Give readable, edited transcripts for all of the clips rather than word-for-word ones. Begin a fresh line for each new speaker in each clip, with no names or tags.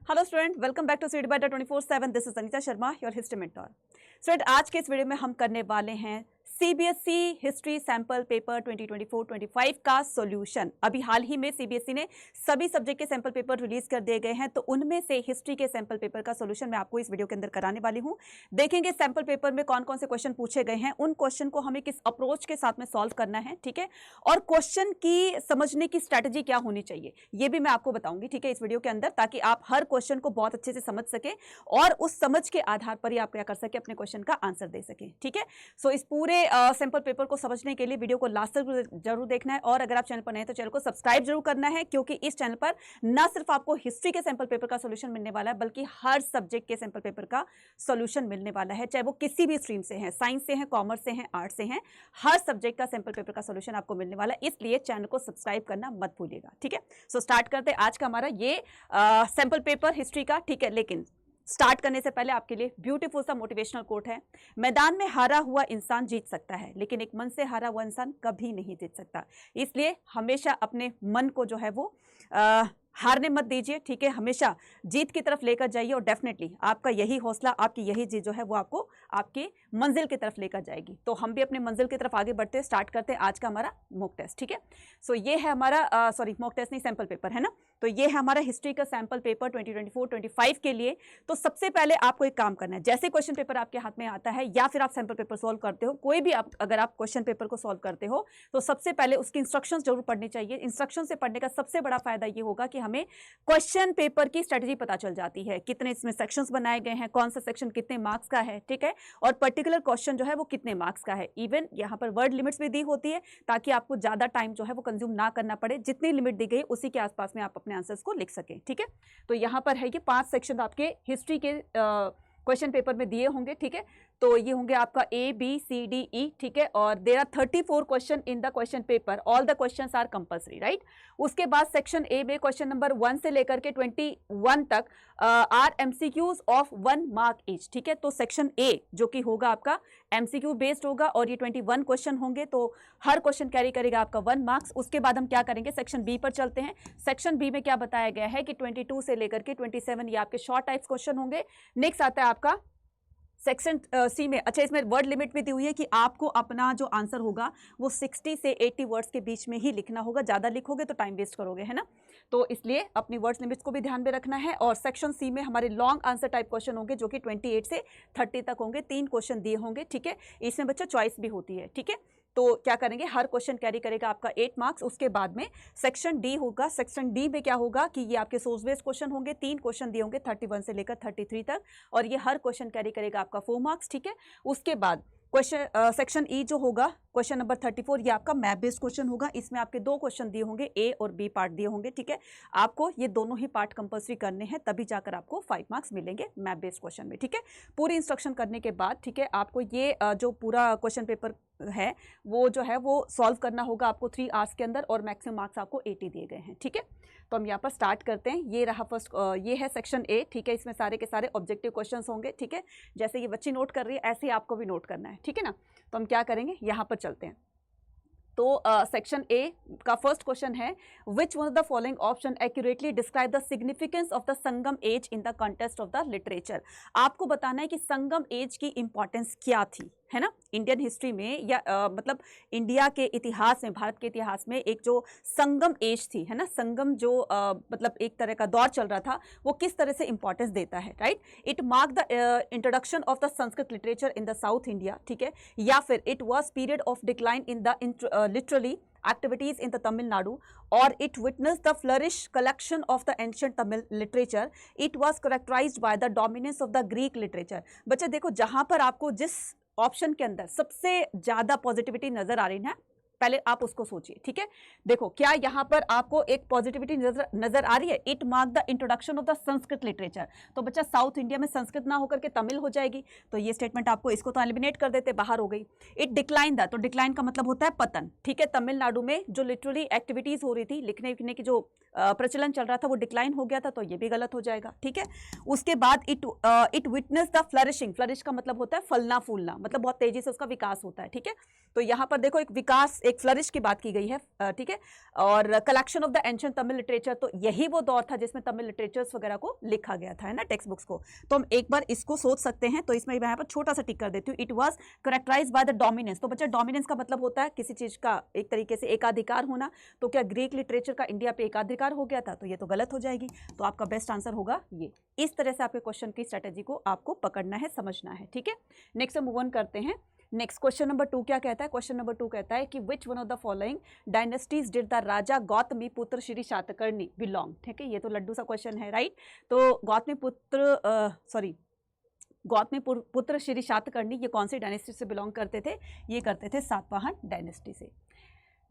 Hello student, welcome back to study by 24/7। This is Anita Sharma, your history mentor. Student, आज के इस video में हम करने वाले हैं सीबीएसई हिस्ट्री सैंपल पेपर 2024-25 का सॉल्यूशन। अभी हाल ही में सीबीएसई ने सभी सब्जेक्ट के सैंपल पेपर रिलीज कर दिए गए हैं, तो उनमें से हिस्ट्री के सैंपल पेपर का सॉल्यूशन मैं आपको इस वीडियो के अंदर कराने वाली हूं। देखेंगे सैंपल पेपर में कौन कौन से क्वेश्चन पूछे गए हैं, उन क्वेश्चन को हमें किस अप्रोच के साथ में सॉल्व करना है, ठीक है, और क्वेश्चन की समझने की स्ट्रैटेजी क्या होनी चाहिए ये भी मैं आपको बताऊंगी, ठीक है, इस वीडियो के अंदर, ताकि आप हर क्वेश्चन को बहुत अच्छे से समझ सके और उस समझ के आधार पर ही आप क्या कर सके, अपने क्वेश्चन का आंसर दे सके, ठीक है। सो इस पूरे सैंपल पेपर को समझने के लिए वीडियो को लास्ट तक जरूर देखना है, और अगर आप चैनल पर नए हैं तो चैनल को सब्सक्राइब जरूर करना है, क्योंकि इस चैनल पर ना सिर्फ आपको हिस्ट्री के सैंपल पेपर का सॉल्यूशन मिलने वाला है, बल्कि हर सब्जेक्ट के सैंपल पेपर का सॉल्यूशन मिलने वाला है, चाहे वो किसी भी स्ट्रीम से है, साइंस से है, कॉमर्स से है, आर्ट्स से है, हर सब्जेक्ट का सैंपल पेपर का सॉल्यूशन आपको मिलने वाला है। इसलिए चैनल को सब्सक्राइब करना मत भूलिएगा, ठीक है। सो स्टार्ट करते हैं आज का हमारा ये सैंपल पेपर हिस्ट्री का, ठीक है। लेकिन स्टार्ट करने से पहले आपके लिए ब्यूटीफुल सा मोटिवेशनल कोट है। मैदान में हारा हुआ इंसान जीत सकता है, लेकिन एक मन से हारा हुआ इंसान कभी नहीं जीत सकता। इसलिए हमेशा अपने मन को जो है वो हारने मत दीजिए, ठीक है, हमेशा जीत की तरफ लेकर जाइए, और डेफिनेटली आपका यही हौसला, आपकी यही जीत जो है वो आपको आपकी मंजिल की तरफ लेकर जाएगी। तो हम भी अपने मंजिल की तरफ आगे बढ़ते हैं। स्टार्ट करते हैं आज का हमारा मॉक टेस्ट, ठीक है। सो ये है हमारा सॉरी मॉक टेस्ट नहीं, सैंपल पेपर है ना। तो ये है हमारा हिस्ट्री का सैंपल पेपर 2024-25 के लिए। तो सबसे पहले आपको एक काम करना है, जैसे क्वेश्चन पेपर आपके हाथ में आता है या फिर आप सैंपल पेपर सॉल्व करते हो, कोई भी अगर आप क्वेश्चन पेपर को सॉल्व करते हो, तो सबसे पहले उसकी इंस्ट्रक्शंस जरूर पढ़नी चाहिए। इंस्ट्रक्शन से पढ़ने का सबसे बड़ा फायदा ये होगा कि हमें क्वेश्चन पेपर की स्ट्रेटजी पता चल जाती है, कितने इसमें सेक्शंस बनाए गए हैं, कौन सा सेक्शन कितने मार्क्स का है, ठीक है, और पर्टिकुलर क्वेश्चन जो है वो कितने मार्क्स का है। इवन यहाँ पर वर्ड लिमिट्स भी दी होती है, ताकि आपको ज्यादा टाइम जो है वो कंज्यूम ना करना पड़े। जितनी लिमिट दी गई उसी के आसपास में आप अपने आंसर्स को लिख सकें, ठीक है। तो यहाँ पर है कि 5 सेक्शन आपके हिस्ट्री के क्वेश्चन पेपर में दिए होंगे, ठीक है। तो ये होंगे आपका ABCDE, ठीक है, और there are 34 question in the question paper. All the questions are compulsory, right. उसके बाद सेक्शन ए में क्वेश्चन नंबर 1 से लेकर के 21 तक are MCQs of 1 mark each, ठीक है। तो सेक्शन ए जो कि होगा आपका MCQ बेस्ड होगा, और ये 21 क्वेश्चन होंगे, तो हर क्वेश्चन कैरी करेगा आपका 1 मार्क्स। उसके बाद हम क्या करेंगे, सेक्शन बी पर चलते हैं। सेक्शन बी में क्या बताया गया है कि 22 से लेकर के 27 ये आपके शॉर्ट टाइप्स क्वेश्चन होंगे। नेक्स्ट आता है आपका सेक्शन सी में, अच्छा, इसमें वर्ड लिमिट भी दी हुई है कि आपको अपना जो आंसर होगा वो 60 से 80 वर्ड्स के बीच में ही लिखना होगा। ज़्यादा लिखोगे तो टाइम वेस्ट करोगे, है ना। तो इसलिए अपनी वर्ड्स लिमिट्स को भी ध्यान में रखना है। और सेक्शन सी में हमारे लॉन्ग आंसर टाइप क्वेश्चन होंगे, जो कि 28 से 30 तक होंगे। 3 क्वेश्चन दिए होंगे, ठीक है। इसमें बच्चा चॉइस भी होती है, ठीक है। तो क्या करेंगे, हर क्वेश्चन कैरी करेगा आपका 8 मार्क्स। उसके बाद में सेक्शन डी होगा। सेक्शन डी में क्या होगा कि ये आपके सोर्स बेस्ड क्वेश्चन होंगे। 3 क्वेश्चन दिए होंगे 31 से लेकर 33 तक, और ये हर क्वेश्चन कैरी करेगा आपका 4 मार्क्स, ठीक है। उसके बाद क्वेश्चन सेक्शन ई जो होगा, क्वेश्चन नंबर 34, ये आपका मैप बेस्ड क्वेश्चन होगा। इसमें आपके 2 क्वेश्चन दिए होंगे, ए और बी पार्ट दिए होंगे, ठीक है। आपको ये दोनों ही पार्ट कंपल्सरी करने हैं, तभी जाकर आपको 5 मार्क्स मिलेंगे मैप बेस्ड क्वेश्चन में, ठीक है। पूरी इंस्ट्रक्शन करने के बाद, ठीक है, आपको ये जो पूरा क्वेश्चन पेपर है वो जो है वो सॉल्व करना होगा आपको 3 आवर्स के अंदर, और मैक्सिमम मार्क्स आपको 80 दिए गए हैं, ठीक है। तो हम यहाँ पर स्टार्ट करते हैं। ये रहा फर्स्ट, ये है सेक्शन ए, ठीक है। इसमें सारे के सारे ऑब्जेक्टिव क्वेश्चंस होंगे, ठीक है। जैसे ये बच्ची नोट कर रही है, ऐसे ही आपको भी नोट करना है, ठीक है ना। तो हम क्या करेंगे, यहाँ पर चलते हैं। तो सेक्शन ए का फर्स्ट क्वेश्चन है, which one of the following option accurately describe the significance of the Sangam as in the context of the literature. आपको बताना है कि संगम एज की इंपॉर्टेंस क्या थी, है ना, इंडियन हिस्ट्री में, या मतलब इंडिया के इतिहास में, भारत के इतिहास में एक जो संगम एज थी, है ना, संगम जो मतलब एक तरह का दौर चल रहा था, वो किस तरह से इंपॉर्टेंस देता है, right. It mark the introduction of the Sanskrit literature in the south India, ठीक है, या फिर it was period of decline in the literally activities in the Tamil Nadu, or it witnessed the flourish collection of the ancient Tamil literature. It was characterized by the dominance of the Greek literature. बच्चे देखो, जहां पर आपको जिस option के अंदर सबसे ज्यादा पॉजिटिविटी नजर आ रही है, पहले आप उसको सोचिए, ठीक है। देखो, क्या यहाँ पर आपको एक पॉजिटिविटी नजर आ रही है, it mark the introduction of the Sanskrit literature. तो बच्चा साउथ इंडिया में संस्कृत ना होकर के तमिल हो जाएगी, तो ये स्टेटमेंट आपको, इसको तो एलिमिनेट कर देते, बाहर हो गई। इट डिक्लाइन द, तो डिक्लाइन का मतलब होता है पतन, ठीक है। तमिलनाडु में जो लिटरेरी एक्टिविटीज हो रही थी, लिखने लिखने की जो प्रचलन चल रहा था, वो डिक्लाइन हो गया था, तो ये भी गलत हो जाएगा, ठीक है। उसके बाद it witness the flourishing, flourish का मतलब होता है फलना फूलना, मतलब बहुत तेजी से उसका विकास होता है, ठीक है। तो यहाँ पर देखो, एक विकास, एक फ्लरिश की बात की गई है, ठीक है। और collection of the ancient Tamil literature, तो यही वो दौर था जिसमें तमिल लिटरेचर्स वगैरह को लिखा गया था, है ना, टेक्स्ट बुक्स को। तो हम एक बार इसको सोच सकते हैं, तो इसमें मैं यहाँ पर छोटा सा टिक कर देती हूँ। It was characterize by the dominance. तो बच्चा डोमिनेंस का मतलब होता है किसी चीज का एक तरीके से एकाधिकार होना। तो क्या ग्रीक लिटरेचर का इंडिया पे एकाधिकार हो गया था? तो ये तो गलत हो जाएगी। तो आपका बेस्ट आंसर होगा ये। इस तरह से आपके क्वेश्चन की स्ट्रेटेजी को आपको पकड़ना है, समझना है, ठीक है। नेक्स्ट मूव ऑन करते हैं। नेक्स्ट क्वेश्चन नंबर 2 क्या कहता है? क्वेश्चन नंबर 2 कहता है कि which one of the following dynasties did the Raja Gautamiputra Shri Satakarni belong. ठीक है, ये तो लड्डू सा क्वेश्चन है, राइट। तो गौतमी पुत्र श्री शातकर्णी ये कौन सी डायनेस्टी से बिलोंग करते थे? ये करते थे सातवाहन डायनेस्टी से।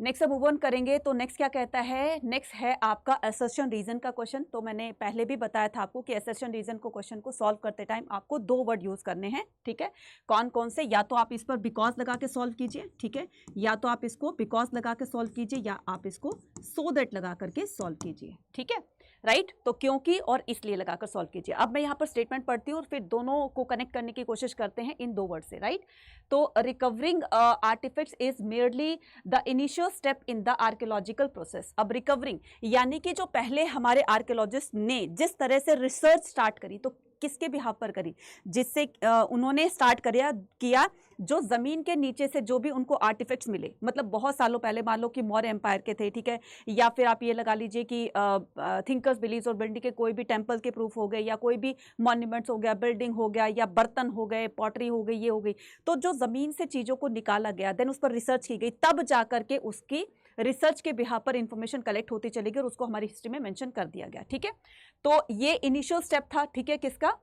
नेक्स्ट मूव ऑन करेंगे। तो नेक्स्ट क्या कहता है? नेक्स्ट है आपका असर्शन रीजन का क्वेश्चन। तो मैंने पहले भी बताया था आपको कि असर्शन रीजन को क्वेश्चन को सॉल्व करते टाइम आपको 2 वर्ड यूज करने हैं, ठीक है। कौन कौन से? या तो आप इस पर बिकॉज लगा के सॉल्व कीजिए, ठीक है, या तो आप इसको बिकॉज लगा के सॉल्व कीजिए, या आप इसको सो दैट लगा करके सॉल्व कीजिए, ठीक है, राइट। तो क्योंकि और इसलिए लगाकर सॉल्व कीजिए। अब मैं यहाँ पर स्टेटमेंट पढ़ती हूँ और फिर दोनों को कनेक्ट करने की कोशिश करते हैं इन 2 वर्ड से, राइट। तो recovering artifacts is merely the initial step in the archaeological process. अब रिकवरिंग यानी कि जो पहले हमारे आर्कियोलॉजिस्ट ने जिस तरह से रिसर्च स्टार्ट करी, तो किसके बिहाफ पर करी? जिससे उन्होंने स्टार्ट किया जो जमीन के नीचे से जो भी उनको आर्टिफैक्ट्स मिले, मतलब बहुत सालों पहले, मान लो कि मौर्य एम्पायर के थे, ठीक है, या फिर आप ये लगा लीजिए कि थिंकर्स बिलीव्स और बिल्डिंग के कोई भी टेंपल के प्रूफ हो गए, या कोई भी मॉन्यूमेंट्स हो गया, बिल्डिंग हो गया, या बर्तन हो गए, पॉटरी हो गई, ये हो गई। तो जो जमीन से चीजों को निकाला गया, देन उस पर रिसर्च की गई, तब जाकर के उसकी रिसर्च के बिहाफ पर इंफॉर्मेशन कलेक्ट होती चलेगी और उसको हमारी हिस्ट्री में मेंशन कर दिया गया, ठीक है। तो ये इनिशियल स्टेप था, ठीक है, किसका?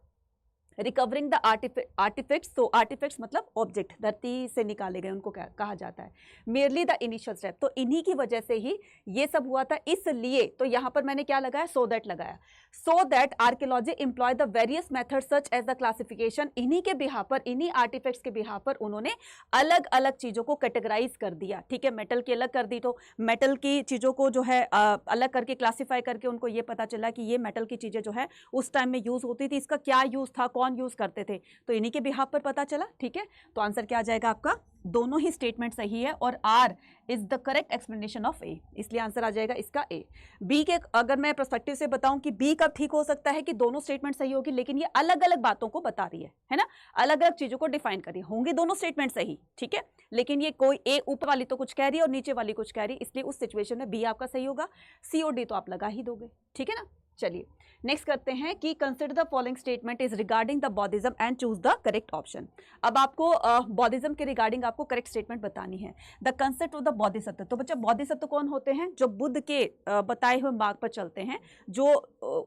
Recovering the artefacts. तो आर्टिफैक्ट्स मतलब ऑब्जेक्ट, धरती से निकाले गए, उनको कहा जाता है मेयरली द इनिशियल स्टेप। तो इन्हीं की वजह से ही ये सब हुआ था, इसलिए तो यहाँ पर मैंने क्या लगाया? सो दैट लगाया। So that archaeology employ the various method such as the classification. इन्हीं के बिहाफ पर, इन्हीं आर्टिफैक्ट्स के बिहाफ पर उन्होंने अलग अलग चीजों को कैटेगराइज कर दिया, ठीक है। मेटल की अलग कर दी, तो मेटल की चीजों को जो है अलग करके क्लासीफाई करके उनको ये पता चला कि ये मेटल की चीजें जो है उस टाइम में यूज होती थी, इसका क्या यूज था, कौन यूज करते थे, तो इन्हीं के बिहाफ पर पता चला, ठीक है। तो आंसर क्या आ जाएगा आपका? दोनों ही स्टेटमेंट सही है और R is the correct explanation of A, इसलिए आंसर आ जाएगा इसका ए। बी के अगर मैं पर्सपेक्टिव से बताऊं कि बी कब ठीक हो सकता है कि दोनों स्टेटमेंट सही होगी, लेकिन ये अलग अलग बातों को बता रही है ना, अलग अलग चीजों को डिफाइन कर रही होंगी दोनों स्टेटमेंट सही, ठीक है, लेकिन ये कोई ए ऊपर वाली तो कुछ कह रही है और नीचे वाली कुछ कह रही है, इसलिए उस सिचुएशन में बी आपका सही होगा। सी और डी तो आप लगा ही दोगे, ठीक है ना। चलिए नेक्स्ट करते हैं कि consider the following statement is regarding the बौद्धिज्म and choose the correct option. अब आपको बौद्धिज्म के रिगार्डिंग आपको करेक्ट स्टेटमेंट बतानी है। The concept of the Bodhisattva. तो बच्चा बोधिसत्व कौन होते हैं? जो बुद्ध के बताए हुए मार्ग पर चलते हैं, जो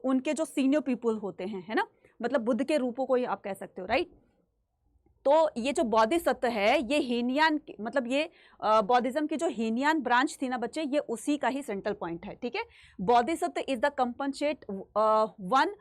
उनके जो सीनियर पीपल होते हैं, है ना, मतलब बुद्ध के रूपों को ही आप कह सकते हो, राइट। तो ये जो बोधिसत्व है, ये हीनयान, मतलब ये बौद्धिज्म की जो हीनयान ब्रांच थी ना बच्चे, ये उसी का ही सेंट्रल पॉइंट है, ठीक है। Bodhisattva is the compassionate one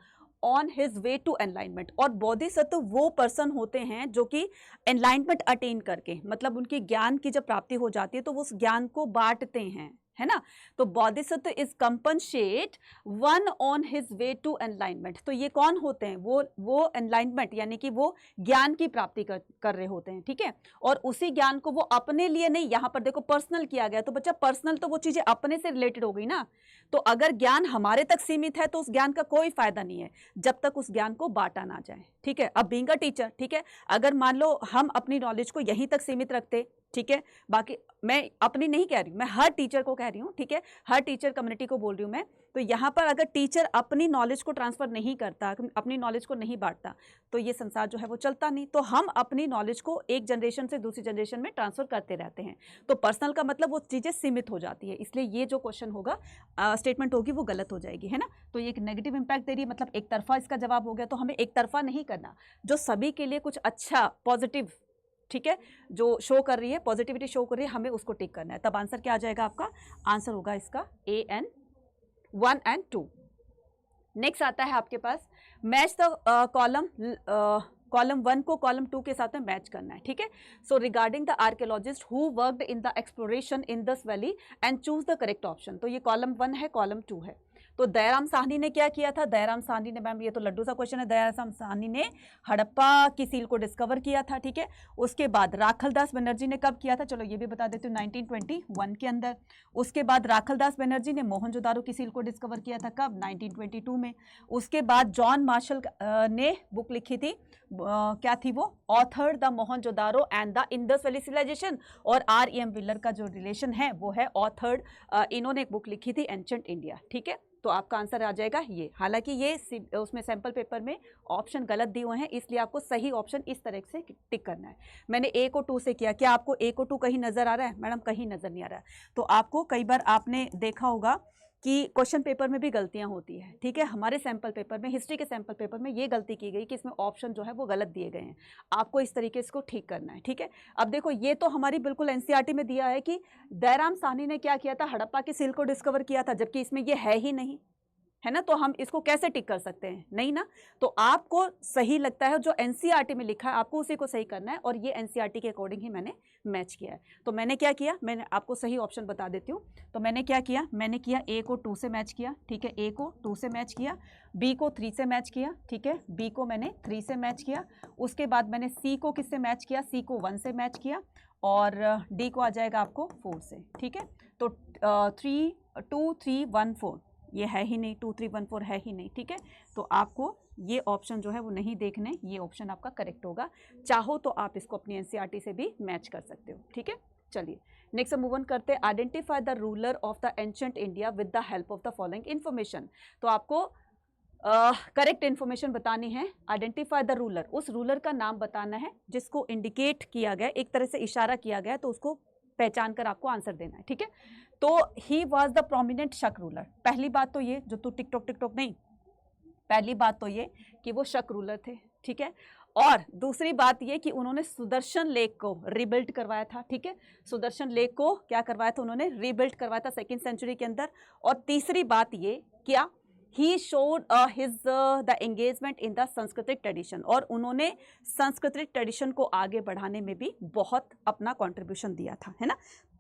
on his way to enlightenment. और बोधिसत्व वो पर्सन होते हैं जो कि एनलाइनमेंट अटेन करके, मतलब उनकी ज्ञान की जब प्राप्ति हो जाती है तो वो उस ज्ञान को बांटते हैं, है ना। तो Bodhisattva is compassionate one on his way to enlightenment. तो ये कौन होते हैं? वो एनलाइनमेंट यानी कि वो ज्ञान की प्राप्ति कर रहे होते हैं, ठीक है। और उसी ज्ञान को वो अपने लिए नहीं, यहां पर देखो पर्सनल किया गया, तो बच्चा पर्सनल तो वो चीजें अपने से रिलेटेड हो गई ना। तो अगर ज्ञान हमारे तक सीमित है तो उस ज्ञान का कोई फायदा नहीं है जब तक उस ज्ञान को बांटा ना जाए, ठीक है। अब बीइंग अ टीचर, ठीक है, अगर मान लो हम अपनी नॉलेज को यहीं तक सीमित रखते, ठीक है, बाकी मैं अपनी नहीं कह रही हूं, मैं हर टीचर को कह रही हूं, ठीक है, हर टीचर कम्युनिटी को बोल रही हूं मैं। तो यहां पर अगर टीचर अपनी नॉलेज को ट्रांसफर नहीं करता, अपनी नॉलेज को नहीं बांटता, तो ये संसार जो है वो चलता नहीं। तो हम अपनी नॉलेज को एक जनरेशन से दूसरी जनरेशन में ट्रांसफर करते रहते हैं। तो पर्सनल का मतलब वो चीजें सीमित हो जाती है, इसलिए ये जो क्वेश्चन होगा, स्टेटमेंट होगी, वो गलत हो जाएगी, है ना। तो ये एक नेगेटिव इंपैक्ट दे रही है, मतलब एक तरफा इसका जवाब हो गया। तो हमें एक तरफा नहीं करना, जो सभी के लिए कुछ अच्छा पॉजिटिव, ठीक है, जो शो कर रही है, पॉजिटिविटी शो कर रही है, हमें उसको टिक करना है। तब आंसर क्या आ जाएगा आपका? आंसर होगा इसका ए एंड 1 and 2। नेक्स्ट आता है आपके पास मैच द कॉलम 1 को कॉलम 2 के साथ में मैच करना है, ठीक है। So regarding the archaeologist who worked in the exploration in this valley and choose the correct option. तो ये कॉलम 1 है, कॉलम 2 है। तो तो दयाराम साहनी ने क्या किया था? दयाराम साहनी ने, मैम ये तो लड्डू सा क्वेश्चन है, दयाराम साहनी ने हड़प्पा की सील को डिस्कवर किया था, ठीक है। उसके बाद राखलदास बनर्जी ने कब किया था? चलो ये भी बता देती हूँ, 1921 के अंदर। उसके बाद राखलदास बनर्जी ने मोहनजोदारो की सील को डिस्कवर किया था, कब? 1922 में। उसके बाद जॉन मार्शल ने बुक लिखी थी, क्या थी वो? Author the Mohenjodaro and the Indus valley civilization. और R.E.M. विलर का जो रिलेशन है वो है ऑथर्ड, इन्होंने एक बुक लिखी थी एंशंट इंडिया, ठीक है। तो आपका आंसर आ जाएगा ये। हालांकि ये उसमें सैंपल पेपर में ऑप्शन गलत दिए हुए हैं, इसलिए आपको सही ऑप्शन इस तरह से टिक करना है। मैंने 1 और 2 से किया। क्या आपको 1 और 2 कहीं नजर आ रहा है? मैडम कहीं नजर नहीं आ रहा है। तो आपको कई बार आपने देखा होगा कि क्वेश्चन पेपर में भी गलतियां होती है, ठीक है। हमारे सैंपल पेपर में, हिस्ट्री के सैंपल पेपर में ये गलती की गई कि इसमें ऑप्शन जो है वो गलत दिए गए हैं। आपको इस तरीके इसको ठीक करना है, ठीक है। अब देखो, ये तो हमारी बिल्कुल एनसीईआरटी में दिया है कि दयाराम साहनी ने क्या किया था? हड़प्पा की सील को डिस्कवर किया था, जबकि इसमें ये है ही नहीं, है ना। तो हम इसको कैसे टिक कर सकते हैं? नहीं ना। तो आपको सही लगता है जो एनसीईआरटी में लिखा है, आपको उसी को सही करना है, और ये एनसीईआरटी के अकॉर्डिंग ही मैंने मैच किया है। तो मैंने क्या किया, मैंने आपको सही ऑप्शन बता देती हूँ। तो मैंने क्या किया, मैंने किया A को 2 से मैच किया, ठीक है। A को 2 से मैच किया, B को 3 से मैच किया, ठीक है। B को मैंने 3 से मैच किया। उसके बाद मैंने C को किससे मैच किया? C को 1 से मैच किया, और D को आ जाएगा आपको 4 से, ठीक है। तो 3 2 3 1 4 ये है ही नहीं, 2 3 1 4 है ही नहीं, ठीक है। तो आपको ये ऑप्शन जो है वो नहीं देखने, ये ऑप्शन आपका करेक्ट होगा। चाहो तो आप इसको अपनी एनसीईआरटी से भी मैच कर सकते हो, ठीक है। चलिए नेक्स्ट मूव ऑन करते हैं। Identify the ruler of the ancient India with the help of the following information. तो आपको करेक्ट इन्फॉर्मेशन बतानी है। आइडेंटिफाई द रूलर, उस रूलर का नाम बताना है जिसको इंडिकेट किया गया, एक तरह से इशारा किया गया, तो उसको पहचान कर आपको आंसर देना है, ठीक है। तो ही वॉज द प्रोमिनेंट शक रूलर। पहली बात तो ये, जो तू टिकटॉक नहीं, पहली बात तो ये कि वो शक रूलर थे, ठीक है। और दूसरी बात ये कि उन्होंने सुदर्शन लेक को रिबिल्ड करवाया था, ठीक है। सुदर्शन लेक को क्या करवाया था? उन्होंने रिबिल्ड करवाया था 2nd सेंचुरी के अंदर। और तीसरी बात ये, क्या? He showed his the engagement in the सांस्कृतिक ट्रेडिशन, और उन्होंने सांस्कृतिक ट्रेडिशन को आगे बढ़ाने में भी बहुत अपना कंट्रीब्यूशन दिया था, है ना।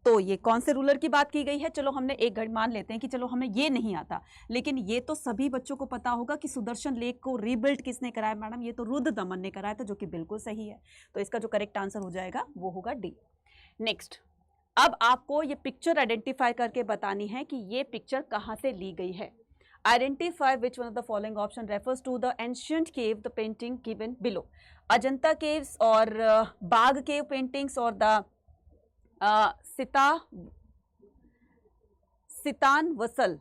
तो ये कौन से रूलर की बात की गई है? चलो हमने एक घड़ी मान लेते हैं कि चलो हमें ये नहीं आता, लेकिन ये तो सभी बच्चों को पता होगा कि सुदर्शन लेक को रीबिल्ड किसने कराया? मैडम ये तो रुद्रदमन ने कराया था, जो कि बिल्कुल सही है। तो इसका जो करेक्ट आंसर हो जाएगा वो होगा डी। नेक्स्ट, अब आपको ये पिक्चर आइडेंटिफाई करके बतानी है कि ये पिक्चर कहाँ से ली गई है। Identify which one of the following option refers to the ancient cave, the painting given below. Ajanta caves और बाग cave paintings और the सितान वसल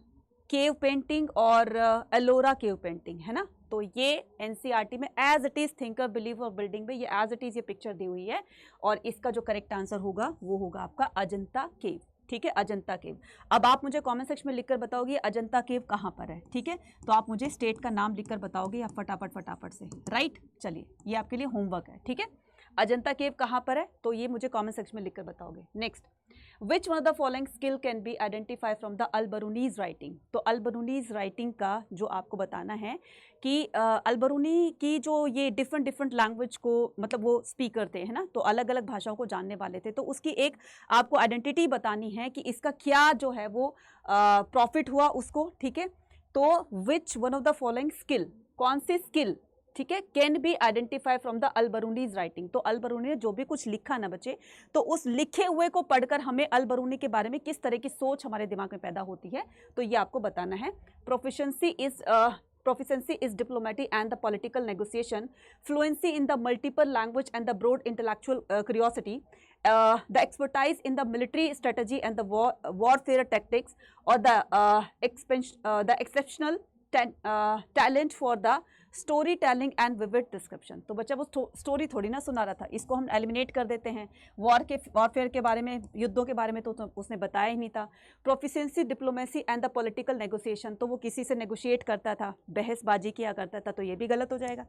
केव पेंटिंग और एलोरा केव पेंटिंग, है ना। तो ये एनसीईआरटी में as it is thinker believe और बिल्डिंग में ये एज इट इज ये पिक्चर दी हुई है, और इसका जो करेक्ट आंसर होगा वो होगा आपका अजंता केव, ठीक है। अजंता केव। अब आप मुझे कमेंट सेक्शन में लिखकर बताओगे अजंता केव कहाँ पर है, ठीक है। तो आप मुझे स्टेट का नाम लिखकर बताओगे आप फटाफट से, राइट। चलिए ये आपके लिए होमवर्क है, ठीक है। अजंता केव कहाँ पर है, तो ये मुझे कमेंट सेक्शन में लिखकर बताओगे। Next, which one of the following skill can be identify from the Al-Biruni's writing. तो अल-बरूनीज राइटिंग का जो आपको बताना है कि अल-बरूनी की जो ये डिफरेंट लैंग्वेज को मतलब वो स्पीकर थे, है ना, तो अलग अलग भाषाओं को जानने वाले थे। तो उसकी एक आपको आइडेंटिटी बतानी है कि इसका क्या जो है वो प्रॉफिट हुआ उसको, ठीक है। तो which one of the following skill, कौन सी स्किल, ठीक है, can be identify from the Al-Biruni's writing. तो अल-बरूनी ने जो भी कुछ लिखा ना बच्चे, तो उस लिखे हुए को पढ़कर हमें अल-बरूनी के बारे में किस तरह की सोच हमारे दिमाग में पैदा होती है, तो ये आपको बताना है। Proficiency is diplomacy and the political negotiation, fluency in the multiple language and the broad intellectual curiosity, the expertise in the military strategy and the warfare tactics, or the exceptional talent for the story telling and vivid description. तो बच्चा वो story थोड़ी ना सुना रहा था, इसको हम एलिमिनेट कर देते हैं। वॉरफेयर के बारे में, युद्धों के बारे में तो उसने बताया ही नहीं था। Proficiency diplomacy and the political negotiation, तो वो किसी से नेगोशिएट करता था, बहसबाजी किया करता था, तो ये भी गलत हो जाएगा।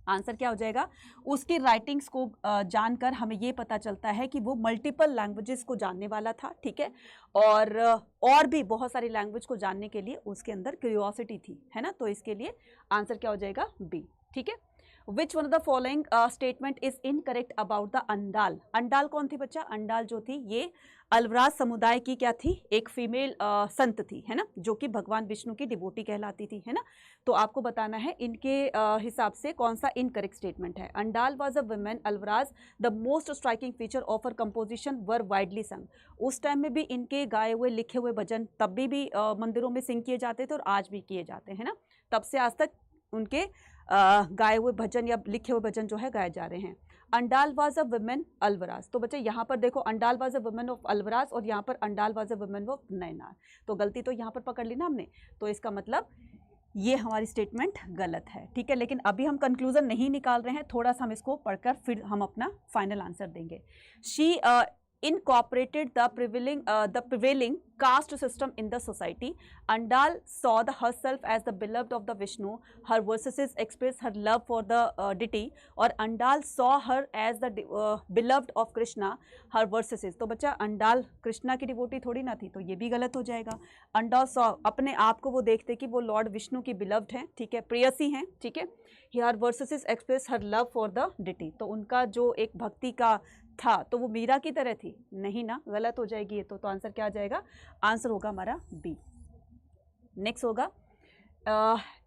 आंसर क्या हो जाएगा? उसकी राइटिंग्स को जानकर हमें ये पता चलता है कि वो मल्टीपल लैंग्वेजेस को जानने वाला था, ठीक है, और भी बहुत सारी लैंग्वेज को जानने के लिए उसके अंदर क्यूरियोसिटी थी, है ना। तो इसके लिए आंसर क्या हो जाएगा? बी, ठीक है। Which one of the following statement is incorrect about the Andal. Andal कौन थी बच्चा? अंडाल जो थी ये अल्वराज समुदाय की क्या थी? एक फीमेल संत थी, है ना, जो कि भगवान विष्णु की डिवोटी कहलाती थी, है ना। तो आपको बताना है इनके हिसाब से कौन सा इनकरेक्ट स्टेटमेंट है। Andal was a women Alvars, the most striking feature of her composition were widely sung. उस टाइम में भी इनके गाए हुए लिखे हुए भजन तब भी मंदिरों में सिंग किए जाते थे और आज भी किए जाते हैं ना। तब से आज तक उनके गाए हुए भजन या लिखे हुए भजन जो है गाए जा रहे हैं। Andal was a women Alvars, तो बच्चे यहाँ पर देखो Andal was a women of Alvars और यहाँ पर Andal was a women of Nayanars, तो गलती तो यहाँ पर पकड़ ली ना हमने, तो इसका मतलब ये हमारी स्टेटमेंट गलत है, ठीक है। लेकिन अभी हम कंक्लूजन नहीं निकाल रहे हैं, थोड़ा सा हम इसको पढ़कर फिर हम अपना फाइनल आंसर देंगे। She incorporated the prevailing caste system in the society. Andal saw herself as the beloved of the Vishnu. Her verses express her love for the deity. और Andal saw her as the beloved of Krishna. Her verses, तो बच्चा अंडाल कृष्णा की devotee थोड़ी ना थी, तो ये भी गलत हो जाएगा। अंडाल saw, अपने आप को वो देखते कि वो लॉर्ड विष्णु की बिलव्ड हैं, ठीक है, प्रेयसी हैं, ठीक है। Her verses express her love for the deity, तो उनका जो एक भक्ति का था तो वो मीरा की तरह थी, नहीं ना, गलत हो जाएगी ये तो आंसर क्या आ जाएगा? आंसर होगा हमारा बी। नेक्स्ट होगा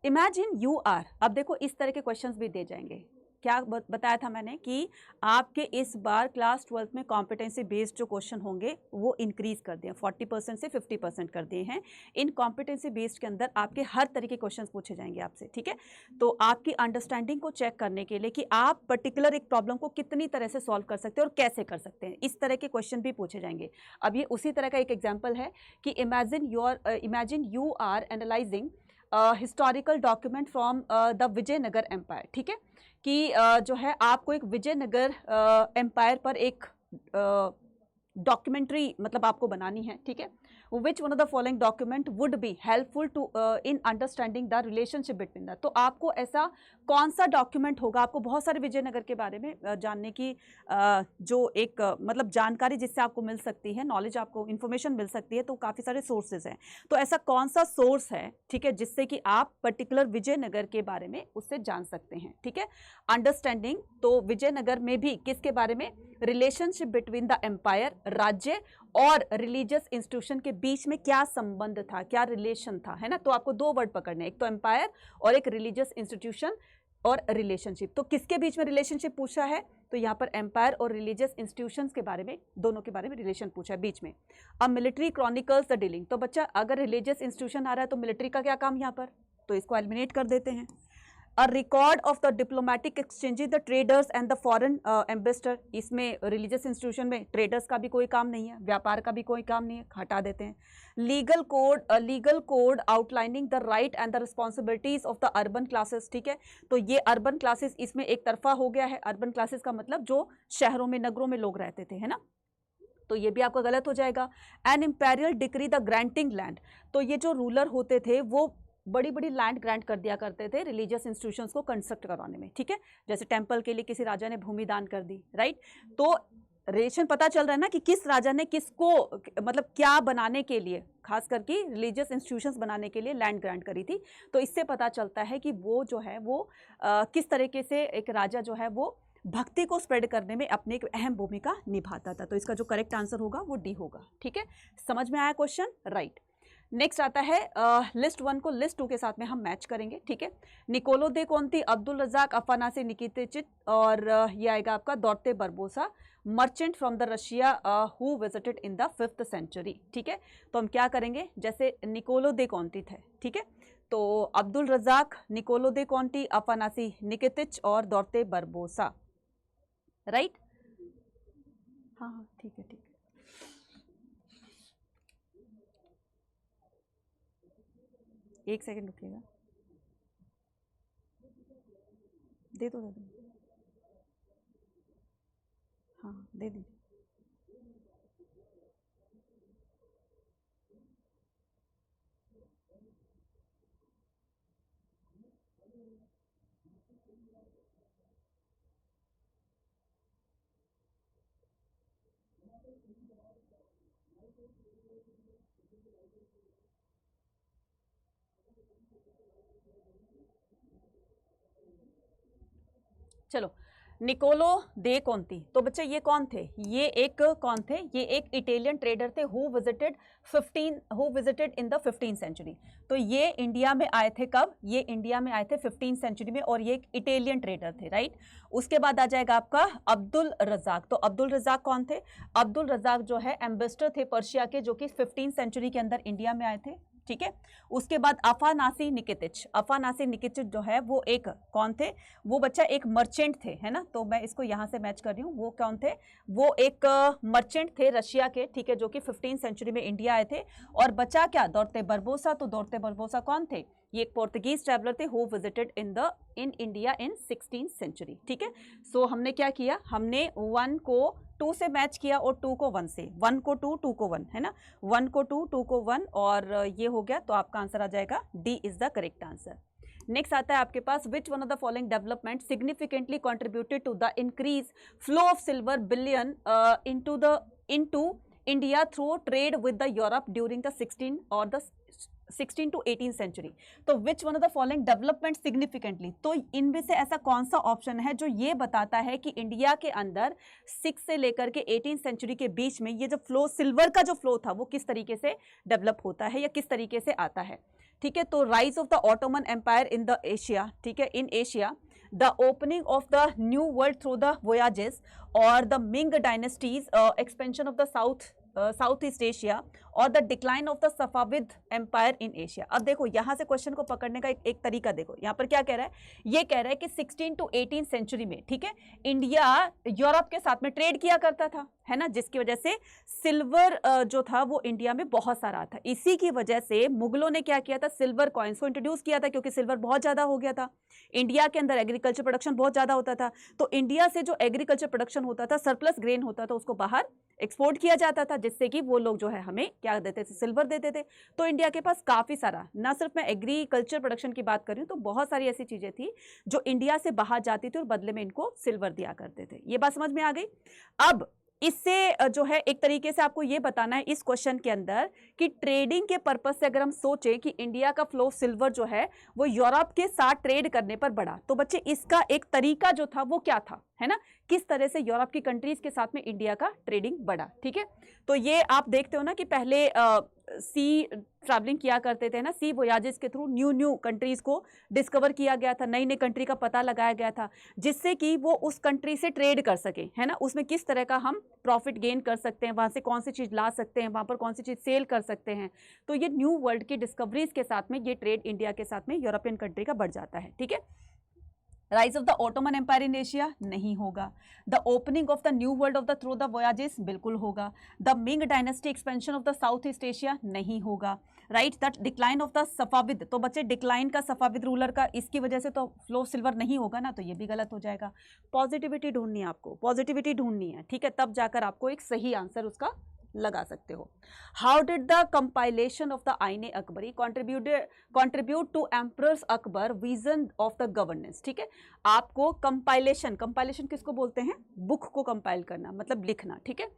इमेजिन यू आर। अब देखो इस तरह के क्वेश्चंस भी दे जाएंगे। क्या बताया था मैंने कि आपके इस बार क्लास 12th में कॉम्पिटेंसी बेस्ड जो क्वेश्चन होंगे वो इंक्रीज कर दिए, 40% से 50% कर दिए हैं। इन कॉम्पिटेंसी बेस्ड के अंदर आपके हर तरह के क्वेश्चन पूछे जाएंगे आपसे, ठीक है। तो आपकी अंडरस्टैंडिंग को चेक करने के लिए कि आप पर्टिकुलर एक प्रॉब्लम को कितनी तरह से सॉल्व कर सकते हैं और कैसे कर सकते हैं, इस तरह के क्वेश्चन भी पूछे जाएंगे। अब ये उसी तरह का एक एग्जाम्पल है कि imagine you are analyzing historical document from the Vijayanagara empire, ठीक है, कि जो है आपको एक विजयनगर एम्पायर पर एक डॉक्यूमेंट्री मतलब आपको बनानी है, ठीक है। Which one of the following document would be helpful to in understanding the relationship between the, तो आपको ऐसा कौन सा डॉक्यूमेंट होगा, आपको बहुत सारे विजयनगर के बारे में जानने की जो एक मतलब जानकारी जिससे आपको मिल सकती है, नॉलेज आपको इन्फॉर्मेशन मिल सकती है, तो काफ़ी सारे सोर्सेज हैं। तो ऐसा कौन सा सोर्स है, ठीक है, जिससे कि आप पर्टिकुलर विजयनगर के बारे में उससे जान सकते हैं, ठीक है। अंडरस्टैंडिंग, तो विजयनगर में भी किसके बारे में? रिलेशनशिप बिटवीन द एम्पायर, राज्य और रिलीजियस इंस्टीट्यूशन के बीच में क्या संबंध था, क्या रिलेशन था, है ना। तो आपको दो वर्ड पकड़ने, एक तो एम्पायर और एक रिलीजियस इंस्टीट्यूशन और रिलेशनशिप। तो किसके बीच में रिलेशनशिप पूछा है? तो यहाँ पर एम्पायर और रिलीजियस इंस्टीट्यूशंस के बारे में, दोनों के बारे में रिलेशन पूछा है बीच में। अब मिलिट्री क्रॉनिकल्स द डीलिंग, तो बच्चा अगर रिलीजियस इंस्टीट्यूशन आ रहा है तो मिलिट्री का क्या काम यहाँ पर, तो इसको एलिमिनेट कर देते हैं। A record of the diplomatic exchanges the traders and the foreign ambassador, इसमें रिलीजियस इंस्टीट्यूशन में ट्रेडर्स का भी कोई काम नहीं है, व्यापार का भी कोई काम नहीं है, हटा देते हैं। Legal code outlining the right and the responsibilities of the urban classes, ठीक है। तो ये अर्बन क्लासेस इसमें एक तरफा हो गया है। अर्बन क्लासेस का मतलब जो शहरों में, नगरों में लोग रहते थे, है ना, तो ये भी आपका गलत हो जाएगा। An imperial decree the granting land, तो ये जो रूलर होते थे वो बड़ी बड़ी लैंड ग्रांट कर दिया करते थे रिलीजियस इंस्टीट्यूशंस को कंस्ट्रक्ट करवाने में, ठीक है। जैसे टेंपल के लिए किसी राजा ने भूमि दान कर दी, राइट। तो रिलेशन पता चल रहा है ना कि किस राजा ने किसको मतलब क्या बनाने के लिए, खास करके रिलीजियस इंस्टीट्यूशंस बनाने के लिए लैंड ग्रांट करी थी। तो इससे पता चलता है कि वो जो है वो किस तरीके से एक राजा जो है वो भक्ति को स्प्रेड करने में अपनी एक अहम भूमिका निभाता था। तो इसका जो करेक्ट आंसर होगा वो डी होगा, ठीक है। समझ में आया क्वेश्चन? राइट। नेक्स्ट आता है लिस्ट 1 को लिस्ट 2 के साथ में हम मैच करेंगे, ठीक है। Niccolo de Conti, Abdul Razzaq, Afanasy Nikitin और ये आएगा आपका दौड़ते Barbosa, merchant from the Russia who visited in the 5th century, ठीक है। तो हम क्या करेंगे, जैसे निकोलो दे कौंती थे, ठीक है, तो Abdul Razzaq, Niccolo de कौंती, Afanasy निकितिच और दौड़ते बरबोसा, राइट। हाँ हाँ ठीक है, ठीक है। एक सेकंड रुकिएगा, दे दो, हाँ दे दीजिए। चलो, निकोलो दे कोंती, तो बच्चे ये कौन थे? ये एक कौन थे? ये एक इटालियन ट्रेडर थे who visited in the 15th century. तो ये इंडिया में आए थे कब? ये इंडिया में आए थे 15th सेंचुरी में, और ये एक इटालियन ट्रेडर थे, राइट। उसके बाद आ जाएगा आपका अब्दुल रजाक। तो अब्दुल रजाक कौन थे? अब्दुल रजाक जो है एम्बेसडर थे पर्शिया के, जो कि 15th सेंचुरी के अंदर इंडिया में आए थे, ठीक है। उसके बाद अफानासी निकितिच, अफानासी निकितिच जो है वो एक कौन थे? वो बच्चा एक मर्चेंट थे, है ना। तो मैं इसको यहां से मैच कर रही हूँ। वो कौन थे? वो एक मर्चेंट थे रशिया के, ठीक है, जो कि 15th सेंचुरी में इंडिया आए थे। और बचा क्या? दौरते बरबोसा। तो दौरते बरबोसा कौन थे? ये एक पोर्तुगीज ट्रैवलर थे who visited in India in 16th century, ठीक है। सो हमने क्या किया? हमने 1 को 2 से मैच किया और 2 को 1 से, 1 को 2, 2 को 1, है ना। 1 को 2, 2 को 1, और ये हो गया। तो आपका आंसर आ जाएगा D is the correct answer. Next आता है आपके पास, which one of the following development significantly contributed to the increase flow of silver bullion into India through trade with the Europe during the 16 to 18 century. तो which one of the following development significantly, तो इनमें से ऐसा कौन सा option है जो ये बताता है कि इंडिया के अंदर 6 से लेकर के 18 सेंचुरी के बीच में ये जो फ्लो, सिल्वर का जो फ्लो था, वो किस तरीके से डेवलप होता है या किस तरीके से आता है, ठीक है। तो rise of the Ottoman empire in the Asia, ठीक है, in Asia, the opening of the new world through the voyages, और the Ming dynasties, expansion of the south east Asia, और the decline of the Safavid empire in Asia. अब देखो यहां से question को पकड़ने का एक तरीका देखो। यहाँ पर क्या कह रहा है? ये कह रहा है कि 16 to 18 सेंचुरी में, ठीक है, इंडिया यूरोप के साथ में ट्रेड किया करता था, है ना, जिसकी वजह से सिल्वर जो था वो इंडिया में बहुत सारा था। इसी की वजह से मुगलों ने क्या किया था? सिल्वर कॉइन्स को इंट्रोड्यूस किया था, क्योंकि सिल्वर बहुत ज्यादा हो गया था। इंडिया के अंदर एग्रीकल्चर प्रोडक्शन बहुत ज्यादा होता था, तो इंडिया से जो एग्रीकल्चर प्रोडक्शन होता था, सरप्लस ग्रेन होता था, उसको बाहर एक्सपोर्ट किया जाता था, जिससे कि वो लोग जो है हमें क्या देते थे? सिल्वर देते थे। तो इंडिया के पास काफी सारा, ना सिर्फ मैं एग्रीकल्चर प्रोडक्शन की बात कर रही हूँ, तो बहुत सारी ऐसी चीजें थी जो इंडिया से बाहर जाती थी और बदले में इनको सिल्वर दिया करते थे। ये बात समझ में आ गई? अब इससे जो है एक तरीके से आपको ये बताना है इस क्वेश्चन के अंदर कि ट्रेडिंग के पर्पस से अगर हम सोचें कि इंडिया का फ्लो सिल्वर जो है वो यूरोप के साथ ट्रेड करने पर बढ़ा, तो बच्चे इसका एक तरीका जो था वो क्या था, है ना, किस तरह से यूरोप की कंट्रीज के साथ में इंडिया का ट्रेडिंग बढ़ा, ठीक है। तो ये आप देखते हो ना कि पहले सी ट्रैवलिंग किया करते थे ना, सी वोयाजेस के थ्रू न्यू कंट्रीज को डिस्कवर किया गया था, नई नई कंट्री का पता लगाया गया था, जिससे कि वो उस कंट्री से ट्रेड कर सके, है ना, उसमें किस तरह का हम प्रॉफिट गेन कर सकते हैं, वहां से कौन सी चीज ला सकते हैं, वहां पर कौन सी चीज सेल कर सकते हैं। तो ये न्यू वर्ल्ड की डिस्कवरीज के साथ में ये ट्रेड इंडिया के साथ में यूरोपियन कंट्री का बढ़ जाता है, ठीक है। Rise of the Ottoman empire in Asia नहीं होगा। The opening of the new world of the through the voyages बिल्कुल होगा। The Ming dynasty expansion of the south east Asia नहीं होगा। Right, that decline of the Safavid, तो बच्चे decline का Safavid ruler का इसकी वजह से तो फ्लो सिल्वर नहीं होगा ना, तो ये भी गलत हो जाएगा। पॉजिटिविटी ढूंढनी है आपको, पॉजिटिविटी ढूंढनी है, ठीक है, तब जाकर आपको एक सही आंसर उसका लगा सकते हो। How did the compilation of the Ain-e Akbari contribute to emperor's Akbar vision of the governance, ठीक है। आपको कंपाइलेशन किसको बोलते हैं? बुक को कंपाइल करना, मतलब लिखना, ठीक है।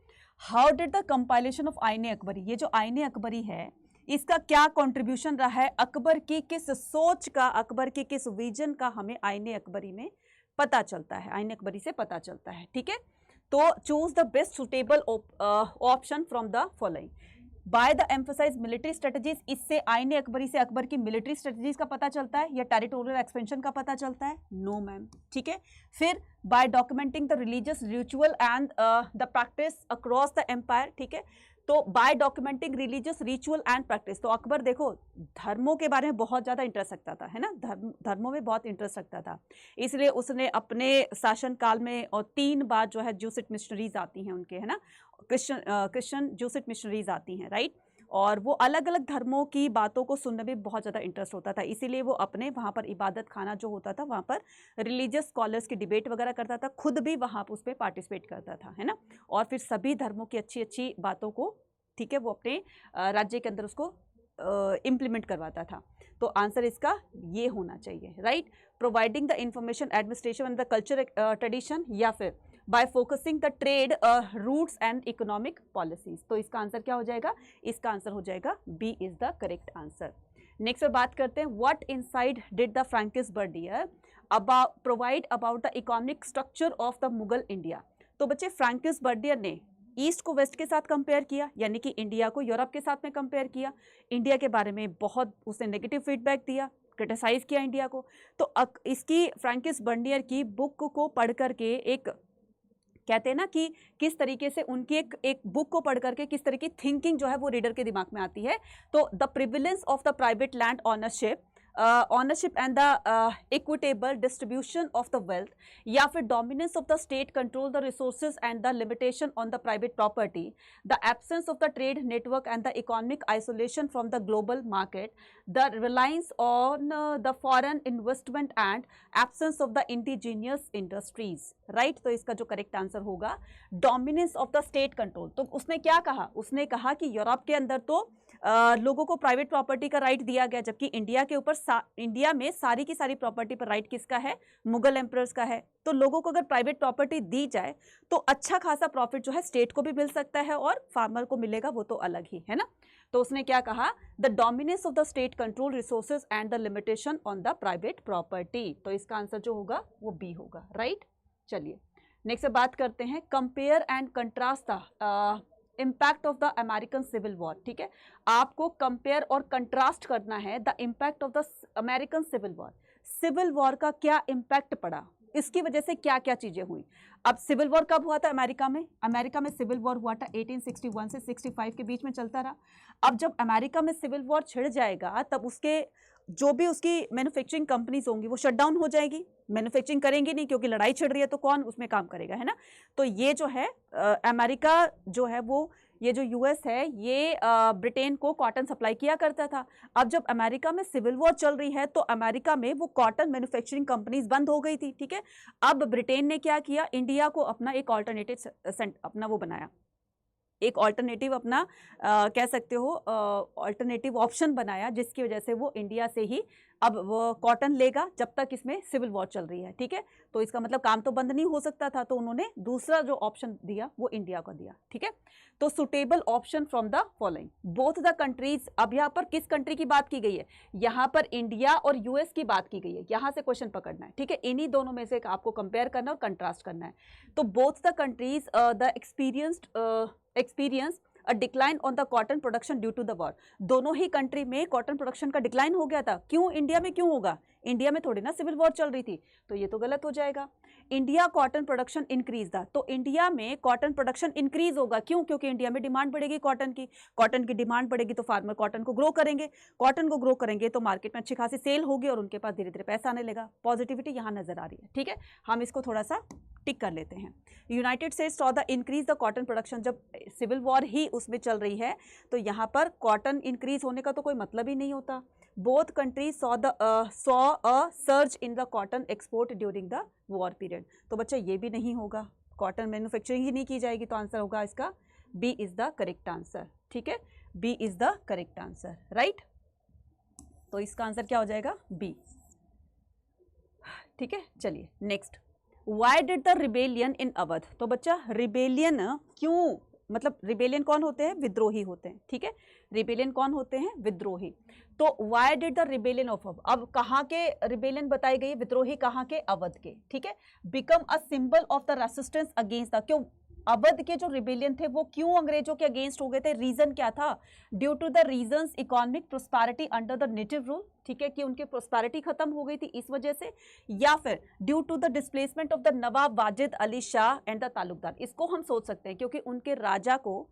How did the compilation of आईने अकबरी, ये जो आईने अकबरी है इसका क्या कंट्रीब्यूशन रहा है? अकबर की किस सोच का, अकबर की किस विजन का हमें आईने अकबरी में पता चलता है, आईने अकबरी से पता चलता है, ठीक है। तो choose the best suitable option from the following. By the emphasise military strategies, इससे आईने अकबरी से अकबर की मिलिट्री स्ट्रेटजीज का पता चलता है या टेरिटोरियल एक्सपेंशन का पता चलता है? नो मैम, ठीक है। फिर by documenting the religious ritual and the practice across the empire, ठीक है। तो by documenting religious ritual and practice, तो अकबर देखो धर्मों के बारे में बहुत ज़्यादा इंटरेस्ट रखता था, है ना, धर्मों में बहुत इंटरेस्ट रखता था, इसलिए उसने अपने शासन काल में और 3 बार जो है ज्यूसिट मिशनरीज आती हैं उनके, है ना, क्रिश्चियन ज्यूसिट मिशनरीज आती हैं, राइट, और वो अलग अलग धर्मों की बातों को सुनने में बहुत ज़्यादा इंटरेस्ट होता था, इसीलिए वो अपने वहाँ पर इबादत खाना जो होता था वहाँ पर रिलीजियस स्कॉलर्स की डिबेट वगैरह करता था, खुद भी वहाँ पर उस पर पार्टिसिपेट करता था, है ना, और फिर सभी धर्मों की अच्छी अच्छी बातों को, ठीक है, वो अपने राज्य के अंदर उसको इम्प्लीमेंट करवाता था। तो आंसर इसका ये होना चाहिए, right, providing the information administration and the culture tradition, या फिर bye focusing the trade routes and economic policies. तो इसका आंसर क्या हो जाएगा? इसका आंसर हो जाएगा B is the correct answer. Next पे बात करते हैं, what insight did the Francois Bernier provide about the economic structure of the Mughal India. तो बच्चे फ्रैंकिस बर्डियर ने ईस्ट को वेस्ट के साथ कंपेयर किया, यानी कि इंडिया को यूरोप के साथ में कंपेयर किया, इंडिया के बारे में बहुत उसने नेगेटिव फीडबैक दिया, क्रिटिसाइज किया इंडिया को। तो इसकी फ्रैंकिस बर्डियर की बुक को पढ़ करके एक कहते हैं ना कि किस तरीके से उनकी एक बुक को पढ़ करके किस तरह की थिंकिंग जो है वो रीडर के दिमाग में आती है। तो the prevalence of the private land ownership and the equitable distribution of the wealth, या फिर dominance of the state control the resources and the limitation on the private property, the absence of the trade network and the economic isolation from the global market, the reliance on the foreign investment and absence of the indigenous industries. Right, तो इसका जो correct answer होगा dominance of the state control. तो उसने क्या कहा, उसने कहा कि यूरोप के अंदर तो लोगों को प्राइवेट प्रॉपर्टी का राइट दिया गया, जबकि इंडिया के ऊपर इंडिया में सारी की सारी प्रॉपर्टी पर राइट किसका है, मुगल एम्परर्स का है। तो लोगों को अगर प्राइवेट प्रॉपर्टी दी जाए तो अच्छा खासा प्रॉफिट जो है स्टेट को भी मिल सकता है और फार्मर को मिलेगा, वो तो अलग ही है ना। तो उसने क्या कहा, the dominance of the state control resources and the limitation on the private property. तो इसका आंसर जो होगा वो बी होगा। राइट, चलिए नेक्स्ट बात करते हैं, compare and contrast the impact of the American civil war. ठीक है, आपको कंपेयर और कंट्रास्ट करना है the impact of the American civil war. Civil war का क्या इम्पैक्ट पड़ा, इसकी वजह से क्या क्या चीजें हुई। अब सिविल वॉर कब हुआ था अमेरिका में, अमेरिका में सिविल वॉर हुआ था 1861 से 65 के बीच में चलता रहा। अब जब अमेरिका में सिविल वॉर छिड़ जाएगा तब उसके जो भी उसकी मैन्युफैक्चरिंग कंपनीज होंगी वो शट डाउन हो जाएगी, मैन्युफैक्चरिंग करेंगे नहीं, क्योंकि लड़ाई छिड़ रही है तो कौन उसमें काम करेगा, है ना। तो ये जो है अमेरिका जो है वो, ये जो यूएस है ये ब्रिटेन को कॉटन सप्लाई किया करता था। अब जब अमेरिका में सिविल वॉर चल रही है तो अमेरिका में वो कॉटन मैन्युफैक्चरिंग कंपनीज बंद हो गई थी। ठीक है, अब ब्रिटेन ने क्या किया, इंडिया को अपना एक ऑल्टरनेटिव अपना वो बनाया, एक ऑल्टरनेटिव अपना कह सकते हो ऑल्टरनेटिव ऑप्शन बनाया, जिसकी वजह से वो इंडिया से ही अब वो कॉटन लेगा जब तक इसमें सिविल वॉर चल रही है। ठीक है, तो इसका मतलब काम तो बंद नहीं हो सकता था, तो उन्होंने दूसरा जो ऑप्शन दिया वो इंडिया को दिया। ठीक है, तो suitable option from the following both the countries. अब यहाँ पर किस कंट्री की बात की गई है, यहाँ पर इंडिया और यूएस की बात की गई है, यहाँ से क्वेश्चन पकड़ना है। ठीक है, इन्हीं दोनों में से आपको कंपेयर करना और कंट्रास्ट करना है। तो both the countries the experience a decline on the cotton production due to the war. दोनों ही कंट्री में कॉटन प्रोडक्शन का डिक्लाइन हो गया था। क्यों, इंडिया में क्यों होगा, इंडिया में थोड़ी ना सिविल वॉर चल रही थी, तो ये तो गलत हो जाएगा। इंडिया कॉटन प्रोडक्शन इंक्रीज था, तो इंडिया में कॉटन प्रोडक्शन इंक्रीज होगा। क्यों, क्योंकि इंडिया में डिमांड बढ़ेगी कॉटन की डिमांड बढ़ेगी तो फार्मर कॉटन को ग्रो करेंगे, कॉटन को ग्रो करेंगे तो मार्केट में अच्छी खासी सेल होगी और उनके पास धीरे धीरे पैसा आने लगा। पॉजिटिविटी यहाँ नजर आ रही है। ठीक है, हम इसको थोड़ा सा टिक कर लेते हैं। United states saw the increase the cotton production, जब सिविल वॉर ही उसमें चल रही है तो यहाँ पर कॉटन इंक्रीज होने का तो कोई मतलब ही नहीं होता। Both countries saw a surge in the cotton export during the war period. तो बच्चा ये भी नहीं होगा, कॉटन मैन्युफैक्चरिंग ही नहीं की जाएगी, तो आंसर होगा इसका B is the correct answer. ठीक है, B is the correct answer. Right, तो इसका आंसर क्या हो जाएगा, बी। ठीक है, चलिए next, why did the rebellion in Awadh. तो बच्चा रिबेलियन क्यों, मतलब रिबेलियन कौन होते हैं, विद्रोही होते हैं। ठीक है, रिबेलियन कौन होते हैं, विद्रोही। तो why did the rebellion of, अब कहाँ के रिबेलियन बताई गई, विद्रोही कहाँ के, अवध के। ठीक है, become a symbol of the resistance against the, क्यों अवध के जो रिबेलियन थे वो क्यों अंग्रेजों के अगेंस्ट हो गए थे, रीजन क्या था, due to the reasons economic prosperity under the native rule. ठीक है, कि उनकी प्रोस्पेरिटी खत्म हो गई थी इस वजह से, या फिर due to the displacement of the Nawab Wajid Ali Shah and the taluqdar. इसको हम सोच सकते हैं क्योंकि उनके राजा को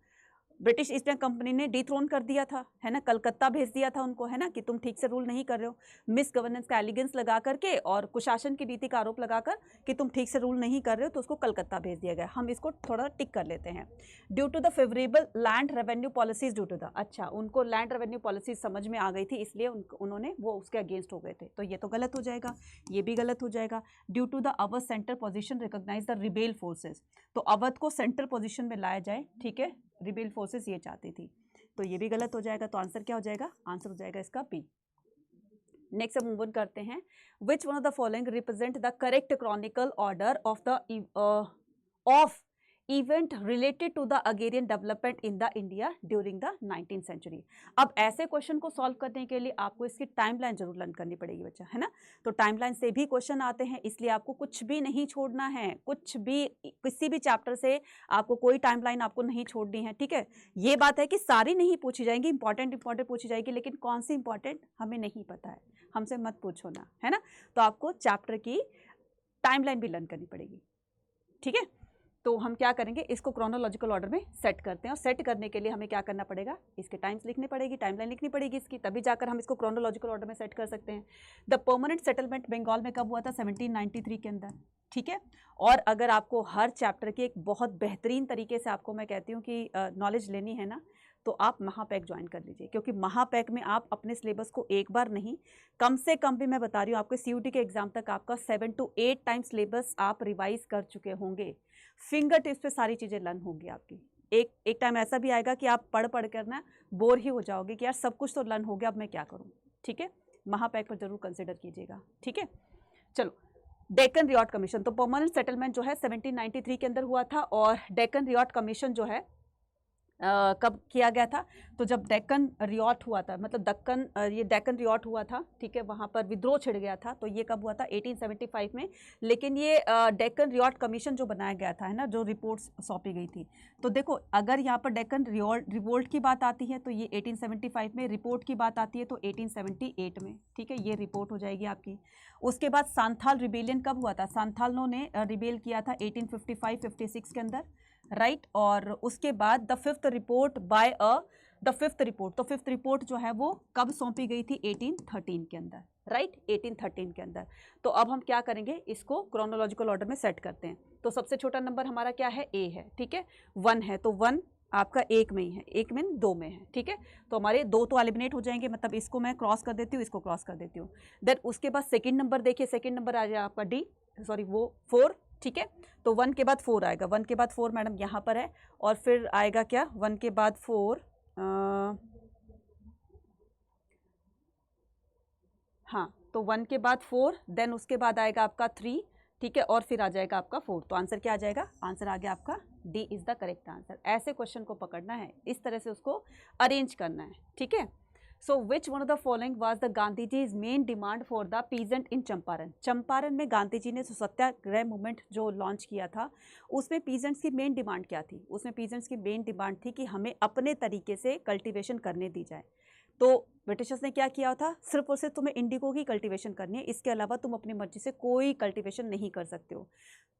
ब्रिटिश ईस्ट इंडिया कंपनी ने डिथ्रोन कर दिया था, है ना, कलकत्ता भेज दिया था उनको, है ना, कि तुम ठीक से रूल नहीं कर रहे हो, मिस गवर्नेंस का एलिगेंस लगा करके और कुशासन की नीति का आरोप लगाकर कि तुम ठीक से रूल नहीं कर रहे हो, तो उसको कलकत्ता भेज दिया गया। हम इसको थोड़ा टिक कर लेते हैं। Due to the favourable land revenue policies due to the, अच्छा उनको लैंड रेवेन्यू पॉलिसीज समझ में आ गई थी इसलिए उन्होंने वो उसके अगेंस्ट हो गए थे, तो ये तो गलत हो जाएगा, ये भी गलत हो जाएगा। Due to the Awadh centre position recognise the rebel forces, तो अवध को सेंट्रल पोजिशन में लाया जाए। ठीक है, रिबेल फोर्सेस ये चाहती थी, तो ये भी गलत हो जाएगा। तो आंसर क्या हो जाएगा, आंसर हो जाएगा इसका बी। नेक्स्ट हम मूव ऑन करते हैं, which one of the following represent the correct chronicle order of the of event related to the agrarian development in the India during the 19th century. अब ऐसे question को solve करने के लिए आपको इसकी टाइमलाइन जरूर लर्न करनी पड़ेगी बच्चा, है ना। तो टाइमलाइन से भी क्वेश्चन आते हैं, इसलिए आपको कुछ भी नहीं छोड़ना है, कुछ भी किसी भी चैप्टर से आपको कोई टाइमलाइन आपको नहीं छोड़नी है, ठीक है। ये बात है कि सारी नहीं पूछी जाएंगी, इंपॉर्टेंट पूछी जाएगी, लेकिन कौन सी इंपॉर्टेंट हमें नहीं पता है, हमसे मत पूछो ना, है ना। तो आपको चैप्टर की टाइमलाइन भी लर्न करनी पड़ेगी, ठीक है। तो हम क्या करेंगे, इसको क्रोनोलॉजिकल ऑर्डर में सेट करते हैं, और सेट करने के लिए हमें क्या करना पड़ेगा, इसके टाइम्स लिखनी पड़ेगी, टाइमलाइन लिखनी पड़ेगी इसकी, तभी जाकर हम इसको क्रोनोलॉजिकल ऑर्डर में सेट कर सकते हैं। द परमानेंट सेटलमेंट बंगाल में कब हुआ था, 1793 के अंदर, ठीक है। और अगर आपको हर चैप्टर की एक बहुत बेहतरीन तरीके से आपको मैं कहती हूँ कि नॉलेज लेनी है ना, तो आप महापैक ज्वाइन कर लीजिए, क्योंकि महापैक में आप अपने सिलेबस को एक बार नहीं, कम से कम भी मैं बता रही हूँ, आपके CUT के एग्जाम तक आपका 7 to 8 टाइम सिलेबस आप रिवाइज कर चुके होंगे। फिंगर टिप्स पे सारी चीज़ें लर्न होंगी आपकी। एक टाइम ऐसा भी आएगा कि आप पढ़ कर ना बोर ही हो जाओगे कि यार सब कुछ तो लर्न हो गया, अब मैं क्या करूँ, ठीक है। महापैक पर जरूर कंसिडर कीजिएगा, ठीक है। चलो, डेक्कन रियॉट कमीशन, तो परमानेंट सेटलमेंट जो है 1793 के अंदर हुआ था, और डेक्कन रियॉट कमीशन जो है कब किया गया था, तो जब डेक्कन रियॉट हुआ था, मतलब ये डेक्कन रियॉट हुआ था, ठीक है, वहाँ पर विद्रोह छिड़ गया था, तो ये कब हुआ था, 1875 में। लेकिन ये डेक्कन रियॉट कमीशन जो बनाया गया था, है ना, जो रिपोर्ट्स सौंपी गई थी, तो देखो अगर यहाँ पर डेक्कन रिवोल्ट की बात आती है तो ये 1875 में, रिपोर्ट की बात आती है तो 1878 में, ठीक है, ये रिपोर्ट हो जाएगी आपकी। उसके बाद सांथाल रिबेलियन कब हुआ था, सांथालों ने रिबेल किया था 1855-56 के अंदर, राइट। और उसके बाद the fifth report the fifth report, तो फिफ्थ रिपोर्ट जो है वो कब सौंपी गई थी, 1813 के अंदर, राइट, 1813 के अंदर। तो अब हम क्या करेंगे, इसको क्रोनोलॉजिकल ऑर्डर में सेट करते हैं। तो सबसे छोटा नंबर हमारा क्या है, A है, ठीक है, 1 है, तो 1 आपका एक में ही है, एक में 2 में है, ठीक है। तो हमारे 2 तो एलिमिनेट हो जाएंगे, मतलब इसको मैं क्रॉस कर देती हूँ, इसको क्रॉस कर देती हूँ। देन उसके बाद सेकंड नंबर देखिए, सेकंड नंबर आ जाएगा आपका वो 4, ठीक है। तो 1 के बाद 4 आएगा, 1 के बाद 4 मैडम यहाँ पर है, और फिर आएगा क्या, 1 के बाद 4 हाँ, तो 1 के बाद 4, देन उसके बाद आएगा आपका 3, ठीक है, और फिर आ जाएगा आपका 4। तो आंसर क्या आ जाएगा, आंसर आ गया आपका D is the correct answer. ऐसे क्वेश्चन को पकड़ना है, इस तरह से उसको अरेंज करना है, ठीक है। So which one of the following was the Gandhi ji's main demand for the peasant in Champaran. Champaran में गांधी जी ने सत्याग्रह मूवमेंट जो लॉन्च किया था, उसमें पीजेंट्स की मेन डिमांड क्या थी, उसमें पीजेंट्स की मेन डिमांड थी कि हमें अपने तरीके से कल्टीवेशन करने दी जाए। तो ब्रिटिशर्स ने क्या किया था, सिर्फ और सिर्फ तुम्हें इंडिगो की कल्टीवेशन करनी है, इसके अलावा तुम अपनी मर्जी से कोई कल्टीवेशन नहीं कर सकते हो।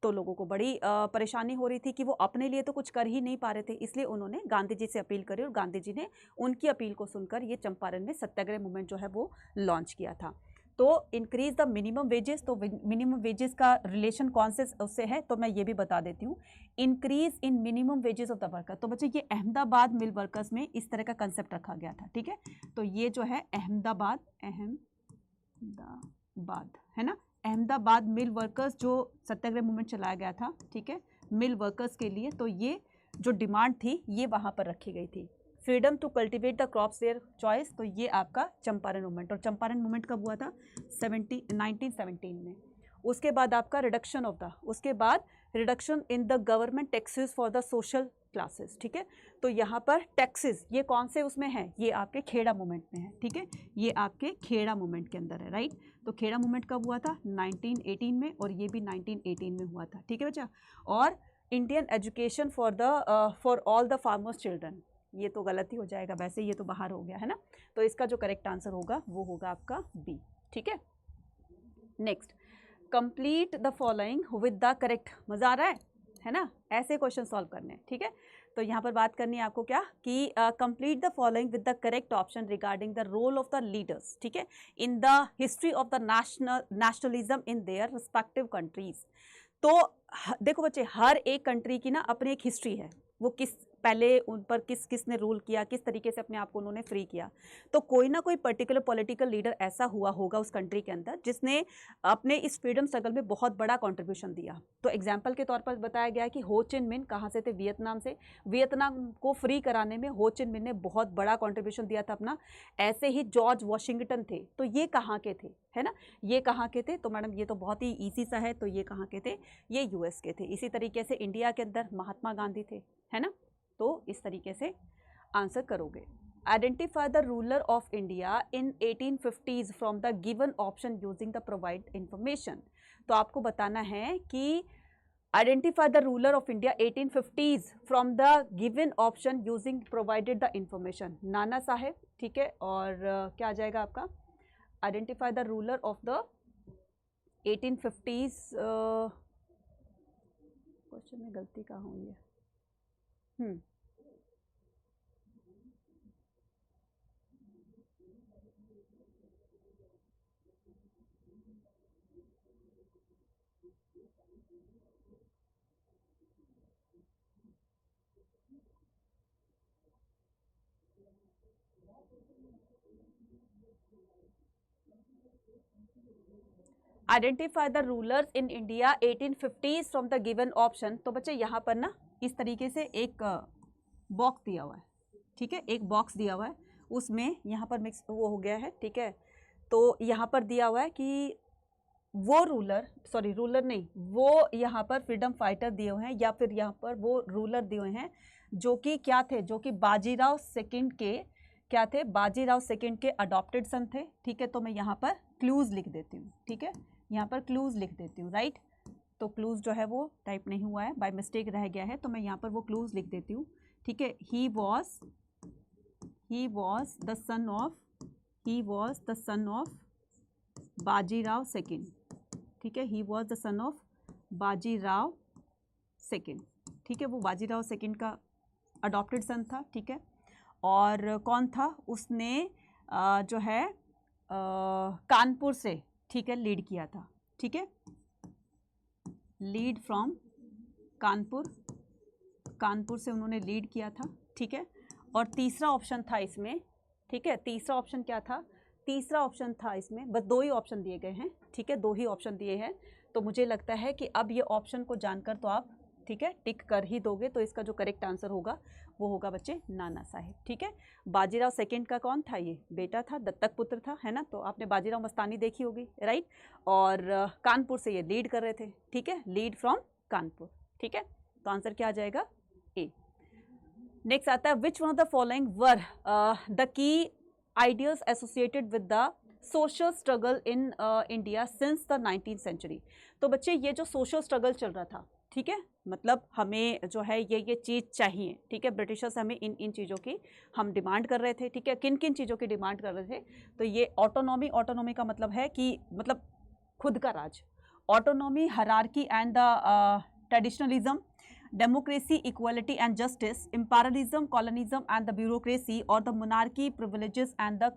तो लोगों को बड़ी परेशानी हो रही थी कि वो अपने लिए तो कुछ कर ही नहीं पा रहे थे, इसलिए उन्होंने गांधी जी से अपील करी, और गांधी जी ने उनकी अपील को सुनकर ये चंपारण में सत्याग्रह मूवमेंट जो है वो लॉन्च किया था। तो इंक्रीज द मिनिमम वेजेस, तो मिनिमम वेजेस का रिलेशन कौन से उससे है, तो मैं ये भी बता देती हूँ, increase in minimum wages of the worker. तो बच्चे ये अहमदाबाद मिल वर्कर्स में इस तरह का कंसेप्ट रखा गया था, ठीक है। तो ये जो है अहमदाबाद है ना, अहमदाबाद मिल वर्कर्स जो सत्याग्रह मूवमेंट चलाया गया था, ठीक है, मिल वर्कर्स के लिए, तो ये जो डिमांड थी ये वहाँ पर रखी गई थी, freedom to cultivate the crops their choice. तो ये आपका चंपारण मूवमेंट, और चंपारण मूवमेंट कब हुआ था, 1917 में। उसके बाद आपका reduction in the government taxes for the social classes, ठीक है। तो यहाँ पर टैक्सेस ये कौन से उसमें है, ये आपके खेड़ा मूवमेंट में है, ठीक है, ये आपके खेड़ा मूवमेंट के अंदर है, राइट। तो खेड़ा मूवमेंट कब हुआ था, 1918 में, और ये भी 1918 में हुआ था, ठीक है बच्चा। और Indian education for all the farmers children, ये तो गलती हो जाएगा, वैसे ये तो बाहर हो गया है ना। तो इसका जो करेक्ट आंसर होगा वो होगा आपका B, ठीक है। Next, complete the following with the correct. मजा आ रहा है ना, ऐसे क्वेश्चन सॉल्व करने हैं, ठीक है। तो यहाँ पर बात करनी है आपको क्या कि complete the following with the correct option regarding the role of the leaders, ठीक है, in the history of the nationalism in their respective countries. तो देखो बच्चे, हर एक कंट्री की ना अपनी एक हिस्ट्री है, वो पहले उन पर किसने रूल किया, किस तरीके से अपने आप को उन्होंने फ्री किया। तो कोई ना कोई पर्टिकुलर पॉलिटिकल लीडर ऐसा हुआ होगा उस कंट्री के अंदर जिसने अपने इस फ्रीडम स्ट्रगल में बहुत बड़ा कंट्रीब्यूशन दिया। तो एग्जाम्पल के तौर पर बताया गया है कि हो चिन मिन कहाँ से थे, वियतनाम से। वियतनाम को फ्री कराने में हो चिन मिन ने बहुत बड़ा कंट्रीब्यूशन दिया था अपना। ऐसे ही जॉर्ज वॉशिंगटन थे, तो ये कहाँ के थे, है ना, ये कहाँ के थे। तो मैडम ये तो बहुत ही ईजी सा है, तो ये कहाँ के थे, ये यूएस के थे। इसी तरीके से इंडिया के अंदर महात्मा गांधी थे, है ना। तो इस तरीके से आंसर करोगे। Identify the ruler of India in 1850s from the given option using the provide information. तो आपको बताना है कि identify the ruler of India 1850s from the given option using provided the information. Nana Saheb, ठीक है। और क्या आ जाएगा आपका, identify the ruler of the 1850s। Question में गलती कहाँ हुई है, identify the rulers in India 1850s from the given option. तो बच्चे यहाँ पर ना इस तरीके से एक बॉक्स दिया हुआ है, ठीक है, एक बॉक्स दिया हुआ है, उसमें यहाँ पर मिक्स वो हो गया है, ठीक है। तो यहाँ पर दिया हुआ है कि वो रूलर नहीं, वो यहाँ पर फ्रीडम फाइटर दिए हुए हैं, या फिर यहाँ पर वो रूलर दिए हुए हैं जो कि क्या थे, जो कि बाजीराव सेकंड के क्या थे, बाजीराव सेकंड के अडॉप्टेड सन थे, ठीक है। तो मैं यहाँ पर क्लूज लिख देती हूँ, ठीक है, यहाँ पर क्लूज लिख देती हूँ, राइट। तो क्लूज जो है वो टाइप नहीं हुआ है, बाय मिस्टेक रह गया है, तो मैं यहाँ पर वो क्लूज लिख देती हूँ, ठीक है। He was the son of Bajirao second, ठीक है। He was the son of Bajirao second, ठीक है। वो बाजीराव सेकंड का अडॉप्टेड सन था, ठीक है। और कौन था, उसने जो है कानपुर से, ठीक है, लीड किया था, ठीक है, लीड फ्रॉम कानपुर से उन्होंने लीड किया था, ठीक है। और तीसरा ऑप्शन था इसमें, ठीक है, तीसरा ऑप्शन क्या था, तीसरा ऑप्शन था इसमें, बस 2 ही ऑप्शन दिए गए हैं, ठीक है, 2 ही ऑप्शन दिए हैं। तो मुझे लगता है कि अब ये ऑप्शन को जानकर तो आप, ठीक है, टिक कर ही दोगे। तो इसका जो करेक्ट आंसर होगा वो होगा बच्चे नाना साहेब, ठीक है। बाजीराव सेकंड का कौन था, ये बेटा था, दत्तक पुत्र था, है ना। तो आपने बाजीराव मस्तानी देखी होगी, राइट। और कानपुर से ये लीड कर रहे थे, ठीक है, लीड फ्रॉम कानपुर, ठीक है। तो आंसर क्या आ जाएगा, ए। नेक्स्ट आता है, which one of the following were the key ideas associated with the social struggle in India since the 19th century. तो बच्चे ये जो सोशल स्ट्रगल चल रहा था, ठीक है, मतलब हमें जो है ये चीज़ चाहिए, ठीक है, ब्रिटिशर्स हमें इन चीज़ों की हम डिमांड कर रहे थे, ठीक है। किन किन चीज़ों की डिमांड कर रहे थे, तो ये ऑटोनॉमी का मतलब है कि मतलब खुद का राज, autonomy, hierarchy and the traditionalism, democracy, equality and justice, imperialism, colonialism and the bureaucracy, और the monarchy, privileges and the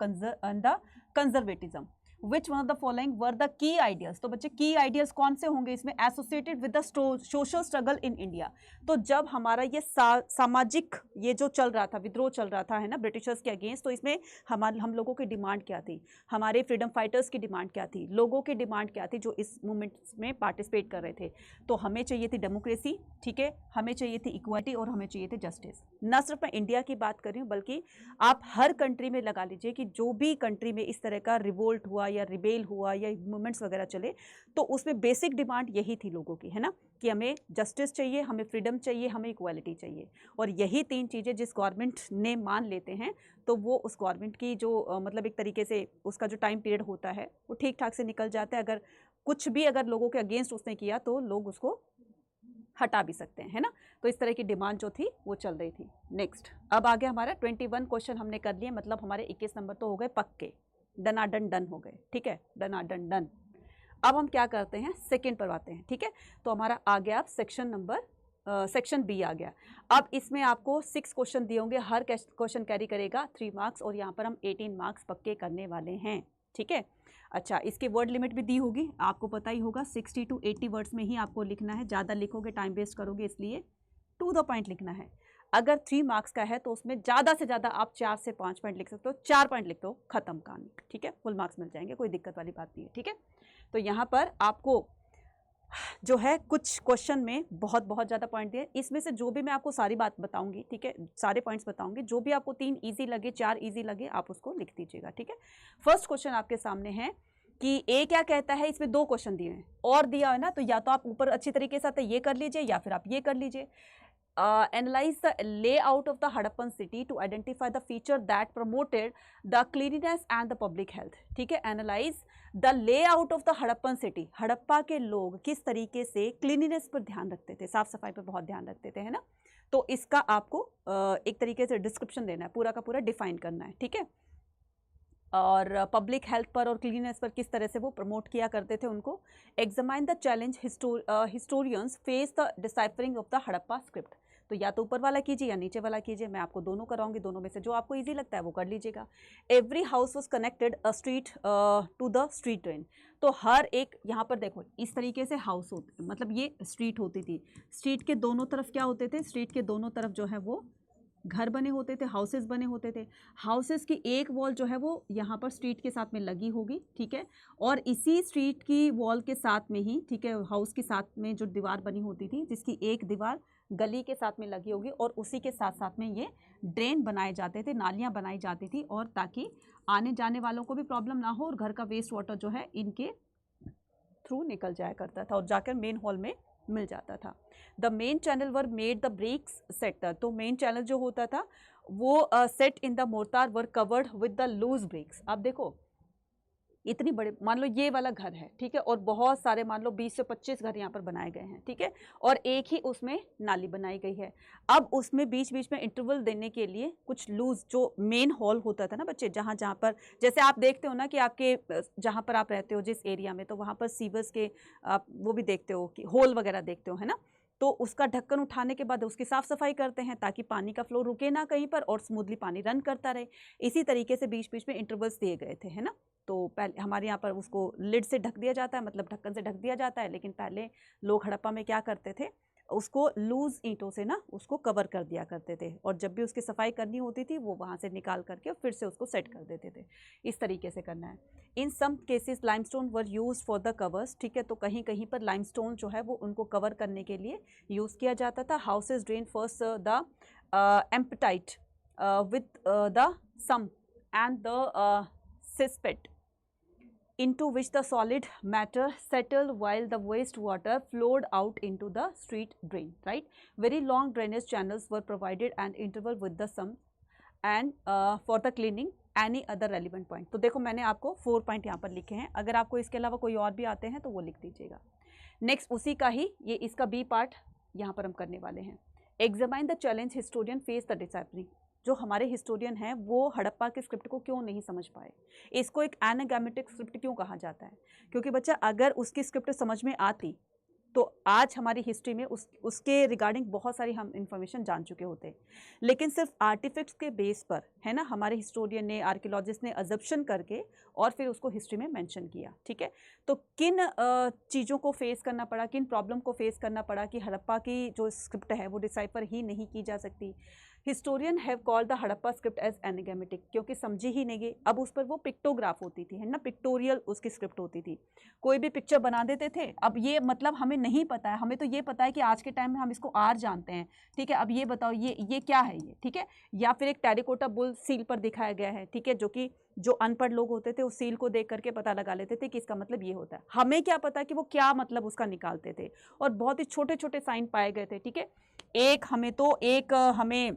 conservatism. Which one of the following were the key ideas. तो बच्चे की आइडियाज कौन से होंगे इसमें, associated with the social struggle in India. तो जब हमारा ये सामाजिक ये जो चल रहा था, विद्रोह चल रहा था, है ना, ब्रिटिशर्स के अगेंस्ट, तो इसमें हम लोगों की डिमांड क्या थी, हमारे फ्रीडम फाइटर्स की डिमांड क्या थी, लोगों की डिमांड क्या थी जो इस मूवमेंट में पार्टिसिपेट कर रहे थे। तो हमें चाहिए थी डेमोक्रेसी, ठीक है, हमें चाहिए थी इक्वालिटी, और हमें चाहिए थे जस्टिस। न सिर्फ मैं इंडिया की बात कर रही हूँ, बल्कि आप हर कंट्री में लगा लीजिए कि जो भी कंट्री में इस तरह का रिवोल्ट हुआ या रिबेल हुआ या मूवमेंट्स वगैरह चले, तो उसमें बेसिक डिमांड यही थी लोगों की, है ना, कि हमें जस्टिस चाहिए, हमें फ्रीडम चाहिए, हमें इक्वालिटी चाहिए। और यही 3 चीज़ें जिस गवर्नमेंट ने मान लेते हैं, तो वो उस गवर्नमेंट की जो मतलब एक तरीके से उसका जो टाइम पीरियड होता है वो ठीक ठाक से निकल जाता है। अगर कुछ भी अगर लोगों के अगेंस्ट उसने किया तो लोग उसको हटा भी सकते हैं, है ना। तो इस तरह की डिमांड जो थी वो चल रही थी। नेक्स्ट, अब आगे हमारा 21 क्वेश्चन हमने कर लिए, मतलब हमारे 21 नंबर तो हो गए पक्के, डनाडन डन हो गए, ठीक है, डनाडन डन। अब हम क्या करते हैं, सेकंड पर आते हैं, ठीक है। तो हमारा आ गया अब सेक्शन बी आ गया। अब इसमें आपको 6 क्वेश्चन दिए होंगे, हर क्वेश्चन कैरी करेगा 3 मार्क्स, और यहाँ पर हम 18 मार्क्स पक्के करने वाले हैं, ठीक है। अच्छा, इसकी वर्ड लिमिट भी दी होगी, आपको पता ही होगा, 60 to 80 वर्ड्स में ही आपको लिखना है, ज़्यादा लिखोगे टाइम वेस्ट करोगे, इसलिए टू द पॉइंट लिखना है। अगर 3 मार्क्स का है तो उसमें ज़्यादा से ज़्यादा आप 4 से 5 पॉइंट लिख सकते हो, 4 पॉइंट लिख दो, खत्म कहानी, ठीक है, फुल मार्क्स मिल जाएंगे, कोई दिक्कत वाली बात नहीं है, ठीक है। तो यहाँ पर आपको जो है कुछ क्वेश्चन में बहुत बहुत ज़्यादा पॉइंट दिए, इसमें से जो भी मैं आपको सारी बात बताऊंगी, ठीक है, सारे पॉइंट्स बताऊंगी, जो भी आपको 3 इजी लगे, 4 इजी लगे, आप उसको लिख दीजिएगा, ठीक है। फर्स्ट क्वेश्चन आपके सामने है कि ए क्या कहता है, इसमें 2 क्वेश्चन दिए हैं और दिया है ना, तो या तो आप ऊपर अच्छी तरीके से ये कर लीजिए या फिर आप ये कर लीजिए। Analyze the layout of the Harappan city to identify the feature that promoted the cleanliness and the public health, ठीक है। Analyze the layout of the Harappan city, Harappa के लोग किस तरीके से क्लीनिनेस पर ध्यान रखते थे, साफ सफाई पर बहुत ध्यान रखते थे, है ना। तो इसका आपको एक तरीके से डिस्क्रिप्शन देना है, पूरा का पूरा डिफाइन करना है, ठीक है। और पब्लिक हेल्थ पर और क्लीननेस पर किस तरह से वो प्रमोट किया करते थे उनको। Examine the challenge historians face the deciphering of the Harappa script, तो या तो ऊपर वाला कीजिए या नीचे वाला कीजिए, मैं आपको दोनों कराऊंगी, दोनों में से जो आपको इजी लगता है वो कर लीजिएगा। Every house was connected a street to the street drain, तो हर एक यहाँ पर देखो इस तरीके से हाउस होते, मतलब ये स्ट्रीट होती थी, स्ट्रीट के दोनों तरफ क्या होते थे, स्ट्रीट के दोनों तरफ जो है वो घर बने होते थे, हाउसेस बने होते थे। हाउसेस की एक वॉल जो है वो यहाँ पर स्ट्रीट के साथ में लगी होगी, ठीक है, और इसी स्ट्रीट की वॉल के साथ में ही, ठीक है, हाउस के साथ में जो दीवार बनी होती थी, जिसकी एक दीवार गली के साथ में लगी होगी, और उसी के साथ साथ में ये ड्रेन बनाए जाते थे, नालियाँ बनाई जाती थी, और ताकि आने जाने वालों को भी प्रॉब्लम ना हो और घर का वेस्ट वाटर जो है इनके थ्रू निकल जाया करता था और जाकर मेन हॉल में मिल जाता था। The main channel were made the bricks setter, तो मेन चैनल जो होता था वो set in the mortar were covered with the loose bricks. अब देखो इतनी बड़े, मान लो ये वाला घर है, ठीक है, और बहुत सारे मान लो 20 से 25 घर यहाँ पर बनाए गए हैं, ठीक है, और एक ही उसमें नाली बनाई गई है। अब उसमें बीच बीच में इंटरवल देने के लिए कुछ लूज, जो मेन हॉल होता था ना बच्चे, जहाँ जहाँ पर जैसे आप देखते हो ना कि आपके जहाँ पर आप रहते हो जिस एरिया में, तो वहाँ पर सीवर्स के आप वो भी देखते हो कि होल वगैरह देखते हो, है ना, तो उसका ढक्कन उठाने के बाद उसकी साफ सफाई करते हैं ताकि पानी का फ्लो रुके ना कहीं पर और स्मूथली पानी रन करता रहे। इसी तरीके से बीच बीच में इंटरवल्स दिए गए थे, है ना। तो पहले हमारे यहाँ पर उसको लिड से ढक दिया जाता है, मतलब ढक्कन से ढक दिया जाता है, लेकिन पहले लोग हड़प्पा में क्या करते थे, उसको लूज ईंटों से ना उसको कवर कर दिया करते थे, और जब भी उसकी सफाई करनी होती थी वो वहाँ से निकाल करके फिर से उसको सेट कर देते थे। इस तरीके से करना है। In some cases limestone were use for the covers, ठीक है, तो कहीं कहीं पर लाइमस्टोन जो है वो उनको कवर करने के लिए यूज़ किया जाता था। Houses drain first the emptied with the sump and the cesspit into which the solid matter settled while the waste water flowed out into the street drain, right. Very long drainage channels were provided and interval with the sump and for the cleaning any other relevant point। तो देखो मैंने आपको 4 point यहाँ पर लिखे हैं, अगर आपको इसके अलावा कोई और भी आते हैं तो वो लिख दीजिएगा। नेक्स्ट उसी का ही ये इसका बी पार्ट यहाँ पर हम करने वाले हैं। Examine the challenge historian face the deciphering, जो हमारे हिस्टोरियन हैं वो हड़प्पा के स्क्रिप्ट को क्यों नहीं समझ पाए, इसको एक एनाग्रामेटिक स्क्रिप्ट क्यों कहा जाता है, क्योंकि बच्चा अगर उसकी स्क्रिप्ट समझ में आती तो आज हमारी हिस्ट्री में उसके रिगार्डिंग बहुत सारी हम इंफॉर्मेशन जान चुके होते, लेकिन सिर्फ आर्टिफैक्ट्स के बेस पर, है ना, हमारे हिस्टोरियन ने, आर्कियोलॉजिस्ट ने अजम्पशन करके और फिर उसको हिस्ट्री में मेंशन किया, ठीक है। तो किन चीज़ों को फेस करना पड़ा, किन प्रॉब्लम को फेस करना पड़ा कि हड़प्पा की जो स्क्रिप्ट है वो डिसाइफर ही नहीं की जा सकती। Historian have called the Harappa script as enigmatic, क्योंकि समझी ही नहीं गई। अब उस पर वो पिक्टोग्राफ होती थी, है ना, पिक्टोरियल उसकी स्क्रिप्ट होती थी, कोई भी पिक्चर बना देते थे। अब ये मतलब हमें नहीं पता है, हमें तो ये पता है कि आज के टाइम में हम इसको आर जानते हैं, ठीक है। अब ये बताओ ये क्या है ये, ठीक है, या फिर एक टेरिकोटा बुल सील पर दिखाया गया है, ठीक है, जो कि जो अनपढ़ लोग होते थे उस सील को देख करके पता लगा लेते थे कि इसका मतलब ये होता है। हमें क्या पता कि वो क्या मतलब उसका निकालते थे, और बहुत ही छोटे छोटे साइन पाए गए थे, ठीक है। हमें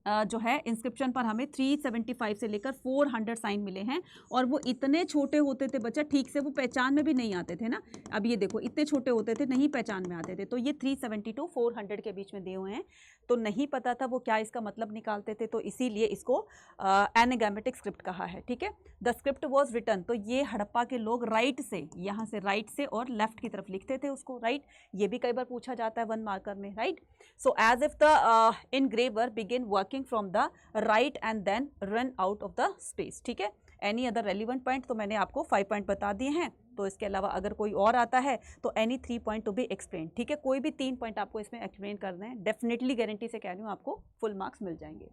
जो है इंस्क्रिप्शन पर हमें 375 से लेकर 400 साइन मिले हैं, और वो इतने छोटे होते थे बच्चा, ठीक से वो पहचान में भी नहीं आते थे ना। अब ये देखो इतने छोटे होते थे, नहीं पहचान में आते थे। तो ये 370 to 400 के बीच में दिए हुए हैं, तो नहीं पता था वो क्या इसका मतलब निकालते थे, तो इसीलिए इसको एनाग्रामेटिक स्क्रिप्ट कहा है, ठीक है। द स्क्रिप्ट वॉज रिटन, तो ये हड़प्पा के लोग राइट से, यहाँ से राइट से और लेफ्ट की तरफ लिखते थे उसको, राइट। ये भी कई बार पूछा जाता है 1 मार्कर में, right. So as if the engraver begin working from the right and then run out of the space, ठीक है। एनी अदर रेलिवेंट पॉइंट, तो मैंने आपको 5 पॉइंट बता दिए हैं। तो इसके अलावा अगर कोई और आता है तो any 3 point to be explain, ठीक है, कोई भी 3 पॉइंट आपको इसमें एक्सप्लेन करना है, डेफिनेटली गारंटी से कह रही हूँ आपको फुल मार्क्स मिल जाएंगे।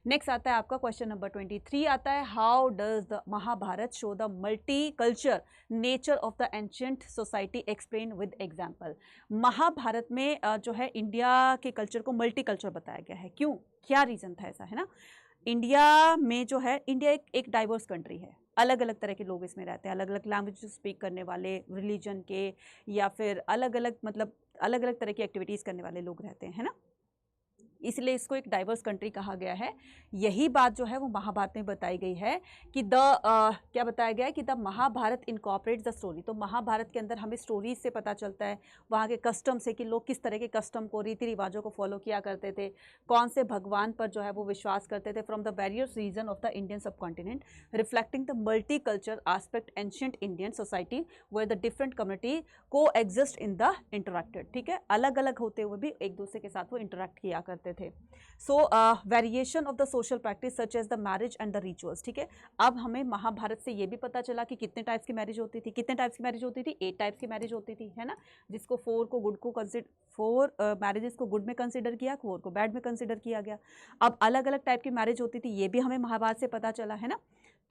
नेक्स्ट आता है आपका क्वेश्चन नंबर 23 आता है, how does the Mahabharat show the multi culture nature of the ancient society, explain with example. Mahabharat में जो है इंडिया के कल्चर को मल्टी कल्चर बताया गया है, क्यों, क्या रीज़न था ऐसा, है ना। इंडिया में जो है, इंडिया एक डाइवर्स कंट्री है, अलग अलग तरह के लोग इसमें रहते हैं, अलग अलग लैंग्वेज स्पीक करने वाले, रिलीजन के या फिर अलग अलग मतलब अलग अलग तरह की एक्टिविटीज़ करने वाले लोग रहते हैं, है ना, इसलिए इसको एक डाइवर्स कंट्री कहा गया है। यही बात जो है वो महाभारत में बताई गई है कि क्या बताया गया है कि the Mahabharat incorporates the story. तो महाभारत के अंदर हमें स्टोरीज से पता चलता है, वहाँ के कस्टम से कि लोग किस तरह के कस्टम को, रीति रिवाजों को फॉलो किया करते थे, कौन से भगवान पर जो है वो विश्वास करते थे, from the various region of the Indian sub continent, reflecting the multi culture aspect ancient Indian society where the different community coexist in the interacted, ठीक है, अलग अलग होते हुए भी एक दूसरे के साथ वो इंटरेक्ट किया करते थे। So variation of the social practice such as the marriage and the rituals, ठीक है। अब हमें महाभारत से ये भी पता चला कि कितने टाइप्स की मैरिज होती थी, कितने टाइप्स की मैरिज होती थी, 8 टाइप्स की मैरिज होती थी, है ना, जिसको 4 को गुड को कंसिडर, 4 मैरिजेस को गुड में कंसिडर किया, 4 को बैड में कंसिडर किया गया। अब अलग अलग टाइप की मैरिज होती थी, ये भी हमें महाभारत से पता चला, है ना।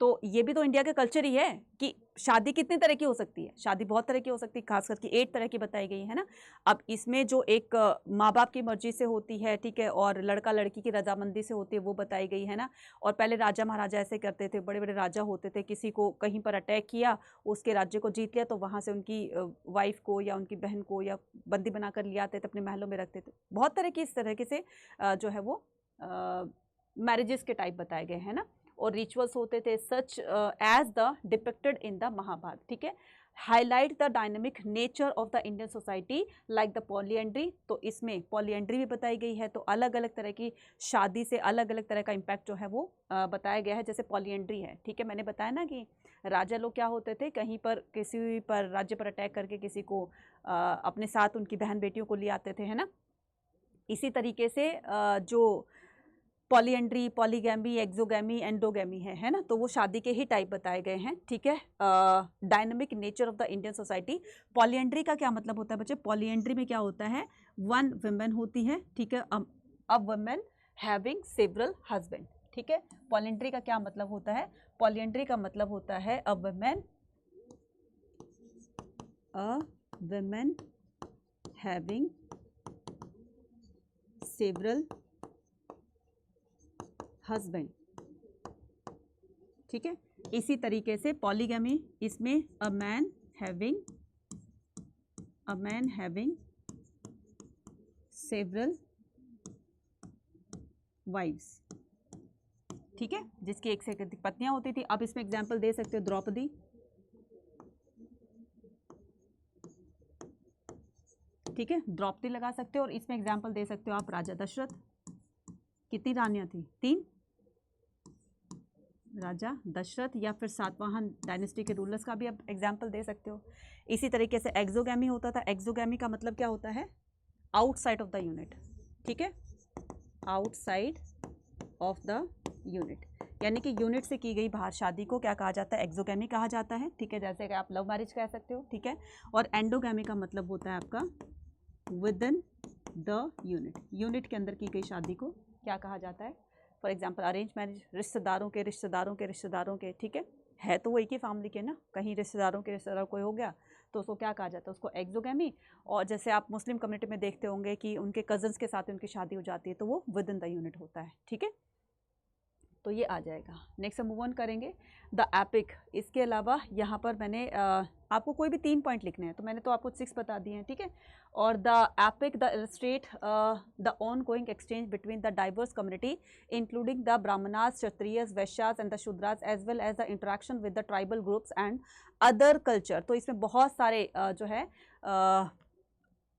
तो ये भी तो इंडिया का कल्चर ही है कि शादी कितने तरह की हो सकती है, शादी बहुत तरह की हो सकती है, खास करके 8 तरह की बताई गई है ना। अब इसमें जो एक माँ बाप की मर्जी से होती है, ठीक है, और लड़का लड़की की रजामंदी से होती है, वो बताई गई है ना। और पहले राजा महाराजा ऐसे करते थे, बड़े बड़े राजा होते थे, किसी को कहीं पर अटैक किया, उसके राज्य को जीत लिया, तो वहाँ से उनकी वाइफ को या उनकी बहन को या बंदी बनाकर ले आते थे, अपने महलों में रखते थे। बहुत तरह की इस तरीके से जो है वो मैरिजेस के टाइप बताए गए हैं ना। और रिचुअल्स होते थे such as the depicted in the Mahabharat, ठीक है। Highlight the dynamic nature of the Indian society like the polyandry, तो इसमें पॉलीएंड्री भी बताई गई है। तो अलग अलग तरह की शादी से अलग अलग तरह का इम्पैक्ट जो है वो बताया गया है, जैसे पॉलीएंड्री है, ठीक है। मैंने बताया ना कि राजा लोग क्या होते थे, कहीं पर किसी पर राज्य पर अटैक करके किसी को अपने साथ उनकी बहन बेटियों को ले आते थे, है ना। इसी तरीके से जो पॉलीएंड्री, पॉलीगैमी, एक्सोगैमी, एंडोगैमी है ना, तो वो शादी के ही टाइप बताए गए हैं, ठीक है। Dynamic nature of the Indian society, polyandry का क्या मतलब होता है बच्चे, पॉलीएंड्री में क्या होता है, 1 वुमेन होती है, ठीक है, a women having several husband, ठीक है। पॉलीएंड्री का क्या मतलब होता है, पॉलीएंड्री का मतलब होता है a women having several husband, ठीक है। इसी तरीके से पॉलीगैमी, इसमें a man having several wives, ठीक है, जिसकी एक से अधिक पत्नियां होती थी। अब इसमें एग्जाम्पल दे सकते हो द्रौपदी, ठीक है, द्रौपदी लगा सकते हो। और इसमें एग्जाम्पल दे सकते हो आप राजा दशरथ, कितनी रानियां थी, 3, राजा दशरथ, या फिर सातवाहन डायनेस्टी के रूलर्स का भी आप एग्जाम्पल दे सकते हो। इसी तरीके से एक्सोगैमी होता था, एक्सोगैमी का मतलब क्या होता है, आउटसाइड ऑफ द यूनिट, ठीक है, आउटसाइड ऑफ द यूनिट, यानी कि यूनिट से की गई बाहर शादी को क्या कहा जाता है, एक्सोगैमी कहा जाता है, ठीक है, जैसे कि आप लव मैरिज कह सकते हो, ठीक है। और एंडोगैमी का मतलब होता है आपका with in the unit, unit के अंदर की गई शादी को क्या कहा जाता है, फॉर एग्जाम्पल अरेंज मैरिज, रिश्तेदारों के रिश्तेदारों के रिश्तेदारों के, ठीक है तो वो एक ही फैमिली के ना, कहीं रिश्तेदारों के रिश्तेदार कोई हो गया तो उसको क्या कहा जाता है, उसको एक्सोगैमी। और जैसे आप मुस्लिम कम्युनिटी में देखते होंगे कि उनके कजन्स के साथ उनकी शादी हो जाती है, तो वो विद इन द यूनिट होता है, ठीक है। तो ये आ जाएगा। नेक्स्ट हम मूव ऑन करेंगे द एपिक। इसके अलावा यहाँ पर मैंने आपको कोई भी 3 पॉइंट लिखने हैं, तो मैंने तो आपको 6 बता दिए हैं, ठीक है। और the epic the illustrate the on going exchange between the diverse community including the Brahmanas, Kshatriyas, Vaishyas and the Shudras as well as the interaction with the tribal groups and other culture. तो इसमें बहुत सारे जो है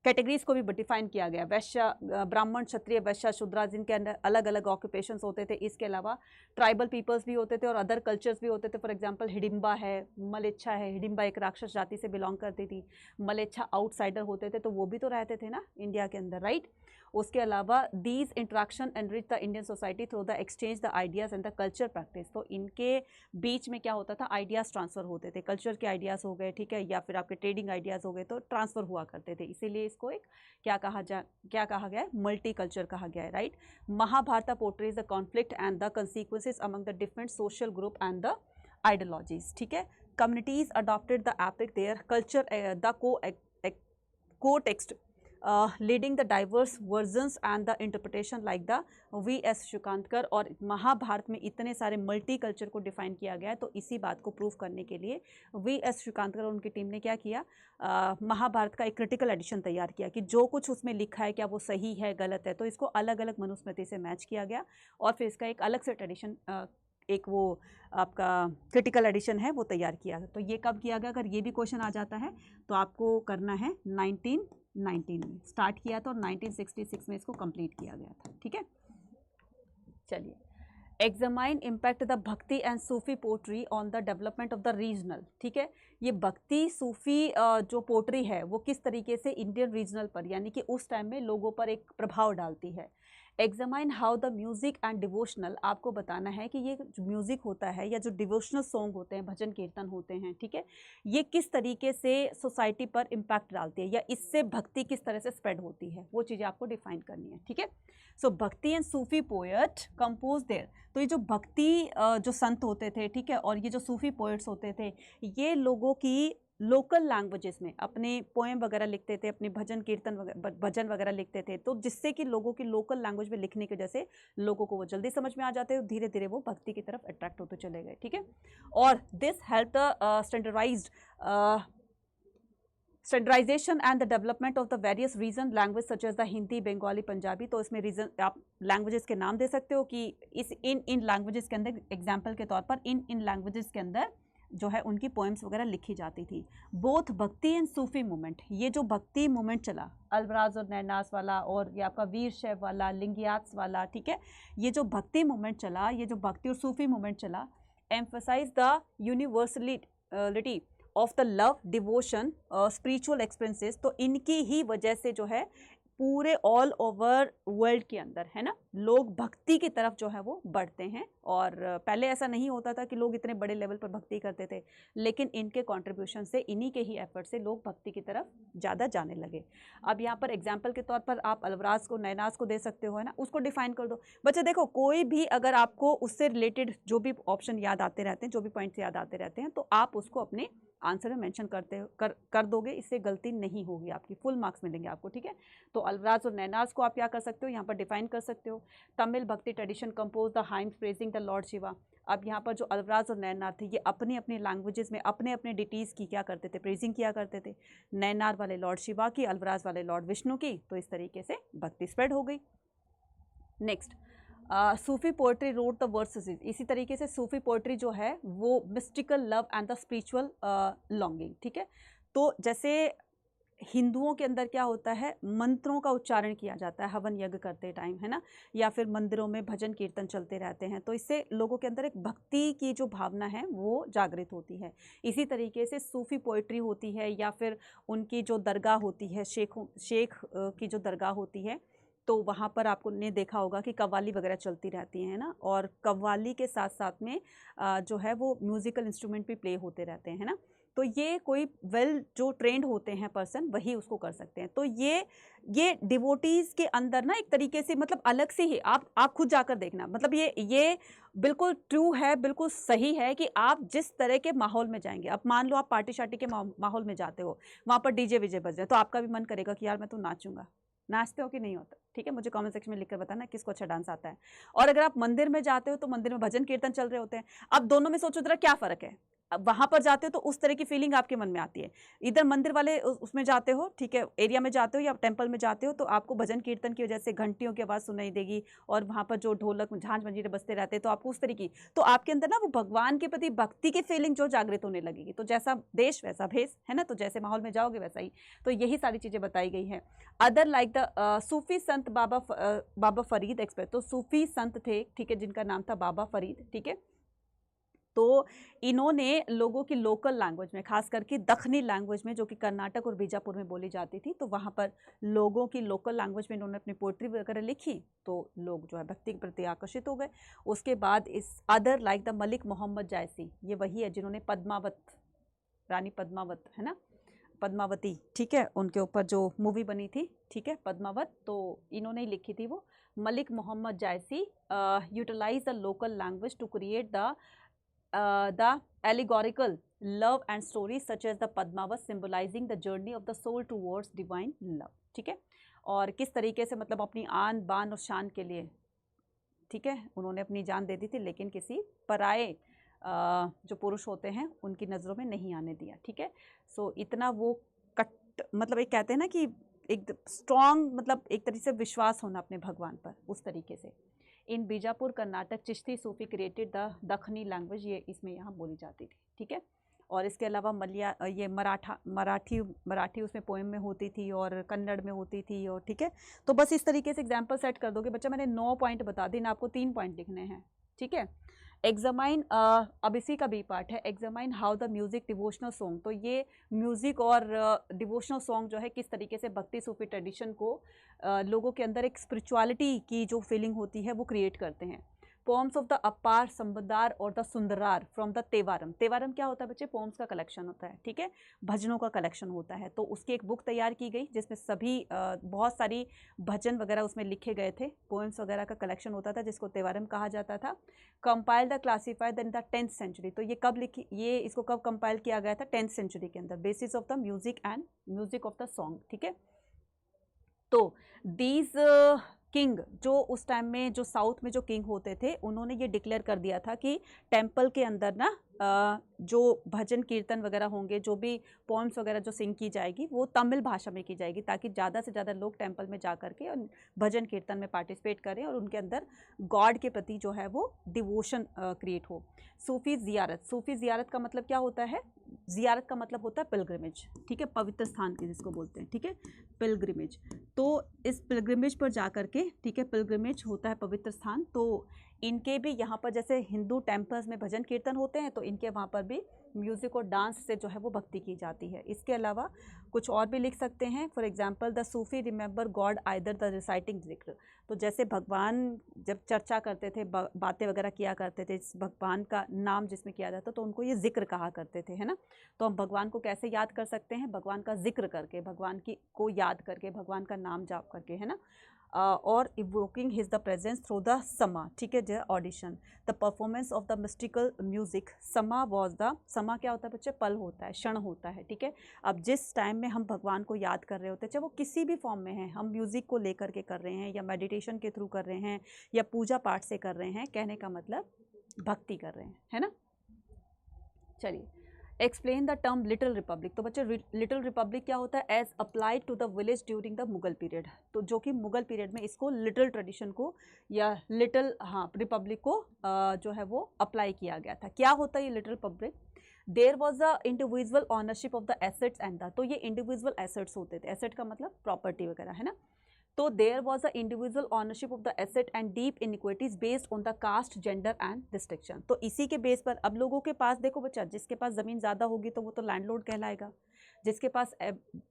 कैटेगरीज को भी डिफाइन किया गया, वैश्य, ब्राह्मण, क्षत्रिय, वैश्य, शूद्रा, जिनके अंदर अलग अलग ऑक्यूपेशंस होते थे। इसके अलावा ट्राइबल पीपल्स भी होते थे और अदर कल्चर्स भी होते थे। फॉर एग्जांपल हिडिम्बा है, मलेच्छा है, हिडिम्बा एक राक्षस जाति से बिलोंग करती थी, मलेच्छा आउटसाइडर होते थे, तो वो भी तो रहते थे ना इंडिया के अंदर, राइट। उसके अलावा these interaction enrich the Indian society through the exchange the ideas and the culture practice. तो इनके बीच में क्या होता था, आइडियाज़ ट्रांसफ़र होते थे, कल्चर के आइडियाज़ हो गए, ठीक है, या फिर आपके ट्रेडिंग आइडियाज़ हो गए, तो ट्रांसफ़र हुआ करते थे। इसीलिए इसको एक क्या कहा गया है, मल्टी कल्चर कहा गया है, right. Mahabharata portrays the conflict and the consequences among the different social group and the ideologies, ठीक है। Communities adopted the epic their culture the context leading the diverse versions and the interpretation like the V.S. Sukthankar. और महाभारत में इतने सारे multi culture को define किया गया है, तो इसी बात को प्रूव करने के लिए V.S. शुकांतकर और उनकी टीम ने क्या किया, महाभारत का एक क्रिटिकल एडिशन तैयार किया कि जो कुछ उसमें लिखा है क्या वो सही है गलत है, तो इसको अलग अलग मनुस्मृति से मैच किया गया और फिर इसका एक अलग से एडिशन, एक वो आपका क्रिटिकल एडिशन है वो तैयार किया। तो ये कब किया गया, अगर ये भी क्वेश्चन आ जाता है तो आपको करना है 1919 में स्टार्ट किया था और 1966 में इसको कंप्लीट किया गया था, ठीक है। चलिए, examine impact the bhakti and Sufi poetry on the development of the regional, ठीक है। ये भक्ति सूफी जो पोट्री है वो किस तरीके से इंडियन रीजनल पर यानी कि उस टाइम में लोगों पर एक प्रभाव डालती है। Examine how the music and devotional, आपको बताना है कि ये जो म्यूजिक होता है या जो डिवोशनल सॉन्ग होते हैं, भजन कीर्तन होते हैं, ठीक है, ये किस तरीके से सोसाइटी पर इम्पैक्ट डालती है या इससे भक्ति किस तरह से स्प्रेड होती है, वो चीज़ें आपको डिफाइन करनी है, ठीक है। So bhakti and Sufi poet compose their, तो ये जो भक्ति जो संत होते थे, ठीक है, और ये जो सूफी पोएट्स होते थे, ये लोगों की लोकल लैंग्वेजेस में अपने पोएम वगैरह लिखते थे, अपने भजन कीर्तन भजन वगैरह लिखते थे, तो जिससे कि लोगों की लोकल लैंग्वेज में लिखने की वजह से लोगों को वो जल्दी समझ में आ जाते हैं, धीरे धीरे वो भक्ति की तरफ अट्रैक्ट होते चले गए, ठीक है। और this help the standardisation and the development of the various region language such as the Hindi, Bengali, Punjabi. तो इसमें रीजन आप लैंग्वेजेस के नाम दे सकते हो कि इन लैंग्वेजेस के अंदर, एग्जाम्पल के तौर पर इन लैंग्वेजेस के अंदर जो है उनकी पोएम्स वगैरह लिखी जाती थी। बोथ भक्ति एंड सूफी मूवमेंट, ये जो भक्ति मूवमेंट चला, अल्बराज और नैनास वाला और ये आपका वीर शैव वाला, लिंगियात्स वाला, ठीक है, ये जो भक्ति मूवमेंट चला, ये जो भक्ति और सूफी मूवमेंट चला, emphasise the universality of the love, devotion, spiritual experiences. तो इनकी ही वजह से जो है पूरे ऑल ओवर वर्ल्ड के अंदर, है ना, लोग भक्ति की तरफ जो है वो बढ़ते हैं। और पहले ऐसा नहीं होता था कि लोग इतने बड़े लेवल पर भक्ति करते थे, लेकिन इनके कंट्रीब्यूशन से, इन्हीं के ही एफर्ट से लोग भक्ति की तरफ ज़्यादा जाने लगे। अब यहाँ पर एग्जाम्पल के तौर पर आप अलवराज को, नैनाज को दे सकते हो, है ना, उसको डिफाइन कर दो। बच्चे देखो, कोई भी अगर आपको उससे रिलेटेड जो भी ऑप्शन याद आते रहते हैं, जो भी पॉइंट्स याद आते रहते हैं, तो आप उसको अपने आंसर में मेंशन कर दोगे, इससे गलती नहीं होगी आपकी, फुल मार्क्स मिलेंगे आपको, ठीक है। तो अलवराज और नैनाज को आप क्या कर सकते हो, यहाँ पर डिफाइन कर सकते हो। तमिल भक्ति tradition compose the hymns praising the Lord Shiva. अब यहाँ पर जो अलवराज और नैनार थे, ये अपनी अपनी लैंग्वेजेस में अपने अपने डिटीज़ की क्या करते थे, प्रेजिंग किया करते थे। नैनार वाले लॉर्ड शिवा की, अलवराज वाले लॉर्ड विष्णु की। तो इस तरीके से भक्ति स्प्रेड हो गई। Next, Sufi poetry wrote the versus. इसी तरीके से सूफी पोएट्री जो है वो mystical love and the spiritual longing, ठीक है। तो जैसे हिंदुओं के अंदर क्या होता है, मंत्रों का उच्चारण किया जाता है हवन यज्ञ करते टाइम, है ना, या फिर मंदिरों में भजन कीर्तन चलते रहते हैं, तो इससे लोगों के अंदर एक भक्ति की जो भावना है वो जागृत होती है। इसी तरीके से सूफी पोएट्री होती है या फिर उनकी जो दरगाह होती है, शेख की जो दरगाह होती है, तो वहाँ पर आपको ने देखा होगा कि कव्वाली वगैरह चलती रहती हैं ना, और कव्वाली के साथ साथ में जो है वो म्यूज़िकल इंस्ट्रूमेंट भी प्ले होते रहते हैं, है ना। तो ये कोई जो ट्रेंड होते हैं पर्सन, वही उसको कर सकते हैं। तो ये डिवोटीज़ के अंदर ना एक तरीके से मतलब अलग से ही आप खुद जाकर देखना, मतलब ये बिल्कुल ट्रू है, बिल्कुल सही है कि आप जिस तरह के माहौल में जाएंगे, अब मान लो आप पार्टी शार्टी के माहौल में जाते हो, वहाँ पर डीजे विजे बज रहे हैं, तो आपका भी मन करेगा कि यार मैं तो नाचूंगा। नाचते हो कि नहीं होता, ठीक है, मुझे कमेंट सेक्शन में लिखकर बताना किसको अच्छा डांस आता है। और अगर आप मंदिर में जाते हो तो मंदिर में भजन कीर्तन चल रहे होते हैं। अब दोनों में सोचो जरा क्या फ़र्क है। अब वहाँ पर जाते हो तो उस तरह की फीलिंग आपके मन में आती है, इधर मंदिर वाले उसमें जाते हो, ठीक है, एरिया में जाते हो या टेम्पल में जाते हो, तो आपको भजन कीर्तन की वजह से घंटियों की आवाज़ सुनाई देगी और वहाँ पर जो ढोलक झांझ मंजीरे बजते रहते हैं, तो आपको उस तरह की, तो आपके अंदर ना वो भगवान के प्रति भक्ति की फीलिंग जो जागृत होने लगेगी। तो जैसा देश वैसा भेष, है ना, तो जैसे माहौल में जाओगे वैसा ही। तो यही सारी चीज़ें बताई गई हैं। Other like the Sufi Sant Baba Farid express, तो सूफी संत थे, ठीक है, जिनका नाम था बाबा फरीद, ठीक है, तो इन्होंने लोगों की लोकल लैंग्वेज में, खास करके दखनी लैंग्वेज में जो कि कर्नाटक और बीजापुर में बोली जाती थी, तो वहाँ पर लोगों की लोकल लैंग्वेज में इन्होंने अपनी पोइट्री वगैरह लिखी, तो लोग जो है भक्ति के प्रति आकर्षित हो गए। उसके बाद इस other like the Malik Muhammad Jayasi, ये वही है जिन्होंने पद्मावत, रानी पद्मावत है ना, पद्मावती, ठीक है, उनके ऊपर जो मूवी बनी थी, ठीक है, पद्मावत, तो इन्होंने ही लिखी थी वो। Malik Muhammad Jayasi utilize the local language to create the allegorical love and stories such as the Padmavat symbolizing the journey of the soul towards divine love, ठीक है। और किस तरीके से मतलब अपनी आन बान और शान के लिए, ठीक है, उन्होंने अपनी जान दे दी थी, लेकिन किसी पराए जो पुरुष होते हैं उनकी नज़रों में नहीं आने दिया, ठीक है। सो इतना वो मतलब एक कहते हैं ना कि एक स्ट्रॉन्ग, मतलब एक तरीके से विश्वास होना अपने भगवान पर, उस तरीके से। इन बीजापुर कर्नाटक चिश्ती सूफी क्रिएटेड द दखनी लैंग्वेज, ये इसमें यहाँ बोली जाती थी, ठीक है। और इसके अलावा ये मराठी उसमें पोएम में होती थी और कन्नड़ में होती थी, और ठीक है। तो बस इस तरीके से एग्जाम्पल सेट कर दोगे बच्चा। मैंने 9 पॉइंट बता दी ना, आपको 3 पॉइंट लिखने हैं, ठीक है। एग्जामाइन, अब इसी का बी पार्ट है, examine how the music devotional song. तो ये म्यूजिक और डिवोशनल सॉन्ग जो है किस तरीके से भक्ति सूफी ट्रेडिशन को लोगों के अंदर एक स्पिरिचुअलिटी की जो फीलिंग होती है वो क्रिएट करते हैं। पोम्स ऑफ द अपार, संबदार और द सुंदरार फ्रॉम द तेवारम। तेवारम क्या होता है बच्चे? पोम्स का कलेक्शन होता है, ठीक है, भजनों का कलेक्शन होता है। तो उसकी एक बुक तैयार की गई जिसमें सभी बहुत सारी भजन वगैरह उसमें लिखे गए थे, पोएम्स वगैरह का कलेक्शन होता था, जिसको तेवारम कहा जाता था। Compile the classified in the 10th century. तो ये कब लिखी, ये इसको कब कंपाइल किया गया था? 10th सेंचुरी के अंदर, basis of the music and music of the song, ठीक है। तो दीज किंग, जो उस टाइम में जो साउथ में जो किंग होते थे, उन्होंने ये डिक्लेयर कर दिया था कि टेम्पल के अंदर ना जो भजन कीर्तन वगैरह होंगे, जो भी पोएम्स वगैरह जो सिंग की जाएगी वो तमिल भाषा में की जाएगी, ताकि ज़्यादा से ज़्यादा लोग टेम्पल में जा करके और भजन कीर्तन में पार्टिसिपेट करें और उनके अंदर गॉड के प्रति जो है वो डिवोशन क्रिएट हो। सूफी ज़ियारत, सूफी ज़ियारत का मतलब क्या होता है? ज़ियारत का मतलब होता है पिलग्रिमेज, ठीक है, पवित्र स्थान की जिसको बोलते हैं, ठीक है, पिलग्रिमेज। तो इस पिलग्रिमेज पर जा करके, ठीक है, पिलग्रिमेज होता है पवित्र स्थान। तो इनके भी यहाँ पर जैसे हिंदू टेम्पल्स में भजन कीर्तन होते हैं, तो इनके वहाँ पर भी म्यूज़िक और डांस से जो है वो भक्ति की जाती है। इसके अलावा कुछ और भी लिख सकते हैं, for example the Sufi remember God either the reciting जिक्र। तो जैसे भगवान जब चर्चा करते थे, बातें वगैरह किया करते थे, इस भगवान का नाम जिसमें किया जाता तो उनको ये जिक्र कहा करते थे, है ना। तो हम भगवान को कैसे याद कर सकते हैं? भगवान का जिक्र करके, भगवान की को याद करके, भगवान का नाम जाप करके, है ना। और evoking his the presence through the समा, ठीक है, जो audition the performance of the mystical music. समा वॉज द, समा क्या होता है बच्चे? पल होता है, क्षण होता है, ठीक है। अब जिस टाइम में हम भगवान को याद कर रहे होते हैं, चाहे वो किसी भी फॉर्म में है, हम म्यूज़िक को लेकर के कर रहे हैं या मेडिटेशन के थ्रू कर रहे हैं या पूजा पाठ से कर रहे हैं, कहने का मतलब भक्ति कर रहे हैं, है ना। चलिए, explain the term little republic. तो बच्चे लिटिल रिपब्लिक क्या होता है? As applied to the village during the Mughal period. तो जो कि मुगल पीरियड में इसको लिटिल ट्रेडिशन को या लिटिल, हाँ, रिपब्लिक को जो है वो अप्लाई किया गया था। क्या होता है ये little republic? There was a individual ownership of the assets and the, तो ये इंडिविजुअल एसेट्स होते थे, एसेट का मतलब प्रॉपर्टी वगैरह, है ना। तो there was a individual ownership of the asset and deep inequities based on the caste, gender and distinction. तो इसी के बेस पर अब लोगों के पास, देखो बच्चा, जिसके पास ज़मीन ज़्यादा होगी तो वो तो लैंडलॉर्ड कहलाएगा, जिसके पास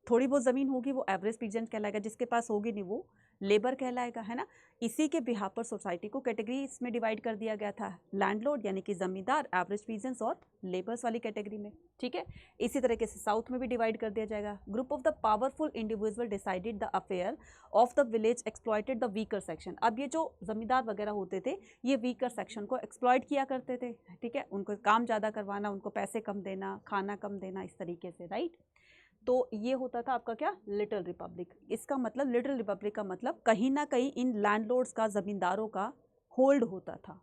थोड़ी बहुत ज़मीन होगी वो एवरेज पीजेंट कहलाएगा, जिसके पास होगी नहीं वो लेबर कहलाएगा, है ना। इसी के बिहार पर सोसाइटी को कैटेगरीज में डिवाइड कर दिया गया था, लैंडलॉर्ड यानी कि ज़मींदार, एवरेज पीजेंट्स और लेबर्स वाली कैटेगरी में, ठीक है। इसी तरीके से साउथ में भी डिवाइड कर दिया जाएगा। Group of the powerful individual decided the affair of the village, exploited the weaker section. अब ये जो जमींदार वगैरह होते थे, ये वीकर सेक्शन को एक्सप्लॉइट किया करते थे, ठीक है, उनको काम ज़्यादा करवाना, उनको पैसे कम देना, खाना कम देना, इस तरीके से, राइट। तो ये होता था आपका क्या? Little Republic. इसका मतलब, लिटिल रिपब्लिक का मतलब कहीं ना कहीं इन लैंडलॉर्ड्स का, ज़मींदारों का होल्ड होता था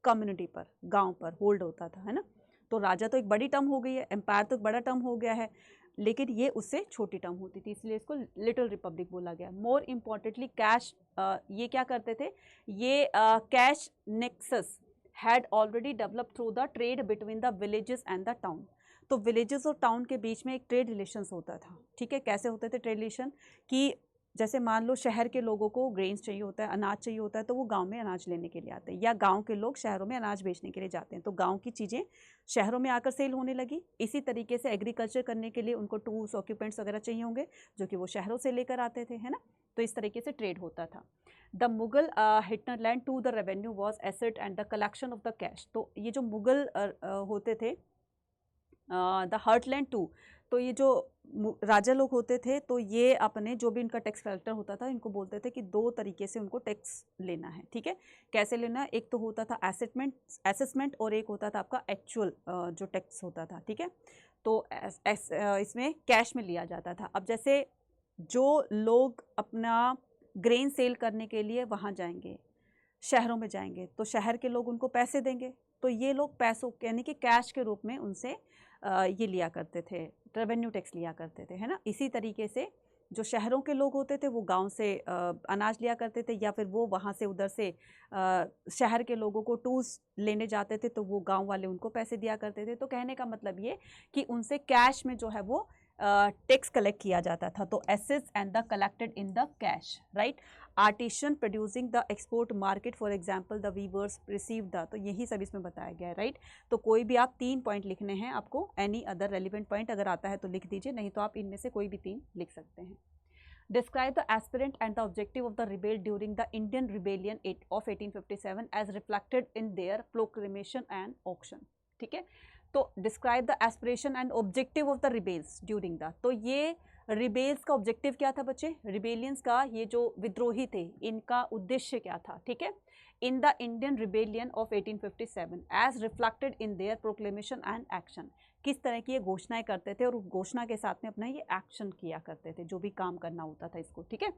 कम्युनिटी पर, गांव पर होल्ड होता था, है ना। तो राजा तो एक बड़ी टर्म हो गई है, एम्पायर तो एक बड़ा टर्म हो गया है, लेकिन ये उससे छोटी टर्म होती थी, इसलिए इसको लिटिल रिपब्लिक बोला गया। मोर इम्पॉर्टेंटली कैश, ये क्या करते थे? ये cash nexus had already develop through the trade between the villages and the town. तो विलेजेस और टाउन के बीच में एक ट्रेड रिलेशंस होता था, ठीक है। कैसे होते थे ट्रेड रिलेशन? कि जैसे मान लो शहर के लोगों को ग्रेन्स चाहिए होता है, अनाज चाहिए होता है, तो वो गांव में अनाज लेने के लिए आते हैं, या गांव के लोग शहरों में अनाज बेचने के लिए जाते हैं, तो गांव की चीज़ें शहरों में आकर सेल होने लगी। इसी तरीके से एग्रीकल्चर करने के लिए उनको टूल्स, ऑक्यूपेंट्स वगैरह चाहिए होंगे, जो कि वो शहरों से लेकर आते थे, है ना। तो इस तरीके से ट्रेड होता था। द मुगल हिटलरलैंड to the revenue was asset and the collection of the cash. तो ये जो मुगल होते थे, द हर्टलैंड टू, तो ये जो राजा लोग होते थे, तो ये अपने जो भी इनका टैक्स कलेक्टर होता था, इनको बोलते थे कि दो तरीके से उनको टैक्स लेना है, ठीक है। कैसे लेना है, एक तो होता था असेसमेंट और एक होता था आपका एक्चुअल जो टैक्स होता था, ठीक है। तो इसमें कैश में लिया जाता था। अब जैसे जो लोग अपना ग्रेन सेल करने के लिए वहाँ जाएंगे, शहरों में जाएंगे, तो शहर के लोग उनको पैसे देंगे, तो ये लोग पैसों यानी कि कैश के रूप में उनसे ये लिया करते थे, रेवेन्यू टैक्स लिया करते थे, है ना। इसी तरीके से जो शहरों के लोग होते थे वो गांव से अनाज लिया करते थे, या फिर वो वहाँ से उधर से शहर के लोगों को टूल्स लेने जाते थे, तो वो गांव वाले उनको पैसे दिया करते थे। तो कहने का मतलब ये कि उनसे कैश में जो है वो टैक्स कलेक्ट किया जाता था। तो assets and the collected in the cash, right. Artisan producing the export market, for example the weavers receive the, तो यही सब इसमें बताया गया है, राइट। तो कोई भी आप 3 पॉइंट लिखने हैं आपको, एनी अदर रेलिवेंट पॉइंट अगर आता है तो लिख दीजिए, नहीं तो आप इनमें से कोई भी 3 लिख सकते हैं। Describe the aspirant and the objective of the rebel during the Indian Rebellion of 1857 as reflected in their proclamation and auction, ठीक है। तो describe the aspiration and objective of the rebels during the, तो ये rebels का objective क्या था बच्चे, rebellions का, ये जो विद्रोही थे इनका उद्देश्य क्या था, ठीक है। In the Indian rebellion of 1857 as reflected in their proclamation and action, किस तरह की ये घोषणाएं करते थे और उस घोषणा के साथ में अपना ये एक्शन किया करते थे, जो भी काम करना होता था इसको, ठीक है।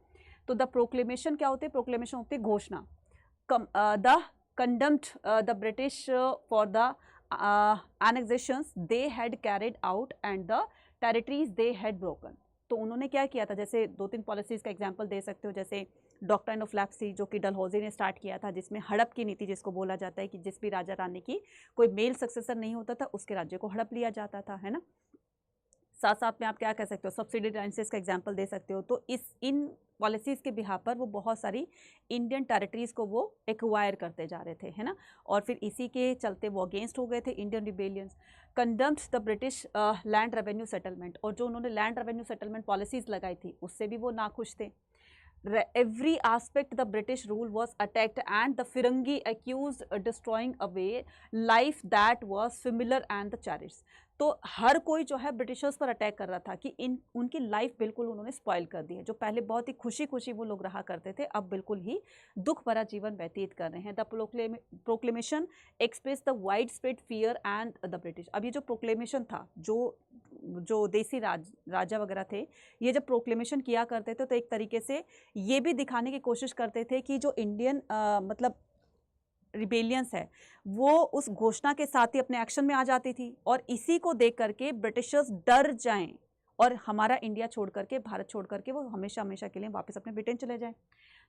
तो द प्रोक्लेमेशन क्या होते हैं, प्रोक्लेमेशन होती है घोषणा। The कंडम्ड the British for the annexations they had carried out and the territories they had broken। तो उन्होंने क्या किया था, जैसे 2-3 पॉलिसीज़ का एग्जांपल दे सकते हो, जैसे डॉक्ट्राइन ऑफ लेप्सी जो कि डलहौजी ने स्टार्ट किया था, जिसमें हड़प की नीति जिसको बोला जाता है कि जिस भी राजा रानी की कोई मेल सक्सेसर नहीं होता था उसके राज्य को हड़प लिया जाता था, है ना। साथ साथ में आप क्या कह सकते हो, सब्सिडी लाइसेंस का एग्जांपल दे सकते हो। तो इन पॉलिसीज़ के बिहार पर वो बहुत सारी इंडियन टेरिटरीज़ को वो एक्वायर करते जा रहे थे, है ना। और फिर इसी के चलते वो अगेंस्ट हो गए थे Indian rebellions. कंडम्ड the British land revenue settlement, और जो उन्होंने लैंड रेवेन्यू सेटलमेंट पॉलिसीज़ लगाई थी उससे भी वो नाखुश थे। Every aspect the British rule was attacked and the Firangi accused destroying away life that was familiar and the cherished। तो हर कोई जो है ब्रिटिशर्स पर अटैक कर रहा था कि उनकी लाइफ बिल्कुल उन्होंने स्पॉइल कर दी है। जो पहले बहुत ही खुशी खुशी वो लोग रहा करते थे, अब बिल्कुल ही दुख भरा जीवन व्यतीत कर रहे हैं। The proclamation express the wide spread fear and the British. अब ये जो प्रोक्लेमेशन था, जो देसी राजा वगैरह थे, ये जब प्रोक्लेमेशन किया करते थे तो एक तरीके से ये भी दिखाने की कोशिश करते थे कि जो इंडियन मतलब रिबेलियंस है वो उस घोषणा के साथ ही अपने एक्शन में आ जाती थी, और इसी को देख करके ब्रिटिशर्स डर जाएं और हमारा इंडिया छोड़ करके, भारत छोड़ करके वो हमेशा हमेशा के लिए वापस अपने ब्रिटेन चले जाएं।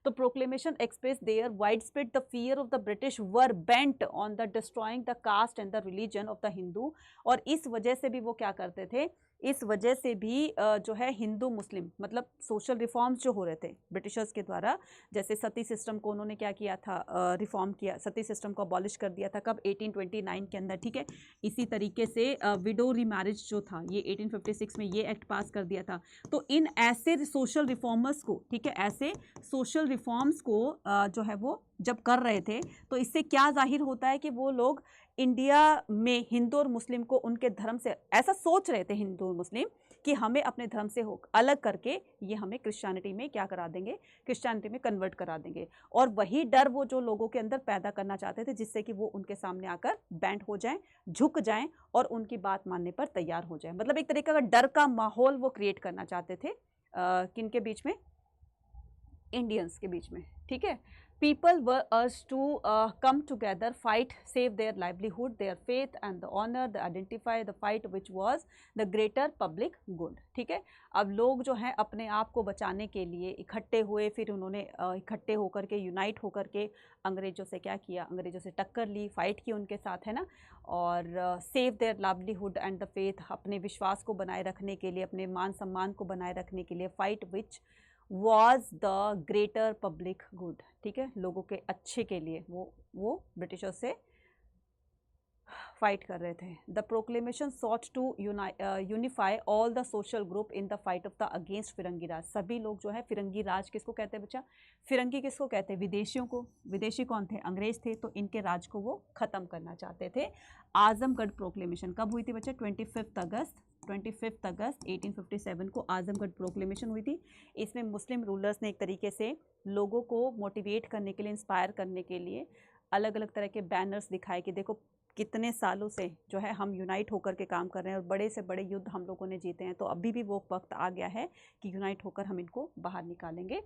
तो proclamation express their wide spread the fear of the British were bent on the destroying the caste and the religion of the Hindu. और इस वजह से भी वो क्या करते थे, इस वजह से भी जो है हिंदू मुस्लिम मतलब सोशल रिफॉर्म्स जो हो रहे थे ब्रिटिशर्स के द्वारा, जैसे सती सिस्टम को उन्होंने क्या किया था, रिफॉर्म किया, सती सिस्टम को अबॉलिश कर दिया था, कब 1829 के अंदर, ठीक है। इसी तरीके से विडो रीमैरिज जो था ये 1856 में ये एक्ट पास कर दिया था। तो इन ऐसे सोशल रिफॉर्मर्स को, ठीक है, ऐसे सोशल रिफॉर्म्स को जो है वो जब कर रहे थे, तो इससे क्या जाहिर होता है कि वो लोग इंडिया में हिंदू और मुस्लिम को उनके धर्म से ऐसा सोच रहे थे, हिंदू और मुस्लिम, कि हमें अपने धर्म से हो अलग करके ये हमें क्रिश्चियनिटी में क्या करा देंगे, क्रिश्चियनिटी में कन्वर्ट करा देंगे। और वही डर वो जो लोगों के अंदर पैदा करना चाहते थे, जिससे कि वो उनके सामने आकर बैंड हो जाएं, झुक जाएं और उनकी बात मानने पर तैयार हो जाएं। मतलब एक तरीके का डर का माहौल वो क्रिएट करना चाहते थे, किनके बीच में, इंडियंस के बीच में, ठीक है। People were urged to come together, fight, save their livelihood, their faith and the honor, they identify the fight which was the greater public good, ठीक है। अब लोग जो हैं अपने आप को बचाने के लिए इकट्ठे हुए, फिर उन्होंने इकट्ठे होकर के, यूनाइट होकर के अंग्रेज़ों से क्या किया, अंग्रेज़ों से टक्कर ली, फाइट की उनके साथ, है ना। और save their livelihood and the faith, अपने विश्वास को बनाए रखने के लिए, अपने मान सम्मान को बनाए रखने के लिए, fight which was the greater public good, ठीक है, लोगों के अच्छे के लिए वो ब्रिटिशर्स से फाइट कर रहे थे। The proclamation sought to unify all the social group in the fight of the against फिरंगी राज। सभी लोग जो है, फिरंगी राज किसको कहते हैं बच्चा, फिरंगी किसको कहते हैं, विदेशियों को। विदेशी कौन थे, अंग्रेज थे, तो इनके राज को वो ख़त्म करना चाहते थे। आजमगढ़ प्रोक्लेमेशन कब हुई थी बच्चा, 25 अगस्त 1857 को आजमगढ़ प्रोक्लेमेशन हुई थी। इसमें मुस्लिम रूलर्स ने एक तरीके से लोगों को मोटिवेट करने के लिए, इंस्पायर करने के लिए अलग अलग तरह के बैनर्स दिखाए कि देखो कितने सालों से जो है हम यूनाइट होकर के काम कर रहे हैं और बड़े से बड़े युद्ध हम लोगों ने जीते हैं, तो अभी भी वो वक्त आ गया है कि यूनाइट होकर हम इनको बाहर निकालेंगे।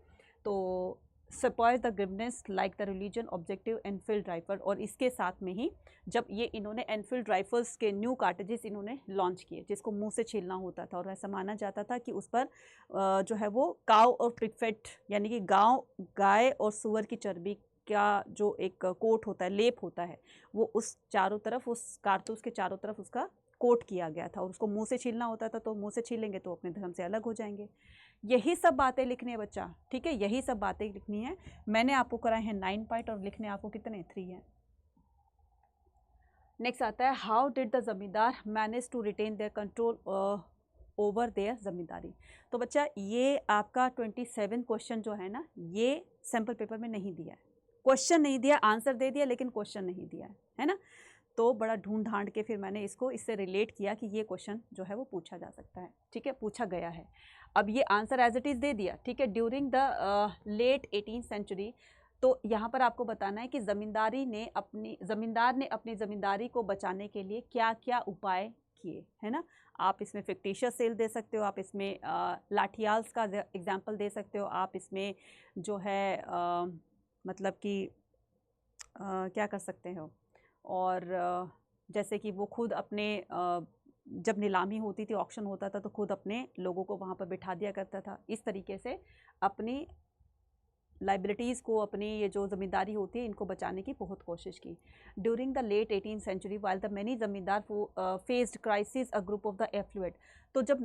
तो suppose the givenness like the religion objective Enfield rifle, और इसके साथ में ही जब ये इन्होंने एनफील्ड राइफल्स के न्यू कार्टेजेस इन्होंने लॉन्च किए, जिसको मुंह से छीलना होता था और ऐसा माना जाता था कि उस पर जो है वो काव और पिग फैट, यानी कि गाय और सुअर की चर्बी का जो एक कोट होता है, लेप होता है, वो उस चारों तरफ, उस कारतूस के चारों तरफ उसका कोट किया गया था और उसको मुंह से छीलना होता था। तो मुंह से छीलेंगे तो अपने धर्म से अलग हो जाएंगे। यही सब बातें लिखनी है बच्चा, ठीक है, यही सब बातें लिखनी है। मैंने आपको कराए हैं 9 पॉइंट और लिखने आपको कितने, 3 हैं। नेक्स्ट आता है, how did the zamindar manage to retain their control over their zamindari. तो बच्चा ये आपका 27 क्वेश्चन जो है ना, ये सैम्पल पेपर में नहीं दिया है। क्वेश्चन नहीं दिया, आंसर दे दिया लेकिन क्वेश्चन नहीं दिया है ना। तो बड़ा ढूंढ ढांड के फिर मैंने इससे रिलेट किया कि ये क्वेश्चन जो है वो पूछा जा सकता है, ठीक है, पूछा गया है। अब ये आंसर एज इट इज़ दे दिया, ठीक है। During the late 18th century, तो यहाँ पर आपको बताना है कि ज़मींदार ने अपनी ज़मींदारी को बचाने के लिए क्या क्या उपाय किए, है ना। आप इसमें फिक्टिशियस सेल दे सकते हो, आप इसमें लाठियाल्स का एग्जाम्पल दे सकते हो, आप इसमें जो है मतलब कि क्या कर सकते हो। और जैसे कि वो खुद अपने जब नीलामी होती थी, ऑक्शन होता था, तो खुद अपने लोगों को वहाँ पर बिठा दिया करता था। इस तरीके से अपनी लाइबिलिटीज़ को, अपनी ये जो ज़मींदारी होती है, इनको बचाने की बहुत कोशिश की। During the late 18th century while the many zamindar faced crisis a group of the affluent. तो जब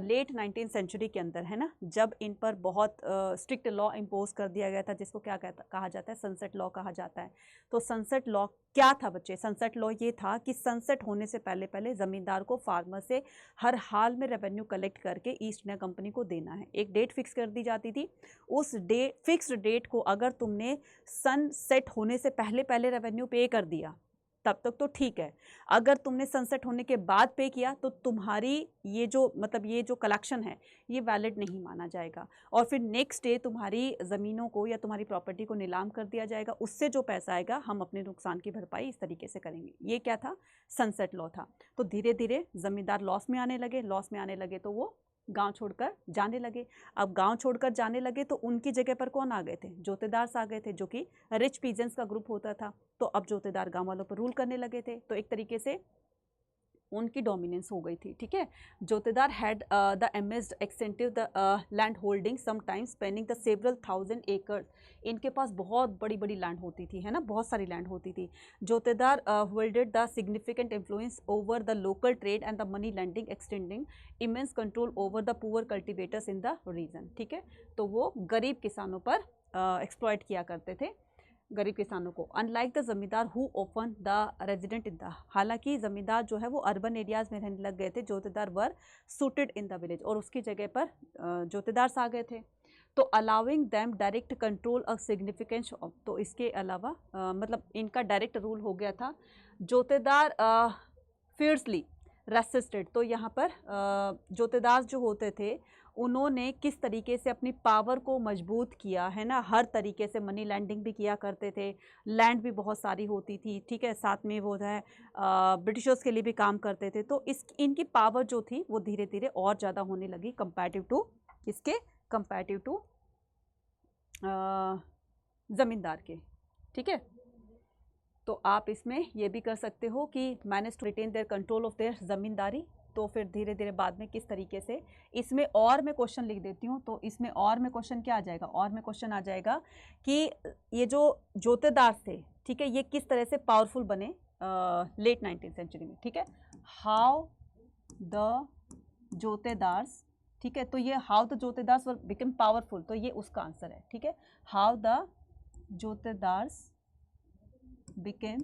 लेट 19th सेंचुरी के अंदर, है ना, जब इन पर बहुत स्ट्रिक्ट लॉ इम्पोज कर दिया गया था, जिसको क्या कहा जाता है, सनसेट लॉ कहा जाता है। तो सनसेट लॉ क्या था बच्चे, सनसेट लॉ ये था कि सनसेट होने से पहले पहले ज़मींदार को फार्मर से हर हाल में रेवेन्यू कलेक्ट करके ईस्ट इंडिया कंपनी को देना है। एक डेट फिक्स कर दी जाती थी। उस फिक्स्ड डेट को अगर तुमने सनसेट होने से पहले पहले रेवेन्यू पे कर दिया तब तक तो ठीक है। अगर तुमने सनसेट होने के बाद पे किया तो तुम्हारी ये जो मतलब ये जो कलेक्शन है ये वैलिड नहीं माना जाएगा, और फिर नेक्स्ट डे तुम्हारी ज़मीनों को या तुम्हारी प्रॉपर्टी को नीलाम कर दिया जाएगा। उससे जो पैसा आएगा हम अपने नुकसान की भरपाई इस तरीके से करेंगे। ये क्या था, सनसेट लॉ था। तो धीरे धीरे ज़मींदार लॉस में आने लगे तो वो गांव छोड़कर जाने लगे। अब गांव छोड़कर जाने लगे तो उनकी जगह पर कौन आ गए थे, जोतेदार आ गए थे, जो कि रिच पीजेंट्स का ग्रुप होता था। तो अब जोतेदार गांव वालों पर रूल करने लगे थे, तो एक तरीके से उनकी डोमिनेंस हो गई थी, ठीक है। Jotedar had the amassed extensive the land holding sometimes spanning the several 1000 acres. इनके पास बहुत बड़ी बड़ी लैंड होती थी, है ना, बहुत सारी लैंड होती थी। Jotedar holded the significant influence over the local trade and the money lending, extending immense control over the poor cultivators in the region, ठीक है। तो वो गरीब किसानों पर एक्सप्लॉइट किया करते थे, गरीब किसानों को। अनलाइक द जमींदार who open the resident in the, हालांकि जमींदार जो है वो अर्बन एरियाज में रहने लग गए थे, जोतेदार वर सूटेड इन द विलेज, और उसकी जगह पर जोतेदार आ गए थे। तो allowing them direct control of significance, तो इसके अलावा मतलब इनका डायरेक्ट रूल हो गया था। जोतेदार फियर्सली रेसिस्टेड, तो यहाँ पर जोतेदार जो होते थे उन्होंने किस तरीके से अपनी पावर को मजबूत किया, है ना। हर तरीके से मनी लैंडिंग भी किया करते थे, लैंड भी बहुत सारी होती थी, ठीक है। साथ में वो जो है ब्रिटिशर्स के लिए भी काम करते थे। तो इनकी पावर जो थी वो धीरे धीरे और ज़्यादा होने लगी कंपैरेटिव टू ज़मींदार के, ठीक है। तो आप इसमें ये भी कर सकते हो कि manage to retain their control of their zamindari. तो फिर धीरे धीरे बाद में किस तरीके से, इसमें और मैं क्वेश्चन लिख देती हूँ। तो इसमें और में क्वेश्चन क्या आ जाएगा, और में क्वेश्चन आ जाएगा कि ये जो जोतेदार थे, ठीक है, ये किस तरह से पावरफुल बने लेट 19th सेंचुरी में, ठीक है। हाउ द जोतेदार्स ठीक है। तो ये how the jotedars were become powerful, तो ये उसका आंसर है। ठीक है, how the jotedars became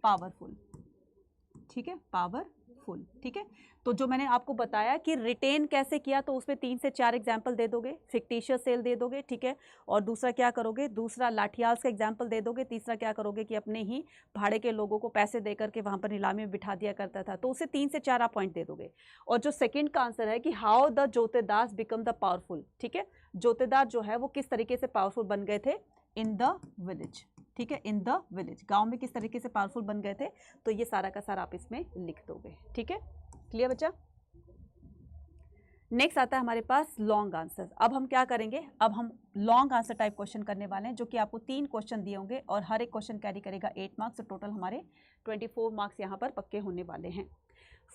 powerful. ठीक है, पावरफुल। ठीक है, तो जो मैंने आपको बताया कि रिटेन कैसे किया, तो उसमें 3 से 4 एग्जाम्पल दे दोगे, फिक्टिशियस सेल दे दोगे। ठीक है, और दूसरा क्या करोगे, दूसरा लाठियाल्स का एग्जाम्पल दे दोगे। तीसरा क्या करोगे कि अपने ही भाड़े के लोगों को पैसे दे करके वहां पर नीलामी में बिठा दिया करता था, तो उसे 3 से 4 आप पॉइंट दे दोगे। और जो सेकेंड का आंसर है कि how the jotedars become the powerful. ठीक है, जोतेदार जो है वो किस तरीके से पावरफुल बन गए थे इन द विलेज। ठीक है, इन द विलेज, गांव में किस तरीके से पावरफुल बन गए थे, तो ये सारा का सारा आप इसमें लिख दोगे। ठीक है, क्लियर बच्चा। नेक्स्ट आता है हमारे पास लॉन्ग आंसर। अब हम क्या करेंगे, अब हम लॉन्ग आंसर टाइप क्वेश्चन करने वाले हैं, जो कि आपको 3 क्वेश्चन दिए होंगे और हर एक क्वेश्चन कैरी करेगा 8 मार्क्स, तो टोटल हमारे 24 मार्क्स यहाँ पर पक्के होने वाले हैं।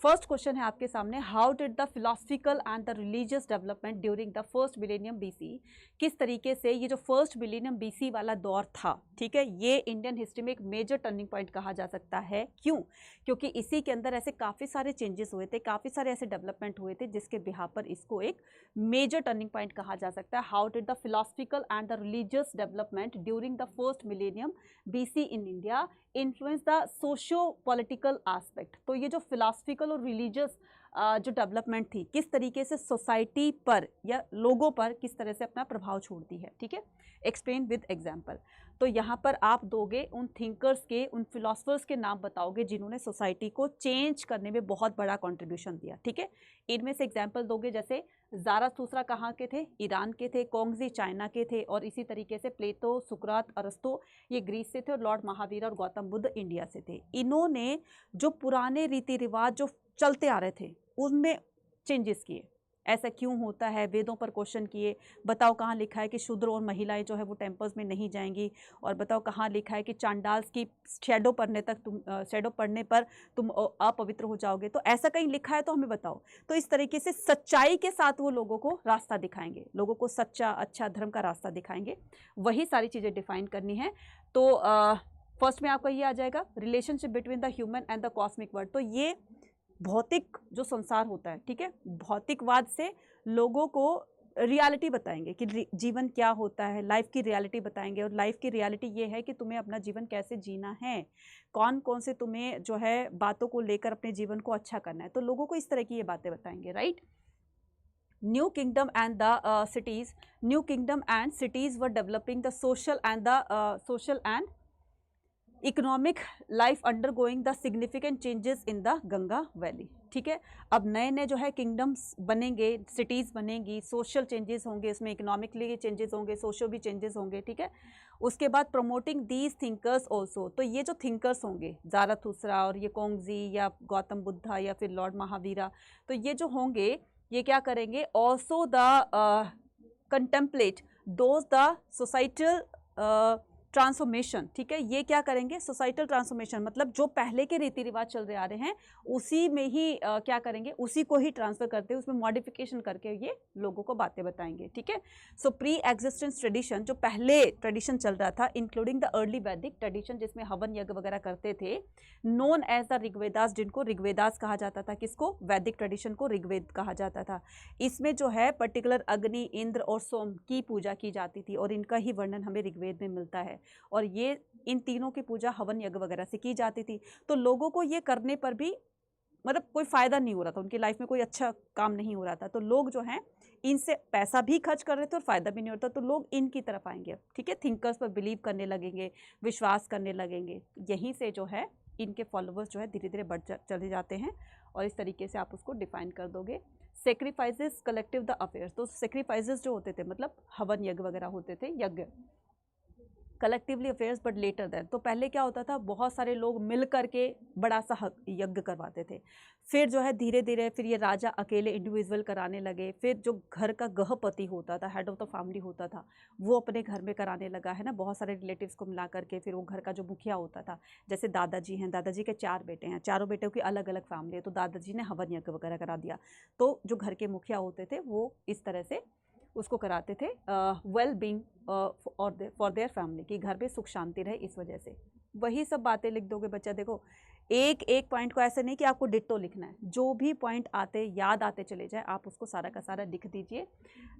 फर्स्ट क्वेश्चन है आपके सामने, how did the philosophical and the religious development during the first millennium BC. किस तरीके से ये जो फर्स्ट मिलेनियम बीसी वाला दौर था, ठीक है, ये इंडियन हिस्ट्री में एक मेजर टर्निंग पॉइंट कहा जा सकता है। क्यों? क्योंकि इसी के अंदर ऐसे काफ़ी सारे चेंजेस हुए थे, काफ़ी सारे ऐसे डेवलपमेंट हुए थे जिसके बिहार पर इसको एक मेजर टर्निंग पॉइंट कहा जा सकता है। How did the philosophical and the religious development during the first millennium BC in India influence the socio political aspect. तो ये जो फिलोसफिकल और रिलीजियस जो डेवलपमेंट थी, किस तरीके से सोसाइटी पर या लोगों पर किस तरह से अपना प्रभाव छोड़ती है। ठीक है, एक्सप्लेन विद एग्जाम्पल। तो यहाँ पर आप दोगे उन थिंकर्स के, उन फिलोसफर्स के नाम बताओगे जिन्होंने सोसाइटी को चेंज करने में बहुत बड़ा कंट्रीब्यूशन दिया। ठीक है, इनमें से एग्जाम्पल दोगे, जैसे ज़ाराथुस्त्रा कहाँ के थे, ईरान के थे, कोंगजी चाइना के थे, और इसी तरीके से प्लेटो, सुकरात, अरस्तु ये ग्रीस से थे, और लॉर्ड महावीर और गौतम बुद्ध इंडिया से थे। इन्होंने जो पुराने रीति रिवाज जो चलते आ रहे थे उनमें चेंजेस किए। ऐसा क्यों होता है, वेदों पर क्वेश्चन किए, बताओ कहाँ लिखा है कि शूद्र और महिलाएं जो है वो टेम्पल्स में नहीं जाएंगी, और बताओ कहाँ लिखा है कि चांडाल्स की शैडो पड़ने पर तुम अपवित्र हो जाओगे। तो ऐसा कहीं लिखा है तो हमें बताओ। तो इस तरीके से सच्चाई के साथ वो लोगों को रास्ता दिखाएंगे, लोगों को सच्चा अच्छा धर्म का रास्ता दिखाएंगे, वही सारी चीज़ें डिफाइन करनी है। तो फर्स्ट में आपका ये आ जाएगा, relationship between the human and the cosmic world. तो ये भौतिक जो संसार होता है, ठीक है, भौतिकवाद से लोगों को रियलिटी बताएंगे कि जीवन क्या होता है, लाइफ की रियलिटी बताएंगे। और लाइफ की रियलिटी ये है कि तुम्हें अपना जीवन कैसे जीना है, कौन कौन से तुम्हें जो है बातों को लेकर अपने जीवन को अच्छा करना है। तो लोगों को इस तरह की ये बातें बताएंगे, right. New kingdom and the cities were developing the social and economic life undergoing the significant changes in the Ganga valley. ठीक है, अब नए नए जो है किंगडम्स बनेंगे, सिटीज़ बनेंगी, सोशल चेंजेस होंगे, इसमें इकोनॉमिकली चेंजेस होंगे, सोशल भी चेंजेस होंगे। ठीक है, उसके बाद प्रमोटिंग दीज थिंकर्स ऑल्सो। तो ये जो थिंकर्स होंगे, ज़ाराथुस्त्रा और ये कोंगजी या गौतम बुद्धा या फिर लॉर्ड महावीरा, तो ये जो होंगे ये क्या करेंगे, also the contemplate those the societal transformation. ठीक है, ये क्या करेंगे, सोसाइटल ट्रांसफॉर्मेशन, मतलब जो पहले के रीति रिवाज चल रहे आ रहे हैं उसी में ही क्या करेंगे, उसी को ही ट्रांसफर करते हैं, उसमें मॉडिफिकेशन करके ये लोगों को बातें बताएंगे। ठीक है, सो प्री एग्जिस्टेंस ट्रेडिशन, जो पहले ट्रेडिशन चल रहा था, इंक्लूडिंग द अर्ली वैदिक ट्रेडिशन जिसमें हवन यज्ञ वगैरह करते थे, नोन एज द ऋग्वेदास, जिनको ऋग्वेदास कहा जाता था। किसको? वैदिक ट्रेडिशन को ऋग्वेद कहा जाता था। इसमें जो है पर्टिकुलर अग्नि, इंद्र और सोम की पूजा की जाती थी, और इनका ही वर्णन हमें ऋग्वेद में मिलता है। और ये इन तीनों की पूजा हवन यज्ञ वगैरह से की जाती थी। तो लोगों को ये करने पर भी मतलब कोई फायदा नहीं हो रहा था, उनकी लाइफ में कोई अच्छा काम नहीं हो रहा था। तो लोग जो हैं इनसे पैसा भी खर्च कर रहे थे और फायदा भी नहीं होता, तो लोग इनकी तरफ आएंगे। ठीक है, थिंकर्स पर बिलीव करने लगेंगे, विश्वास करने लगेंगे। यहीं से जो है इनके फॉलोवर्स जो है धीरे धीरे बढ़ चले जाते हैं, और इस तरीके से आप उसको डिफाइन कर दोगे। सेक्रीफाइसेस कलेक्टिव द अफेयर्स, तो सेक्रीफाइसेस जो होते थे मतलब हवन यज्ञ वगैरह होते थे, यज्ञ collectively affairs but later then. तो पहले क्या होता था, बहुत सारे लोग मिल करके बड़ा सा यज्ञ करवाते थे। फिर जो है धीरे धीरे फिर ये राजा अकेले इंडिविजुअल कराने लगे। फिर जो घर का गृहपति होता था, हेड ऑफ द फैमिली होता था, वो अपने घर में कराने लगा, है ना, बहुत सारे रिलेटिव्स को मिला करके। फिर वो घर का जो मुखिया होता था, जैसे दादाजी हैं, दादाजी के 4 बेटे हैं, चारों बेटों की अलग अलग फैमिली है, तो दादाजी ने हवन यज्ञ वगैरह करा दिया। तो जो घर के मुखिया होते थे वो इस तरह से उसको कराते थे, well being for their family, कि घर में सुख शांति रहे, इस वजह से। वही सब बातें लिख दोगे बच्चा। देखो एक एक पॉइंट को ऐसे नहीं कि आपको डिट्टो लिखना है, जो भी पॉइंट आते याद आते चले जाए आप उसको सारा का सारा लिख दीजिए।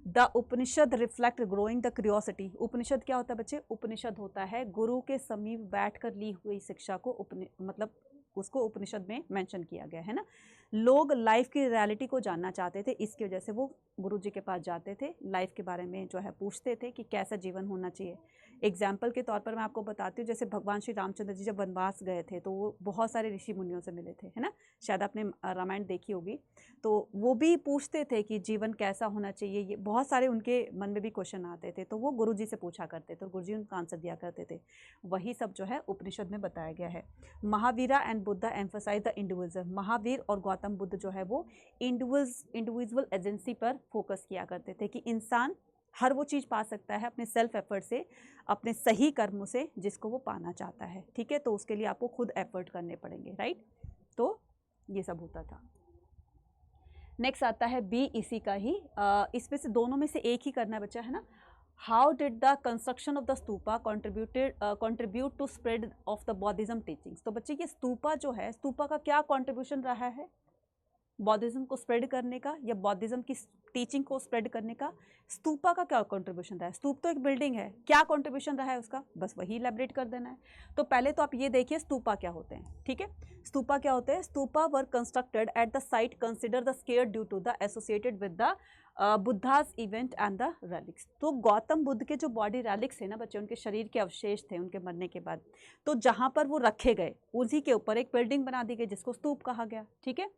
The Upanishad reflect growing the curiosity. Upanishad क्या होता है बच्चे? उपनिषद होता है गुरु के समीप बैठकर ली हुई शिक्षा को मतलब उसको उपनिषद में मेंशन किया गया है ना। लोग लाइफ की रियलिटी को जानना चाहते थे, इसकी वजह से वो गुरु जी के पास जाते थे, लाइफ के बारे में जो है पूछते थे कि कैसा जीवन होना चाहिए। एग्जाम्पल के तौर पर मैं आपको बताती हूँ, जैसे भगवान श्री रामचंद्र जी जब वनवास गए थे तो वो बहुत सारे ऋषि मुनियों से मिले थे, है ना। शायद आपने रामायण देखी होगी, तो वो भी पूछते थे कि जीवन कैसा होना चाहिए। ये बहुत सारे उनके मन में भी क्वेश्चन आते थे, तो वो गुरु जी से पूछा करते थे और गुरु जी उनका आंसर दिया करते थे। वही सब जो है उपनिषद में बताया गया है। Mahavira and Buddha emphasise the individual. Mahavir और गौतम बुद्ध जो है वो इंडिविजुअल एजेंसी पर फोकस किया करते थे कि इंसान हर वो चीज़ पा सकता है अपने सेल्फ एफर्ट से, अपने सही कर्मों से, जिसको वो पाना चाहता है। ठीक है, तो उसके लिए आपको खुद एफर्ट करने पड़ेंगे, राइट। तो ये सब होता था। नेक्स्ट आता है बी, इसी का ही, इसमें से दोनों में से एक ही करना है बच्चा, है ना। How did the construction of the stupa contribute to spread of the Buddhism teachings. तो बच्चे ये स्तूपा जो है, स्तूपा का क्या कॉन्ट्रीब्यूशन रहा है बौद्धिज्म को स्प्रेड करने का, या बौद्धिज्म की टीचिंग को स्प्रेड करने का? स्तूपा का क्या कंट्रीब्यूशन रहा है? स्तूप तो एक बिल्डिंग है, क्या कंट्रीब्यूशन रहा है उसका? बस वही इलैबोरेट कर देना है। तो पहले तो आप ये देखिए स्तूपा क्या होते हैं। ठीक है, स्तूपा क्या होते हैं? Stupa were constructed at the site consider the sacred due to the associated with the Buddha's event and the relics. तो गौतम बुद्ध के जो बॉडी रेलिक्स है ना बच्चे, उनके शरीर के अवशेष थे उनके मरने के बाद, तो जहाँ पर वो रखे गए उसी के ऊपर एक बिल्डिंग बना दी गई जिसको स्तूप कहा गया। ठीक है,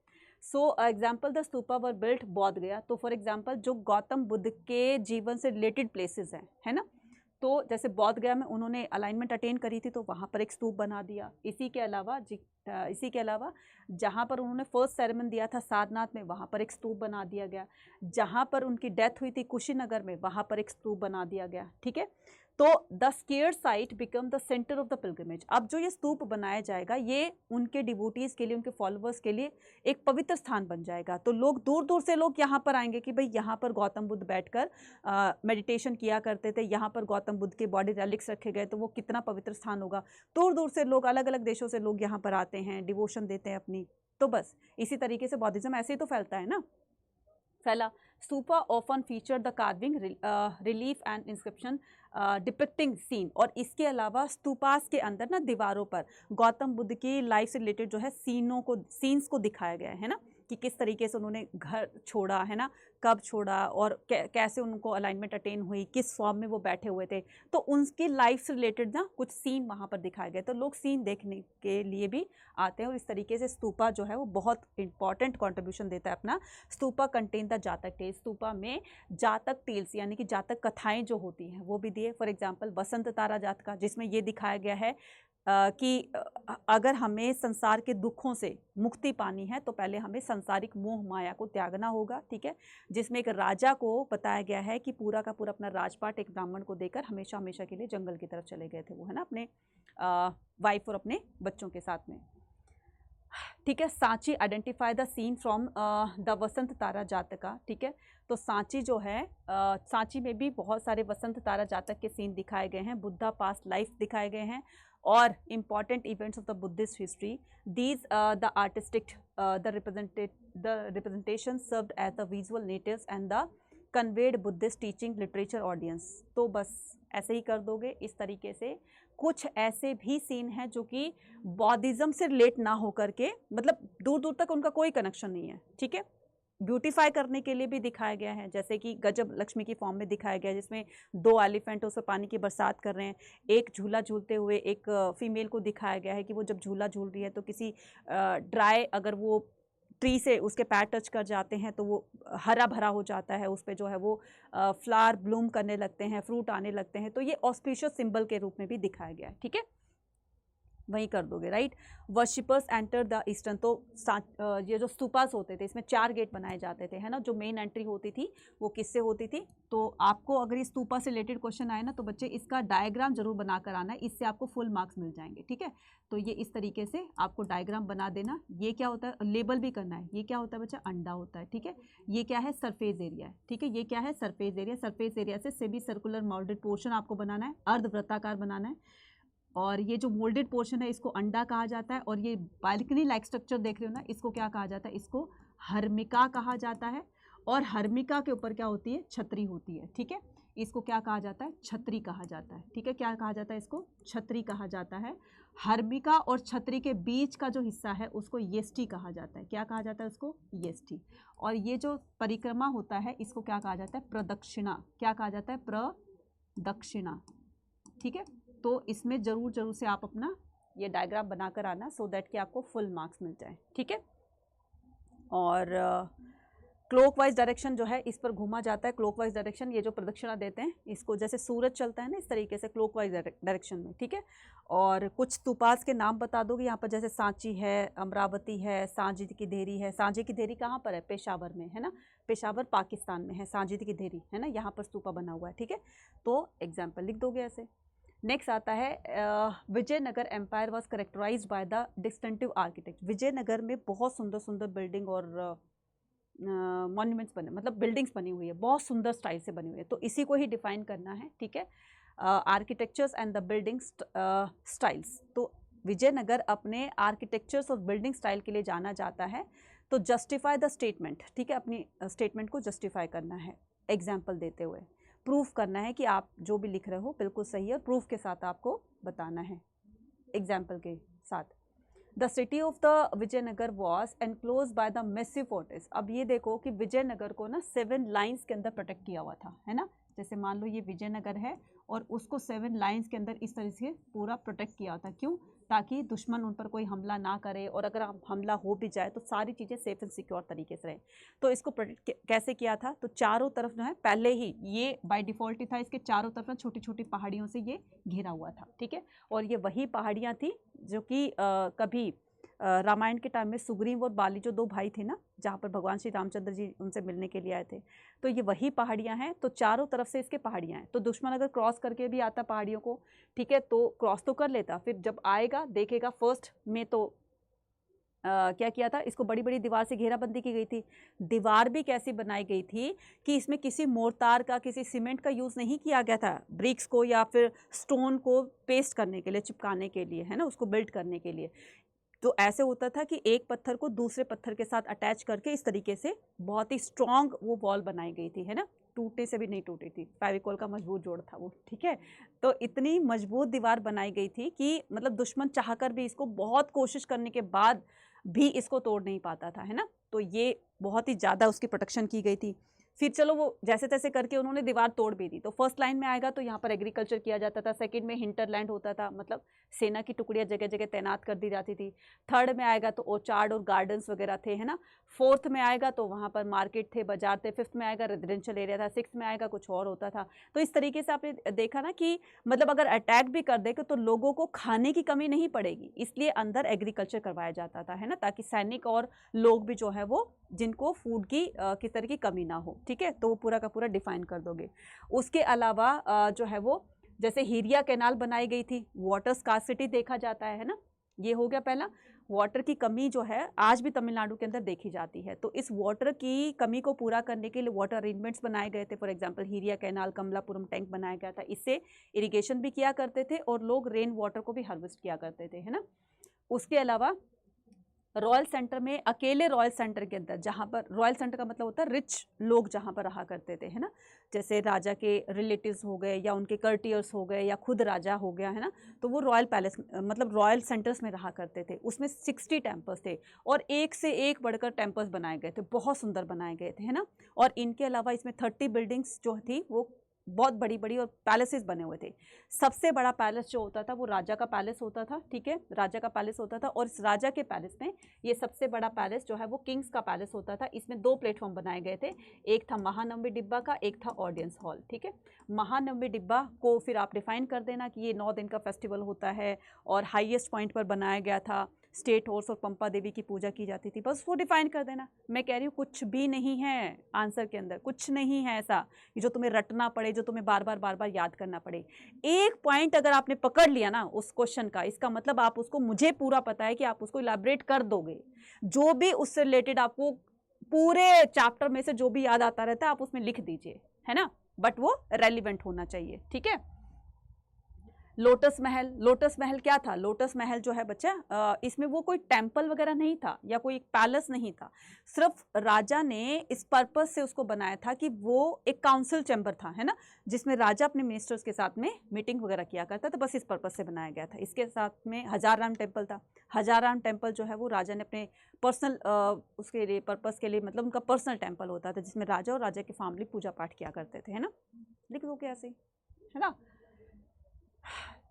so example the stupa were built बोध गया। तो फॉर एग्जाम्पल जो गौतम बुद्ध के जीवन से रिलेटेड प्लेसेस हैं, है ना, तो जैसे बोध गया में उन्होंने अलाइनमेंट अटेन करी थी तो वहाँ पर एक स्तूप बना दिया। इसी के अलावा जहाँ पर उन्होंने फर्स्ट सेरेमनी दिया था सारनाथ में, वहाँ पर एक स्तूप बना दिया गया। जहाँ पर उनकी डेथ हुई थी कुशीनगर में, वहाँ पर एक स्तूप बना दिया गया। ठीक है, तो the square site become the centre of the pilgrimage. अब जो ये स्तूप बनाया जाएगा ये उनके डिवोटीज के लिए, उनके फॉलोअर्स के लिए एक पवित्र स्थान बन जाएगा। तो लोग दूर दूर से लोग यहाँ पर आएंगे कि भाई यहाँ पर गौतम बुद्ध बैठकर मेडिटेशन किया करते थे, यहाँ पर गौतम बुद्ध के बॉडी रेलिक्स रखे गए, तो वो कितना पवित्र स्थान होगा। दूर दूर से लोग, अलग अलग देशों से लोग यहाँ पर आते हैं, डिवोशन देते हैं अपनी। तो बस इसी तरीके से बौद्धिज्म ऐसे ही तो फैलता है ना, फैला। Stupa often feature the carving, relief and inscription depicting scene. और इसके अलावा स्तूपास के अंदर ना दीवारों पर गौतम बुद्ध की लाइफ से रिलेटेड जो है सीन्स को दिखाया गया है ना, कि किस तरीके से उन्होंने घर छोड़ा, है ना, कब छोड़ा, और कैसे उनको अलाइनमेंट अटेन हुई, किस फॉर्म में वो बैठे हुए थे। तो उनकी लाइफ से रिलेटेड ना कुछ सीन वहाँ पर दिखाए गए, तो लोग सीन देखने के लिए भी आते हैं। और इस तरीके से स्तूपा जो है वो बहुत इंपॉर्टेंट कॉन्ट्रीब्यूशन देता है अपना। स्तूपा कंटेन द जातक टेल्स। स्तूपा में जातक टेल्स यानी कि जातक कथाएं जो होती हैं वो भी दिए। फॉर एग्जाम्पल वसंत तारा जातका, जिसमें ये दिखाया गया है कि अगर हमें संसार के दुखों से मुक्ति पानी है तो पहले हमें सांसारिक मोह माया को त्यागना होगा। ठीक है, जिसमें एक राजा को बताया गया है कि पूरा का पूरा अपना राजपाट एक ब्राह्मण को देकर हमेशा हमेशा के लिए जंगल की तरफ चले गए थे वो, है ना, अपने वाइफ और अपने बच्चों के साथ में। ठीक है, Sanchi identify the scene from the Vessantara Jataka. ठीक है, तो सांची जो है, सांची में भी बहुत सारे वसंत तारा जातक के सीन दिखाए गए हैं, बुद्धा पास्ट लाइफ दिखाए गए हैं, और important events of the Buddhist history. These the artistic the representation served as the visual narratives and the conveyed Buddhist teaching literature audience. तो बस ऐसे ही कर दोगे इस तरीके से। कुछ ऐसे भी सीन हैं जो कि बौद्धिज्म से रिलेट ना होकर के, मतलब दूर दूर तक उनका कोई कनेक्शन नहीं है। ठीक है, ब्यूटीफाई करने के लिए भी दिखाया गया है, जैसे कि गजब लक्ष्मी की फॉर्म में दिखाया गया है, जिसमें 2 एलिफेंट उस पर पानी की बरसात कर रहे हैं। एक झूला झूलते हुए एक फीमेल को दिखाया गया है कि वो जब झूला झूल रही है तो किसी ड्राई, अगर वो ट्री से उसके पैर टच कर जाते हैं तो वो हरा भरा हो जाता है, उस पर जो है वो फ्लावर ब्लूम करने लगते हैं, फ्रूट आने लगते हैं। तो ये ऑस्पिशियस सिंबल के रूप में भी दिखाया गया है। ठीक है, वही कर दोगे, right. Worshippers enter the eastern. तो ये जो स्तूपास होते थे इसमें 4 गेट बनाए जाते थे, है ना। जो मेन एंट्री होती थी वो किससे होती थी? तो आपको अगर इस स्तूपा से रिलेटेड क्वेश्चन आए ना तो बच्चे इसका डायग्राम जरूर बनाकर आना है, इससे आपको फुल मार्क्स मिल जाएंगे। ठीक है, तो ये इस तरीके से आपको डायग्राम बना देना। ये क्या होता है, लेबल भी करना है। ये क्या होता है बच्चा? अंडा होता है। ठीक है, ये क्या है? सरफेस एरिया है। ठीक है, ये क्या है? Surface area. सरफेस एरिया से सेमी सर्कुलर माउल्डेड पोर्शन आपको बनाना है, अर्धवृत्ताकार बनाना है। और ये जो मोल्डेड पोर्शन है इसको अंडा कहा जाता है, और ये बालकनी लाइक स्ट्रक्चर देख रहे हो ना, इसको क्या कहा जाता है, इसको हर्मिका कहा जाता है। और हर्मिका के ऊपर क्या होती है, छतरी होती है, ठीक है। इसको क्या कहा जाता है, छतरी कहा जाता है, ठीक है। क्या कहा जाता है, इसको छतरी कहा जाता है। हर्मिका और छतरी के बीच का जो हिस्सा है उसको येस्टी कहा जाता है। क्या कहा जाता है उसको, येस्टी। और ये जो परिक्रमा होता है इसको क्या कहा जाता है, प्रदक्षिणा। क्या कहा जाता है, प्रदक्षिणा, ठीक है। तो इसमें जरूर से आप अपना ये डायग्राम बनाकर आना, सो दैट कि आपको फुल मार्क्स मिल जाए, ठीक है। और क्लॉकवाइज डायरेक्शन जो है इस पर घूमा जाता है। क्लॉकवाइज डायरेक्शन, ये जो प्रदक्षिणा देते हैं इसको, जैसे सूरज चलता है ना इस तरीके से क्लॉकवाइज डायरेक्शन में, ठीक है। और कुछ स्तूपास के नाम बता दोगे यहाँ पर, जैसे सांची है, अमरावती है, सांची की देहरी है। सांची की देहरी कहाँ पर है, पेशावर में है ना, पेशावर पाकिस्तान में है सांची की देहरी, है ना, यहाँ पर स्तूपा बना हुआ है, ठीक है। तो एग्जाम्पल लिख दोगे ऐसे। नेक्स्ट आता है Vijayanagara empire was characterised by the distinctive architect. Vijayanagara में बहुत सुंदर सुंदर बिल्डिंग और मॉन्यूमेंट्स बने, मतलब बिल्डिंग्स बनी हुई है, बहुत सुंदर स्टाइल से बनी हुई है, तो इसी को ही डिफाइन करना है, ठीक है। Architectures and the building styles. तो विजयनगर अपने आर्किटेक्चर्स और बिल्डिंग स्टाइल के लिए जाना जाता है। तो जस्टिफाई द स्टेटमेंट, ठीक है, अपनी स्टेटमेंट को जस्टिफाई करना है एग्जाम्पल देते हुए। प्रूफ करना है कि आप जो भी लिख रहे हो बिल्कुल सही है, और प्रूफ के साथ आपको बताना है एग्जाम्पल के साथ। The city of the Vijayanagara was enclose by the massive fortress. अब ये देखो कि विजयनगर को ना 7 लाइन्स के अंदर प्रोटेक्ट किया हुआ था, है ना। जैसे मान लो ये विजयनगर है और उसको 7 लाइन्स के अंदर इस तरह से पूरा प्रोटेक्ट किया होता। क्यों, ताकि दुश्मन उन पर कोई हमला ना करे, और अगर हमला हो भी जाए तो सारी चीज़ें सेफ एंड सिक्योर तरीके से रहे। तो इसको प्रोटेक्ट कैसे किया था, तो चारों तरफ जो है, पहले ही ये बाय डिफ़ॉल्ट ही था, इसके चारों तरफ ना छोटी छोटी पहाड़ियों से ये घिरा हुआ था, ठीक है। और ये वही पहाड़ियाँ थी जो कि कभी रामायण के टाइम में सुग्रीव और बाली जो 2 भाई थे ना, जहाँ पर भगवान श्री रामचंद्र जी उनसे मिलने के लिए आए थे, तो ये वही पहाड़ियाँ हैं। तो चारों तरफ से इसके पहाड़ियाँ हैं, तो दुश्मन अगर क्रॉस करके भी आता पहाड़ियों को, ठीक है, तो क्रॉस तो कर लेता, फिर जब आएगा देखेगा फर्स्ट में तो क्या किया था, इसको बड़ी बड़ी दीवार से घेराबंदी की गई थी। दीवार भी कैसी बनाई गई थी कि इसमें किसी मोर्टार का, किसी सीमेंट का यूज़ नहीं किया गया था, ब्रिक्स को या फिर स्टोन को पेस्ट करने के लिए, चिपकाने के लिए, है ना, उसको बिल्ड करने के लिए। तो ऐसे होता था कि एक पत्थर को दूसरे पत्थर के साथ अटैच करके इस तरीके से बहुत ही स्ट्रॉन्ग वो वॉल बनाई गई थी, है ना, टूटने से भी नहीं टूटी थी, फेविकोल का मजबूत जोड़ था वो, ठीक है। तो इतनी मजबूत दीवार बनाई गई थी कि मतलब दुश्मन चाहकर भी इसको बहुत कोशिश करने के बाद भी इसको तोड़ नहीं पाता था, है ना। तो ये बहुत ही ज़्यादा उसकी प्रोटेक्शन की गई थी। फिर चलो वो जैसे तैसे करके उन्होंने दीवार तोड़ भी दी। तो फर्स्ट लाइन में आएगा तो यहाँ पर एग्रीकल्चर किया जाता था, सेकंड में हिंटरलैंड होता था, मतलब सेना की टुकड़ियाँ जगह जगह तैनात कर दी जाती थी। थर्ड में आएगा तो ओचार्ड और गार्डन्स वगैरह थे, है ना। फोर्थ में आएगा तो वहाँ पर मार्केट थे, बाजार थे। फिफ्थ में आएगा रेजिडेंशियल एरिया था। सिक्स में आएगा कुछ और होता था। तो इस तरीके से आपने देखा ना कि मतलब अगर अटैक भी कर दे तो लोगों को खाने की कमी नहीं पड़ेगी, इसलिए अंदर एग्रीकल्चर करवाया जाता था, है ना, ताकि सैनिक और लोग भी जो है वो जिनको फूड की किस तरह की कमी ना हो, ठीक है। तो वो पूरा का पूरा डिफाइन कर दोगे। उसके अलावा जो है वो जैसे हीरिया कैनाल बनाई गई थी, वाटर स्कार्सिटी देखा जाता है ना, ये हो गया पहला। वाटर की कमी जो है आज भी तमिलनाडु के अंदर देखी जाती है, तो इस वाटर की कमी को पूरा करने के लिए वाटर अरेंजमेंट्स बनाए गए थे। For example Hiriya canal, Kamalapuram tank बनाया गया था, इससे इरिगेशन भी किया करते थे और लोग रेन वाटर को भी हार्वेस्ट किया करते थे, है ना। उसके अलावा रॉयल सेंटर में, अकेले रॉयल सेंटर के अंदर, जहाँ पर रॉयल सेंटर का मतलब होता है रिच लोग जहाँ पर रहा करते थे, है ना, जैसे राजा के रिलेटिव्स हो गए या उनके कर्टियर्स हो गए या खुद राजा हो गया, है ना, तो वो रॉयल पैलेस मतलब रॉयल सेंटर्स में रहा करते थे। उसमें 60 टेम्पल्स थे और एक से एक बढ़कर टेम्पल्स बनाए गए थे, बहुत सुंदर बनाए गए थे, है ना। और इनके अलावा इसमें 30 बिल्डिंग्स जो थी वो बहुत बड़ी बड़ी और पैलेसेस बने हुए थे। सबसे बड़ा पैलेस जो होता था वो राजा का पैलेस होता था, ठीक है, राजा का पैलेस होता था। और इस राजा के पैलेस में ये सबसे बड़ा पैलेस जो है वो किंग्स का पैलेस होता था। इसमें 2 प्लेटफॉर्म बनाए गए थे, एक था महानवमी डिब्बा का, एक था ऑडियंस हॉल, ठीक है। महानवमी डिब्बा को फिर आप डिफाइन कर देना कि ये 9 दिन का फेस्टिवल होता है और हाईएस्ट पॉइंट पर बनाया गया था, स्टेट हॉर्स और पंपा देवी की पूजा की जाती थी, बस वो डिफाइन कर देना। मैं कह रही हूँ कुछ भी नहीं है आंसर के अंदर, कुछ नहीं है ऐसा जो तुम्हें रटना पड़े, जो तुम्हें बार बार याद करना पड़े। एक पॉइंट अगर आपने पकड़ लिया ना उस क्वेश्चन का, इसका मतलब आप उसको, मुझे पूरा पता है कि आप उसको इलैबोरेट कर दोगे। जो भी उससे रिलेटेड आपको पूरे चैप्टर में से जो भी याद आता रहता है आप उसमें लिख दीजिए, है ना, बट वो रेलिवेंट होना चाहिए, ठीक है। लोटस महल, लोटस महल क्या था? लोटस महल जो है बच्चा इसमें वो कोई टेम्पल वगैरह नहीं था या कोई पैलेस नहीं था, सिर्फ राजा ने इस पर्पस से उसको बनाया था कि वो एक काउंसिल चैम्बर था, है ना, जिसमें राजा अपने मिनिस्टर्स के साथ में मीटिंग वगैरह किया करता था, बस इस पर्पस से बनाया गया था। इसके साथ में हजाराम टेम्पल था। हजाराम टेम्पल जो है वो राजा ने अपने पर्सनल उसके लिए पर्पस के लिए, मतलब उनका पर्सनल टेम्पल होता था जिसमें राजा और राजा की फैमिली पूजा पाठ किया करते थे, है ना। लिख दो कैसे, है ना।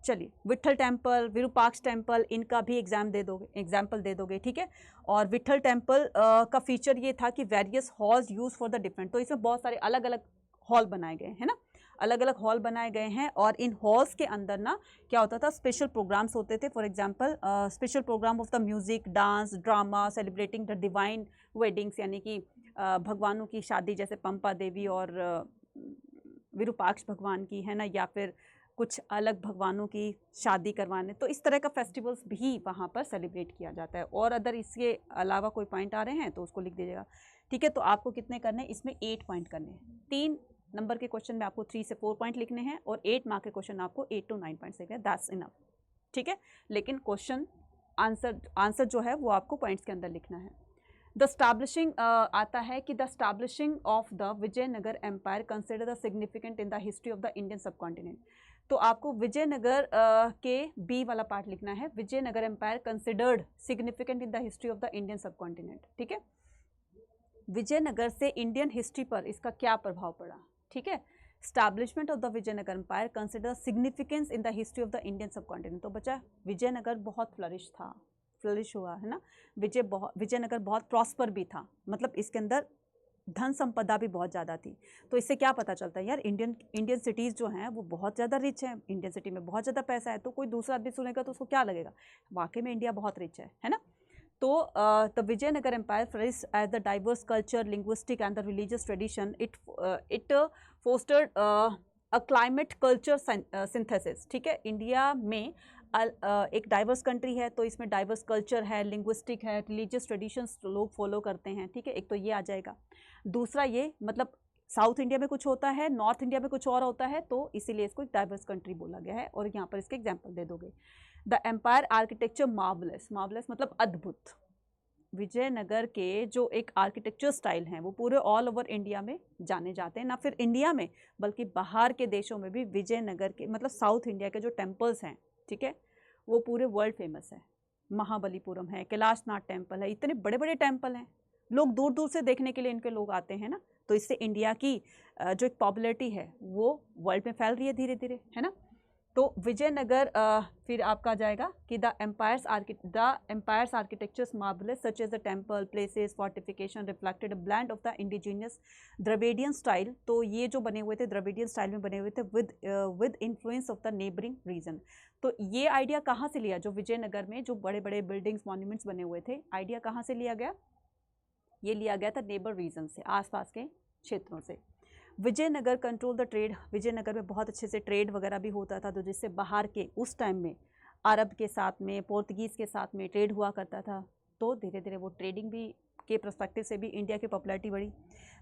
चलिए, विट्ठल टेम्पल, विरूपाक्ष टेम्पल, इनका भी एग्जाम्पल दे दोगे, ठीक है। और विट्ठल टेम्पल का फीचर ये था कि various halls use for the different, तो इसमें बहुत सारे अलग अलग हॉल बनाए गए हैं ना, अलग अलग हॉल बनाए गए हैं। और इन हॉल्स के अंदर ना क्या होता था, स्पेशल प्रोग्राम्स होते थे। For example special programme of the music, dance, drama, celebrating the divine weddings, यानी कि भगवानों की शादी, जैसे पंपा देवी और विरूपाक्ष भगवान की, है ना, या फिर कुछ अलग भगवानों की शादी करवाने, तो इस तरह का फेस्टिवल्स भी वहाँ पर सेलिब्रेट किया जाता है। और अगर इसके अलावा कोई पॉइंट आ रहे हैं तो उसको लिख दीजिएगा, ठीक है। तो आपको कितने करने हैं इसमें? 8 पॉइंट करने हैं। 3 नंबर के क्वेश्चन में आपको 3 से 4 पॉइंट लिखने हैं और 8 मार्क के क्वेश्चन आपको 8 to 9 पॉइंट्स लिखने हैं, दैट्स इनफ, ठीक है। लेकिन क्वेश्चन आंसर जो है वो आपको पॉइंट्स के अंदर लिखना है। द स्टैब्लिशिंग आता है कि the establishing of the Vijayanagara empire consider the significant in the history of the Indian subcontinent. तो आपको विजयनगर के बी वाला पार्ट लिखना है, Vijayanagara empire considered significant in the history of the Indian subcontinent, ठीक है। विजयनगर से इंडियन हिस्ट्री पर इसका क्या प्रभाव पड़ा, ठीक है। Establishment of the Vijayanagara empire consider significance in the history of the Indian subcontinent. तो बच्चा विजयनगर बहुत फ्लरिश हुआ, है ना। विजयनगर बहुत प्रॉस्पर भी था, मतलब इसके अंदर धन संपदा भी बहुत ज़्यादा थी। तो इससे क्या पता चलता है यार, इंडियन सिटीज़ जो हैं वो बहुत ज़्यादा रिच हैं, इंडियन सिटी में बहुत ज़्यादा पैसा है। तो कोई दूसरा आदमी सुनेगा तो उसको क्या लगेगा, वाकई में इंडिया बहुत रिच है ना। तो the Vijayanagara empire flourished as the diverse culture, linguistic and the religious tradition. It fostered a climate culture synthesis, ठीक है। इंडिया में एक डाइवर्स कंट्री है, तो इसमें डाइवर्स कल्चर है, लिंग्विस्टिक है, रिलीजियस ट्रेडिशंस लोग फॉलो करते हैं, ठीक है। एक तो ये आ जाएगा। दूसरा ये, मतलब साउथ इंडिया में कुछ होता है, नॉर्थ इंडिया में कुछ और होता है, तो इसीलिए इसको एक डाइवर्स कंट्री बोला गया है। और यहाँ पर इसके एग्जाम्पल दे दोगे। The empire architecture marvellous, marvellous मतलब अद्भुत। विजयनगर के जो एक आर्किटेक्चर स्टाइल हैं वो पूरे ऑल ओवर इंडिया में जाने जाते हैं, ना फिर इंडिया में बल्कि बाहर के देशों में भी विजयनगर के, मतलब साउथ इंडिया के जो टेम्पल्स हैं, ठीक है, वो पूरे वर्ल्ड फेमस है। महाबलीपुरम है, कैलाशनाथ टेम्पल है, इतने बड़े बड़े टेम्पल हैं, लोग दूर दूर से देखने के लिए इनके लोग आते हैं ना। तो इससे इंडिया की जो एक पॉपुलैरिटी है वो वर्ल्ड में फैल रही है धीरे धीरे, है ना। तो विजयनगर फिर आपका जाएगा कि the empire's architectures marvellous such as the temple, palaces, fortification reflected blend of the indigenous Dravidian style. तो ये जो बने हुए थे द्रविडियन स्टाइल में बने हुए थे with influence of the neighbouring region. तो ये आइडिया कहाँ से लिया, जो विजयनगर में जो बड़े बड़े बिल्डिंग्स, मॉन्यूमेंट्स बने हुए थे, आइडिया कहाँ से लिया गया? ये लिया गया था नेबर रीजन से, आसपास के क्षेत्रों से। Vijayanagara control the trade, Vijayanagara में बहुत अच्छे से ट्रेड वगैरह भी होता था, तो जिससे बाहर के उस टाइम में अरब के साथ में, पोर्तुगीज़ के साथ में ट्रेड हुआ करता था। तो धीरे धीरे वो ट्रेडिंग भी के पर्सपेक्टिव से भी इंडिया की पॉपुलैरिटी बढ़ी।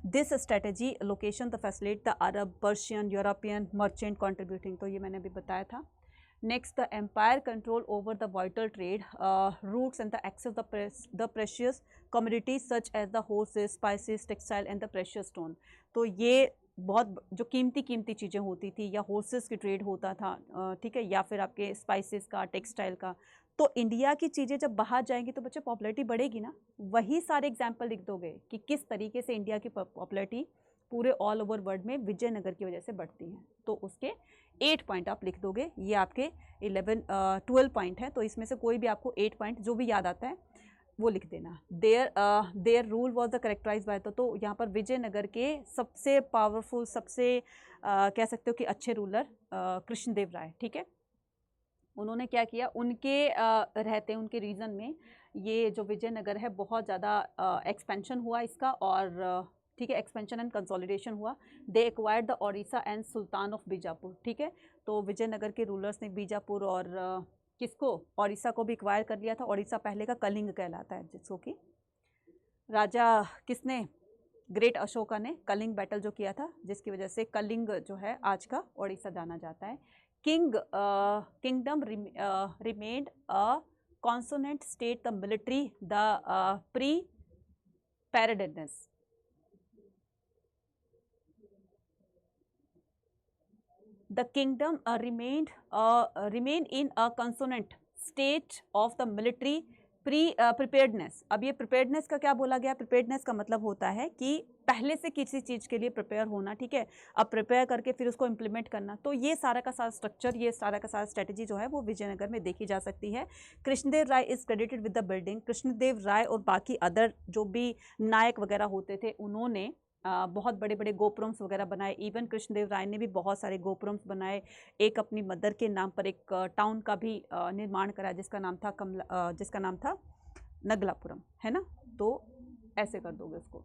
This strategy location the facilitate the Arab, Persian, European merchant contributing. तो ये मैंने अभी बताया था। Next, the empire control over the vital trade routes and the access the precious commodities such as the horses, spices, textile and the precious stone। तो ये बहुत जो कीमती चीज़ें होती थी, या हॉर्सेस की ट्रेड होता था, ठीक है, या फिर आपके स्पाइसेस का, टेक्सटाइल का। तो इंडिया की चीज़ें जब बाहर जाएंगी तो बच्चे पॉपुलैरिटी बढ़ेगी ना। वही सारे एग्जाम्पल लिख दोगे कि किस तरीके से इंडिया की पॉपुलैरिटी पूरे ऑल ओवर वर्ल्ड में विजयनगर की वजह से बढ़ती है। तो उसके 8 पॉइंट आप लिख दोगे। ये आपके 12 पॉइंट है, तो इसमें से कोई भी आपको 8 पॉइंट जो भी याद आता है वो लिख देना। Their rule was the characterise by, तो यहाँ पर विजयनगर के सबसे पावरफुल, सबसे कह सकते हो कि अच्छे रूलर कृष्णदेव राय, ठीक है। उन्होंने क्या किया, उनके रहते, उनके रीजन में ये जो विजयनगर है बहुत ज़्यादा एक्सपेंशन हुआ इसका, और ठीक है, एक्सपेंशन एंड कंसोलिडेशन हुआ। दे acquired the Odisha and sultan of Bijapur, ठीक है। तो विजयनगर के रूलर्स ने बीजापुर और किसको, ओडिशा को भी एक्वायर कर लिया था। ओडिशा पहले का कलिंग कहलाता है, जिसको कि राजा किसने, ग्रेट अशोका ने कलिंग बैटल जो किया था, जिसकी वजह से कलिंग जो है आज का ओडिशा जाना जाता है। kingdom remained a consonant state, the military, the preparedness. The kingdom remain in a consonant state of the military preparedness. अब ये preparedness का क्या बोला गया? preparedness का मतलब होता है कि पहले से किसी चीज़ के लिए प्रिपेयर होना, ठीक है। अब प्रिपेयर करके फिर उसको इम्प्लीमेंट करना, तो ये सारा का सारा स्ट्रक्चर, ये सारा का सारा स्ट्रेटजी जो है वो विजयनगर में देखी जा सकती है। Krishnadeva Raya is credited with the building. Krishnadeva Raya और बाकी अदर जो भी नायक वगैरह होते थे उन्होंने बहुत बड़े बड़े गोपुरम्स वगैरह बनाए। इवन कृष्णदेव राय ने भी बहुत सारे गोपुरम्स बनाए। एक अपनी मदर के नाम पर एक टाउन का भी निर्माण करा जिसका नाम था नगलापुरम, है ना। तो ऐसे कर दोगे उसको।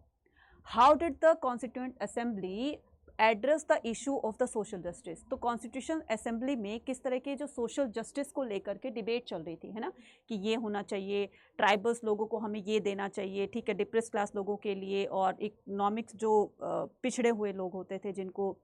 How did the constituent assembly address the issue of the social justice. तो कॉन्स्टिट्यूशन असेंबली में किस तरह के जो सोशल जस्टिस को लेकर के डिबेट चल रही थी, है ना, कि ये होना चाहिए, ट्राइबल्स लोगों को हमें ये देना चाहिए, ठीक है, डिप्रेस क्लास लोगों के लिए, और इकोनॉमिक्स जो पिछड़े हुए लोग होते थे जिनको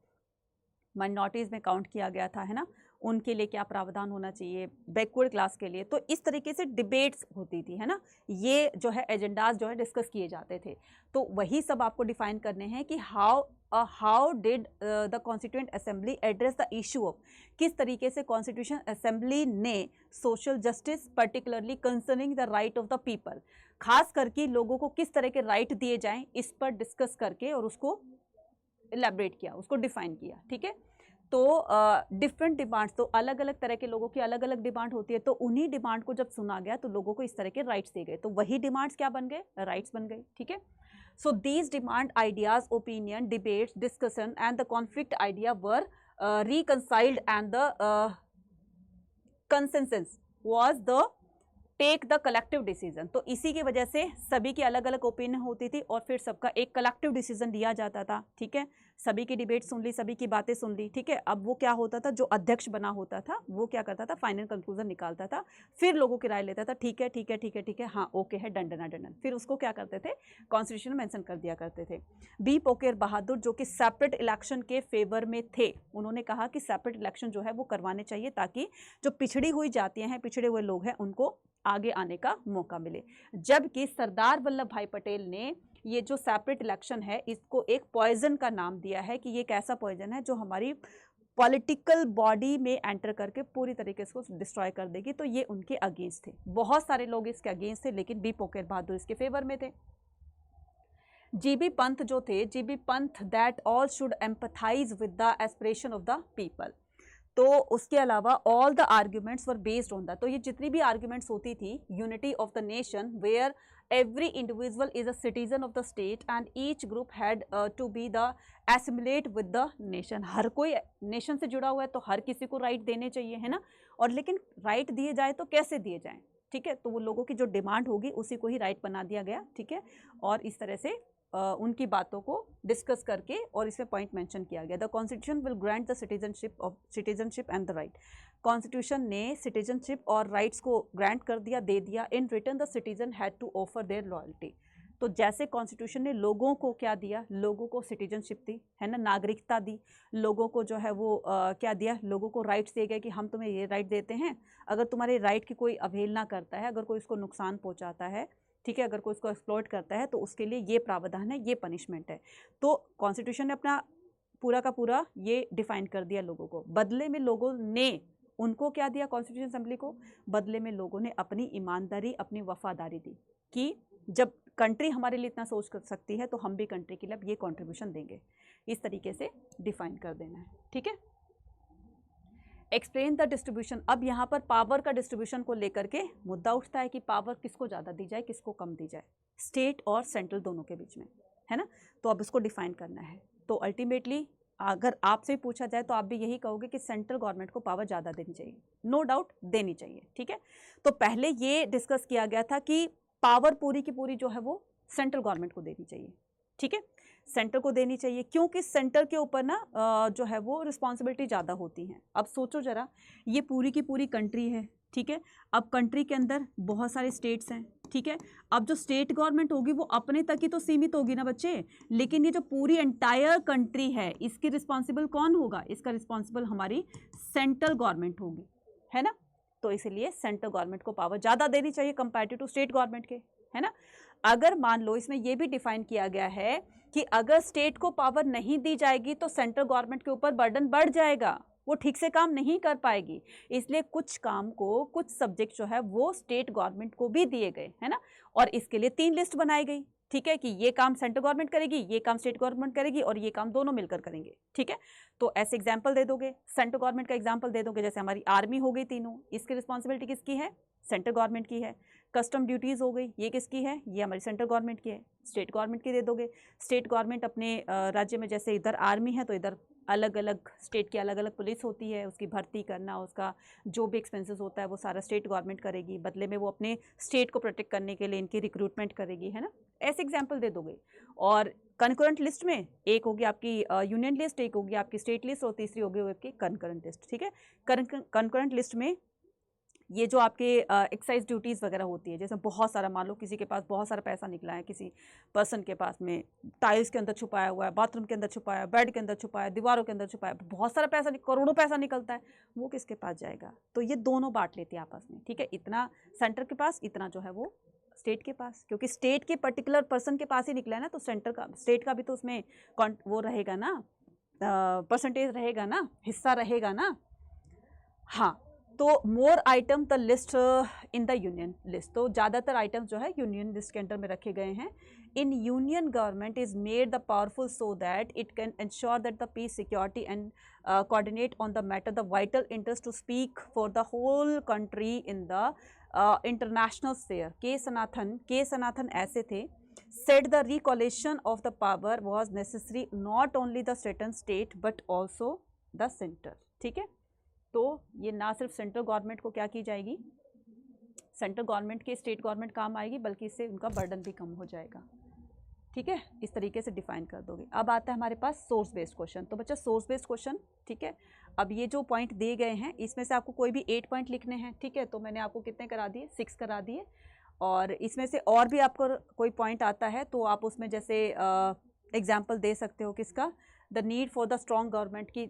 माइनॉरिटीज़ में काउंट किया गया था, है ना, उनके लिए क्या प्रावधान होना चाहिए, बैकवर्ड क्लास के लिए। तो इस तरीके से डिबेट्स होती थी, है ना, ये जो है एजेंडाज जो है डिस्कस किए जाते थे। तो वही सब आपको डिफाइन करने हैं कि how did the constituent assembly address the issue of, किस तरीके से कॉन्स्टिट्यूशन असेंबली ने social justice particularly concerning the right of the people, खास करके लोगों को किस तरह के राइट दिए जाएं, इस पर डिस्कस करके और उसको इलेबरेट किया, उसको डिफाइन किया, ठीक है। तो डिफरेंट डिमांड्स, तो अलग अलग तरह के लोगों की अलग अलग डिमांड होती है, तो उन्हीं डिमांड को जब सुना गया तो लोगों को इस तरह के राइट्स दिए गए, तो वही डिमांड्स क्या बन गए, राइट्स बन गए, ठीक है। So these demand, ideas, opinion, debates, discussion and the conflict idea were reconciled and the consensus was the take the collective decision. तो इसी की वजह से सभी की अलग अलग ओपिनियन होती थी और फिर सबका एक कलेक्टिव डिसीजन लिया जाता था, ठीक है। सभी की डिबेट सुन ली, सभी की बातें सुन ली, ठीक है। अब वो क्या होता था, जो अध्यक्ष बना होता था वो क्या करता था, फाइनल कंक्लूजन निकालता था, फिर लोगों की राय लेता था, ठीक है ठीक है ठीक है ठीक है, हाँ ओके है, डन डन डन, फिर उसको क्या करते थे, कॉन्स्टिट्यूशन मेंशन कर दिया करते थे। बी पोकेर बहादुर जो कि सेपरेट इलेक्शन के फेवर में थे, उन्होंने कहा कि सेपरेट इलेक्शन जो है वो करवाने चाहिए ताकि जो पिछड़ी हुई जातियां हैं, पिछड़े हुए लोग हैं, उनको आगे आने का मौका मिले। जबकि सरदार वल्लभ भाई पटेल ने ये जो सेपरेट इलेक्शन है इसको एक पॉइजन का नाम दिया है कि ये एक ऐसा पॉइजन है जो हमारी पॉलिटिकल बॉडी में एंटर करके पूरी तरीके से उसको डिस्ट्रॉय कर देगी। तो ये उनके अगेंस्ट थे, बहुत सारे लोग इसके अगेंस्ट थे, लेकिन बी पोकेर बहादुर इसके फेवर में थे। जीबी पंथ जो थे, GB Pant that all should empathise with the aspiration of the people. तो उसके अलावा all the arguments were based on the, तो ये जितनी भी आर्ग्यूमेंट्स होती थी, unity of the nation where every individual is a citizen of the state and each group had to be the assimilate with the nation। हर कोई nation से जुड़ा हुआ है तो हर किसी को राइट देने चाहिए, है ना, और लेकिन राइट दिए जाए तो कैसे दिए जाएं, ठीक है। तो वो लोगों की जो डिमांड होगी उसी को ही राइट बना दिया गया, ठीक है। और इस तरह से उनकी बातों को डिस्कस करके और इसमें पॉइंट मेंशन किया गया। The constitution will grant the citizenship and the right. Constitution ने सिटीजनशिप और राइट्स को ग्रांट कर दिया, दे दिया। In return the citizen had to offer their loyalty. तो जैसे कॉन्स्टिट्यूशन ने लोगों को क्या दिया, लोगों को सिटीजनशिप दी, है ना, नागरिकता दी, लोगों को जो है वो क्या दिया, लोगों को राइट्स दिए गए कि हम तुम्हें ये राइट देते हैं, अगर तुम्हारे राइट की कोई अवहेलना करता है, अगर कोई उसको नुकसान पहुंचाता है, ठीक है, अगर कोई उसको एक्सप्लॉइट करता है तो उसके लिए ये प्रावधान है, ये पनिशमेंट है। तो कॉन्स्टिट्यूशन ने अपना पूरा का पूरा ये डिफाइन कर दिया लोगों को। बदले में लोगों ने उनको क्या दिया, कॉन्स्टिट्यूशन असेंबली को, बदले में लोगों ने अपनी ईमानदारी, अपनी वफादारी दी कि जब कंट्री हमारे लिए इतना सोच कर सकती है तो हम भी कंट्री के लिए अब ये कॉन्ट्रीब्यूशन देंगे। इस तरीके से डिफाइन कर देना है, ठीक है। Explain the distribution. अब यहाँ पर पावर का डिस्ट्रीब्यूशन को लेकर के मुद्दा उठता है कि पावर किसको ज़्यादा दी जाए, किसको कम दी जाए, स्टेट और सेंट्रल दोनों के बीच में, है ना। तो अब इसको डिफाइन करना है। तो अल्टीमेटली अगर आपसे पूछा जाए तो आप भी यही कहोगे कि सेंट्रल गवर्नमेंट को पावर ज़्यादा देनी चाहिए, नो डाउट देनी चाहिए, ठीक है। तो पहले ये डिस्कस किया गया था कि पावर पूरी की पूरी जो है वो सेंट्रल गवर्नमेंट को देनी चाहिए, ठीक है। सेंटर को देनी चाहिए, क्योंकि सेंटर के ऊपर ना जो है वो रिस्पॉन्सिबिलिटी ज़्यादा होती है। अब सोचो ज़रा, ये पूरी की पूरी कंट्री है, ठीक है। अब कंट्री के अंदर बहुत सारे स्टेट्स हैं, ठीक है। अब जो स्टेट गवर्नमेंट होगी वो अपने तक ही तो सीमित होगी ना बच्चे, लेकिन ये जो पूरी एंटायर कंट्री है इसकी रिस्पॉन्सिबल कौन होगा? इसका रिस्पॉन्सिबल हमारी सेंट्रल गवर्नमेंट होगी, है ना। तो इसलिए सेंट्रल गवर्नमेंट को पावर ज़्यादा देनी चाहिए कंपेरेटिव टू स्टेट गवर्नमेंट के, है ना। अगर मान लो इसमें यह भी डिफाइन किया गया है कि अगर स्टेट को पावर नहीं दी जाएगी तो सेंट्रल गवर्नमेंट के ऊपर बर्डन बढ़ जाएगा, वो ठीक से काम नहीं कर पाएगी, इसलिए कुछ काम को, कुछ सब्जेक्ट जो है वो स्टेट गवर्नमेंट को भी दिए गए, है ना। और इसके लिए 3 लिस्ट बनाई गई, ठीक है, कि ये काम सेंट्रल गवर्नमेंट करेगी, ये काम स्टेट गवर्नमेंट करेगी और ये काम दोनों मिलकर करेंगे, ठीक है। तो ऐसे एग्जाम्पल दे दोगे, सेंट्रल गवर्नमेंट का एग्जाम्पल दे दोगे, जैसे हमारी आर्मी हो गई तीनों, इसकी रिस्पॉन्सिबिलिटी किसकी है? सेंट्रल गवर्नमेंट की है। कस्टम ड्यूटीज हो गई, ये किसकी है? ये हमारी सेंट्रल गवर्नमेंट की है। स्टेट गवर्नमेंट की दे दोगे, स्टेट गवर्नमेंट अपने राज्य में, जैसे इधर आर्मी है तो इधर अलग अलग स्टेट की अलग अलग पुलिस होती है, उसकी भर्ती करना, उसका जो भी एक्सपेंसेस होता है वो सारा स्टेट गवर्नमेंट करेगी, बदले में वो अपने स्टेट को प्रोटेक्ट करने के लिए इनकी रिक्रूटमेंट करेगी, है ना। ऐसे एग्जाम्पल दे दोगे। और कंकरेंट लिस्ट में एक होगी आपकी यूनियन लिस्ट, एक होगी आपकी स्टेट लिस्ट और तीसरी होगी आपकी कंकरेंट लिस्ट, ठीक है। कंकरेंट लिस्ट में ये जो आपके एक्साइज ड्यूटीज़ वगैरह होती है, जैसे बहुत सारा, मान लो किसी के पास बहुत सारा पैसा निकला है, किसी पर्सन के पास में टाइल्स के अंदर छुपाया हुआ है, बाथरूम के अंदर छुपाया है, बेड के अंदर छुपाया है, दीवारों के अंदर छुपाया है, बहुत सारा पैसा, करोड़ों पैसा निकलता है, वो किसके पास जाएगा? तो ये दोनों बांट लेते हैं आपस में, ठीक है। इतना सेंटर के पास, इतना जो है वो स्टेट के पास, क्योंकि स्टेट के पर्टिकुलर पर्सन के पास ही निकला है ना, तो सेंटर का, स्टेट का भी तो उसमें वो रहेगा ना, परसेंटेज रहेगा ना, हिस्सा रहेगा ना। हाँ, तो more item the list in the union list, तो ज़्यादातर आइटम्स जो है यूनियन लिस्ट के अंडर में रखे गए हैं। In union government is made the powerful so that it can ensure that the peace, security and coordinate on the matter the vital interest to speak for the whole country in the international sphere. के सनातन ऐसे थे, said the recoalition of the power was necessary not only the certain state but also the center, ठीक है। तो ये ना सिर्फ सेंट्रल गवर्नमेंट को क्या की जाएगी, सेंट्रल गवर्नमेंट के स्टेट गवर्नमेंट काम आएगी, बल्कि इससे उनका बर्डन भी कम हो जाएगा, ठीक है। इस तरीके से डिफाइन कर दोगे। अब आता है हमारे पास सोर्स बेस्ड क्वेश्चन। तो बच्चा सोर्स बेस्ड क्वेश्चन, ठीक है। अब ये जो पॉइंट दिए गए हैं इसमें से आपको कोई भी 8 पॉइंट लिखने हैं, ठीक है। तो मैंने आपको कितने करा दिए? 6 करा दिए। और इसमें से और भी आपको कोई पॉइंट आता है तो आप उसमें जैसे एग्जाम्पल दे सकते हो किसका, the need for the strong government की,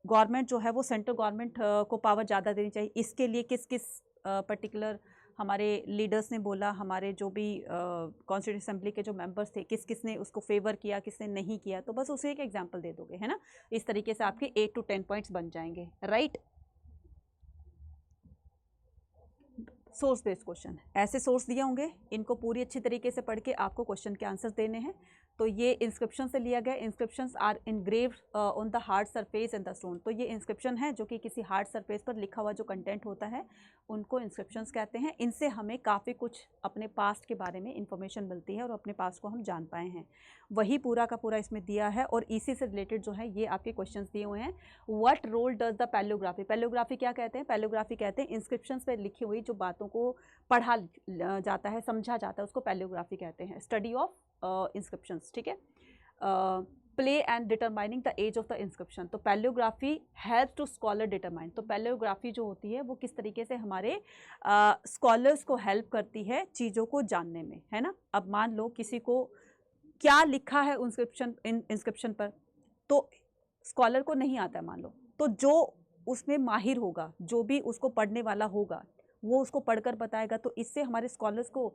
गवर्नमेंट जो है वो सेंट्रल गवर्नमेंट को पावर ज़्यादा देनी चाहिए। इसके लिए किस किस पर्टिकुलर हमारे लीडर्स ने बोला, हमारे जो भी कॉन्स्टिट्यूंट असेंबली के जो मेंबर्स थे, किस किस ने उसको फेवर किया, किसने नहीं किया, तो बस उसी एक एग्जांपल दे दोगे, है ना। इस तरीके से आपके 8 to 10 पॉइंट्स बन जाएंगे, राइट। सोर्स बेस्ड क्वेश्चन, ऐसे सोर्स दिए होंगे, इनको पूरी अच्छी तरीके से पढ़ के आपको क्वेश्चन के आंसर देने हैं। तो ये इंस्क्रिप्शन से लिया गया, inscriptions are engraved on the hard surface and the stone. तो ये इंस्क्रिप्शन है जो कि किसी हार्ड सरफेस पर लिखा हुआ जो कंटेंट होता है उनको इंस्क्रिप्शंस कहते हैं। इनसे हमें काफ़ी कुछ अपने पास्ट के बारे में इंफॉर्मेशन मिलती है और अपने पास्ट को हम जान पाए हैं। वही पूरा का पूरा इसमें दिया है और इसी से रिलेटेड जो है ये आपके क्वेश्चन दिए हुए हैं। What role does the palaeography, palaeography क्या कहते हैं? पैलियोग्राफी कहते हैं इंस्क्रिप्शंस पर लिखी हुई जो बातों को पढ़ा जाता है, समझा जाता है, उसको पैलियोग्राफी कहते हैं। स्टडी ऑफ इंस्क्रिप्शंस, ठीक है। Play and determining the age of the inscription, तो palaeography help to scholar determine. तो पैलियोग्राफी जो होती है वो किस तरीके से हमारे स्कॉलर्स को हेल्प करती है चीज़ों को जानने में, है ना। अब मान लो किसी को क्या लिखा है इंस्क्रिप्शन पर, तो स्कॉलर को नहीं आता है मान लो, तो जो उसमें माहिर होगा, जो भी उसको पढ़ने वाला होगा, वो उसको पढ़कर बताएगा। तो इससे हमारे स्कॉलर्स को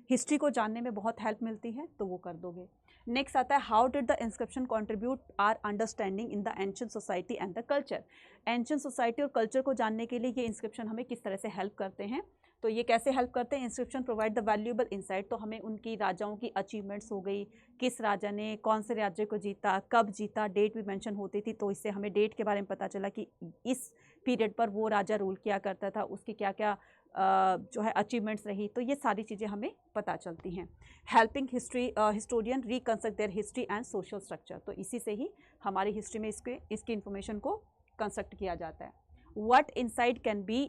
हिस्ट्री को जानने में बहुत हेल्प मिलती है, तो वो कर दोगे। नेक्स्ट आता है how did the inscription contribute our understanding in the ancient society and the culture. Ancient society और कल्चर को जानने के लिए ये इंस्क्रिप्शन हमें किस तरह से हेल्प करते हैं। तो ये कैसे हेल्प करते हैं? Inscription provide the valuable insight, तो हमें उनकी राजाओं की अचीवमेंट्स हो गई, किस राजा ने कौन से राज्य को जीता, कब जीता, डेट भी मेंशन होती थी, तो इससे हमें डेट के बारे में पता चला कि इस पीरियड पर वो राजा रूल किया करता था, उसकी क्या क्या जो है अचीवमेंट्स रही, तो ये सारी चीज़ें हमें पता चलती हैं। Helping historian reconstruct there history and social structure, तो इसी से ही हमारी हिस्ट्री में इसकी इन्फॉर्मेशन को कंस्ट्रक्ट किया जाता है। What insight can be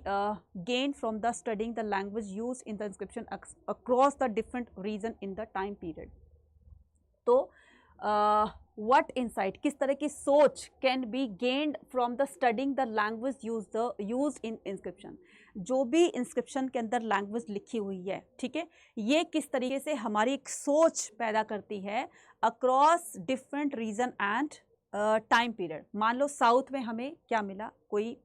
gained from the studying the language used in the inscription across the different region in the time period। तो व्हाट इनसाइट, किस तरह की सोच can be gained from the studying the language used in inscription. जो भी inscription के अंदर language लिखी हुई है, ठीक है, ये किस तरीके से हमारी एक सोच पैदा करती है across different region and time period. मान लो साउथ में हमें क्या मिला, कोई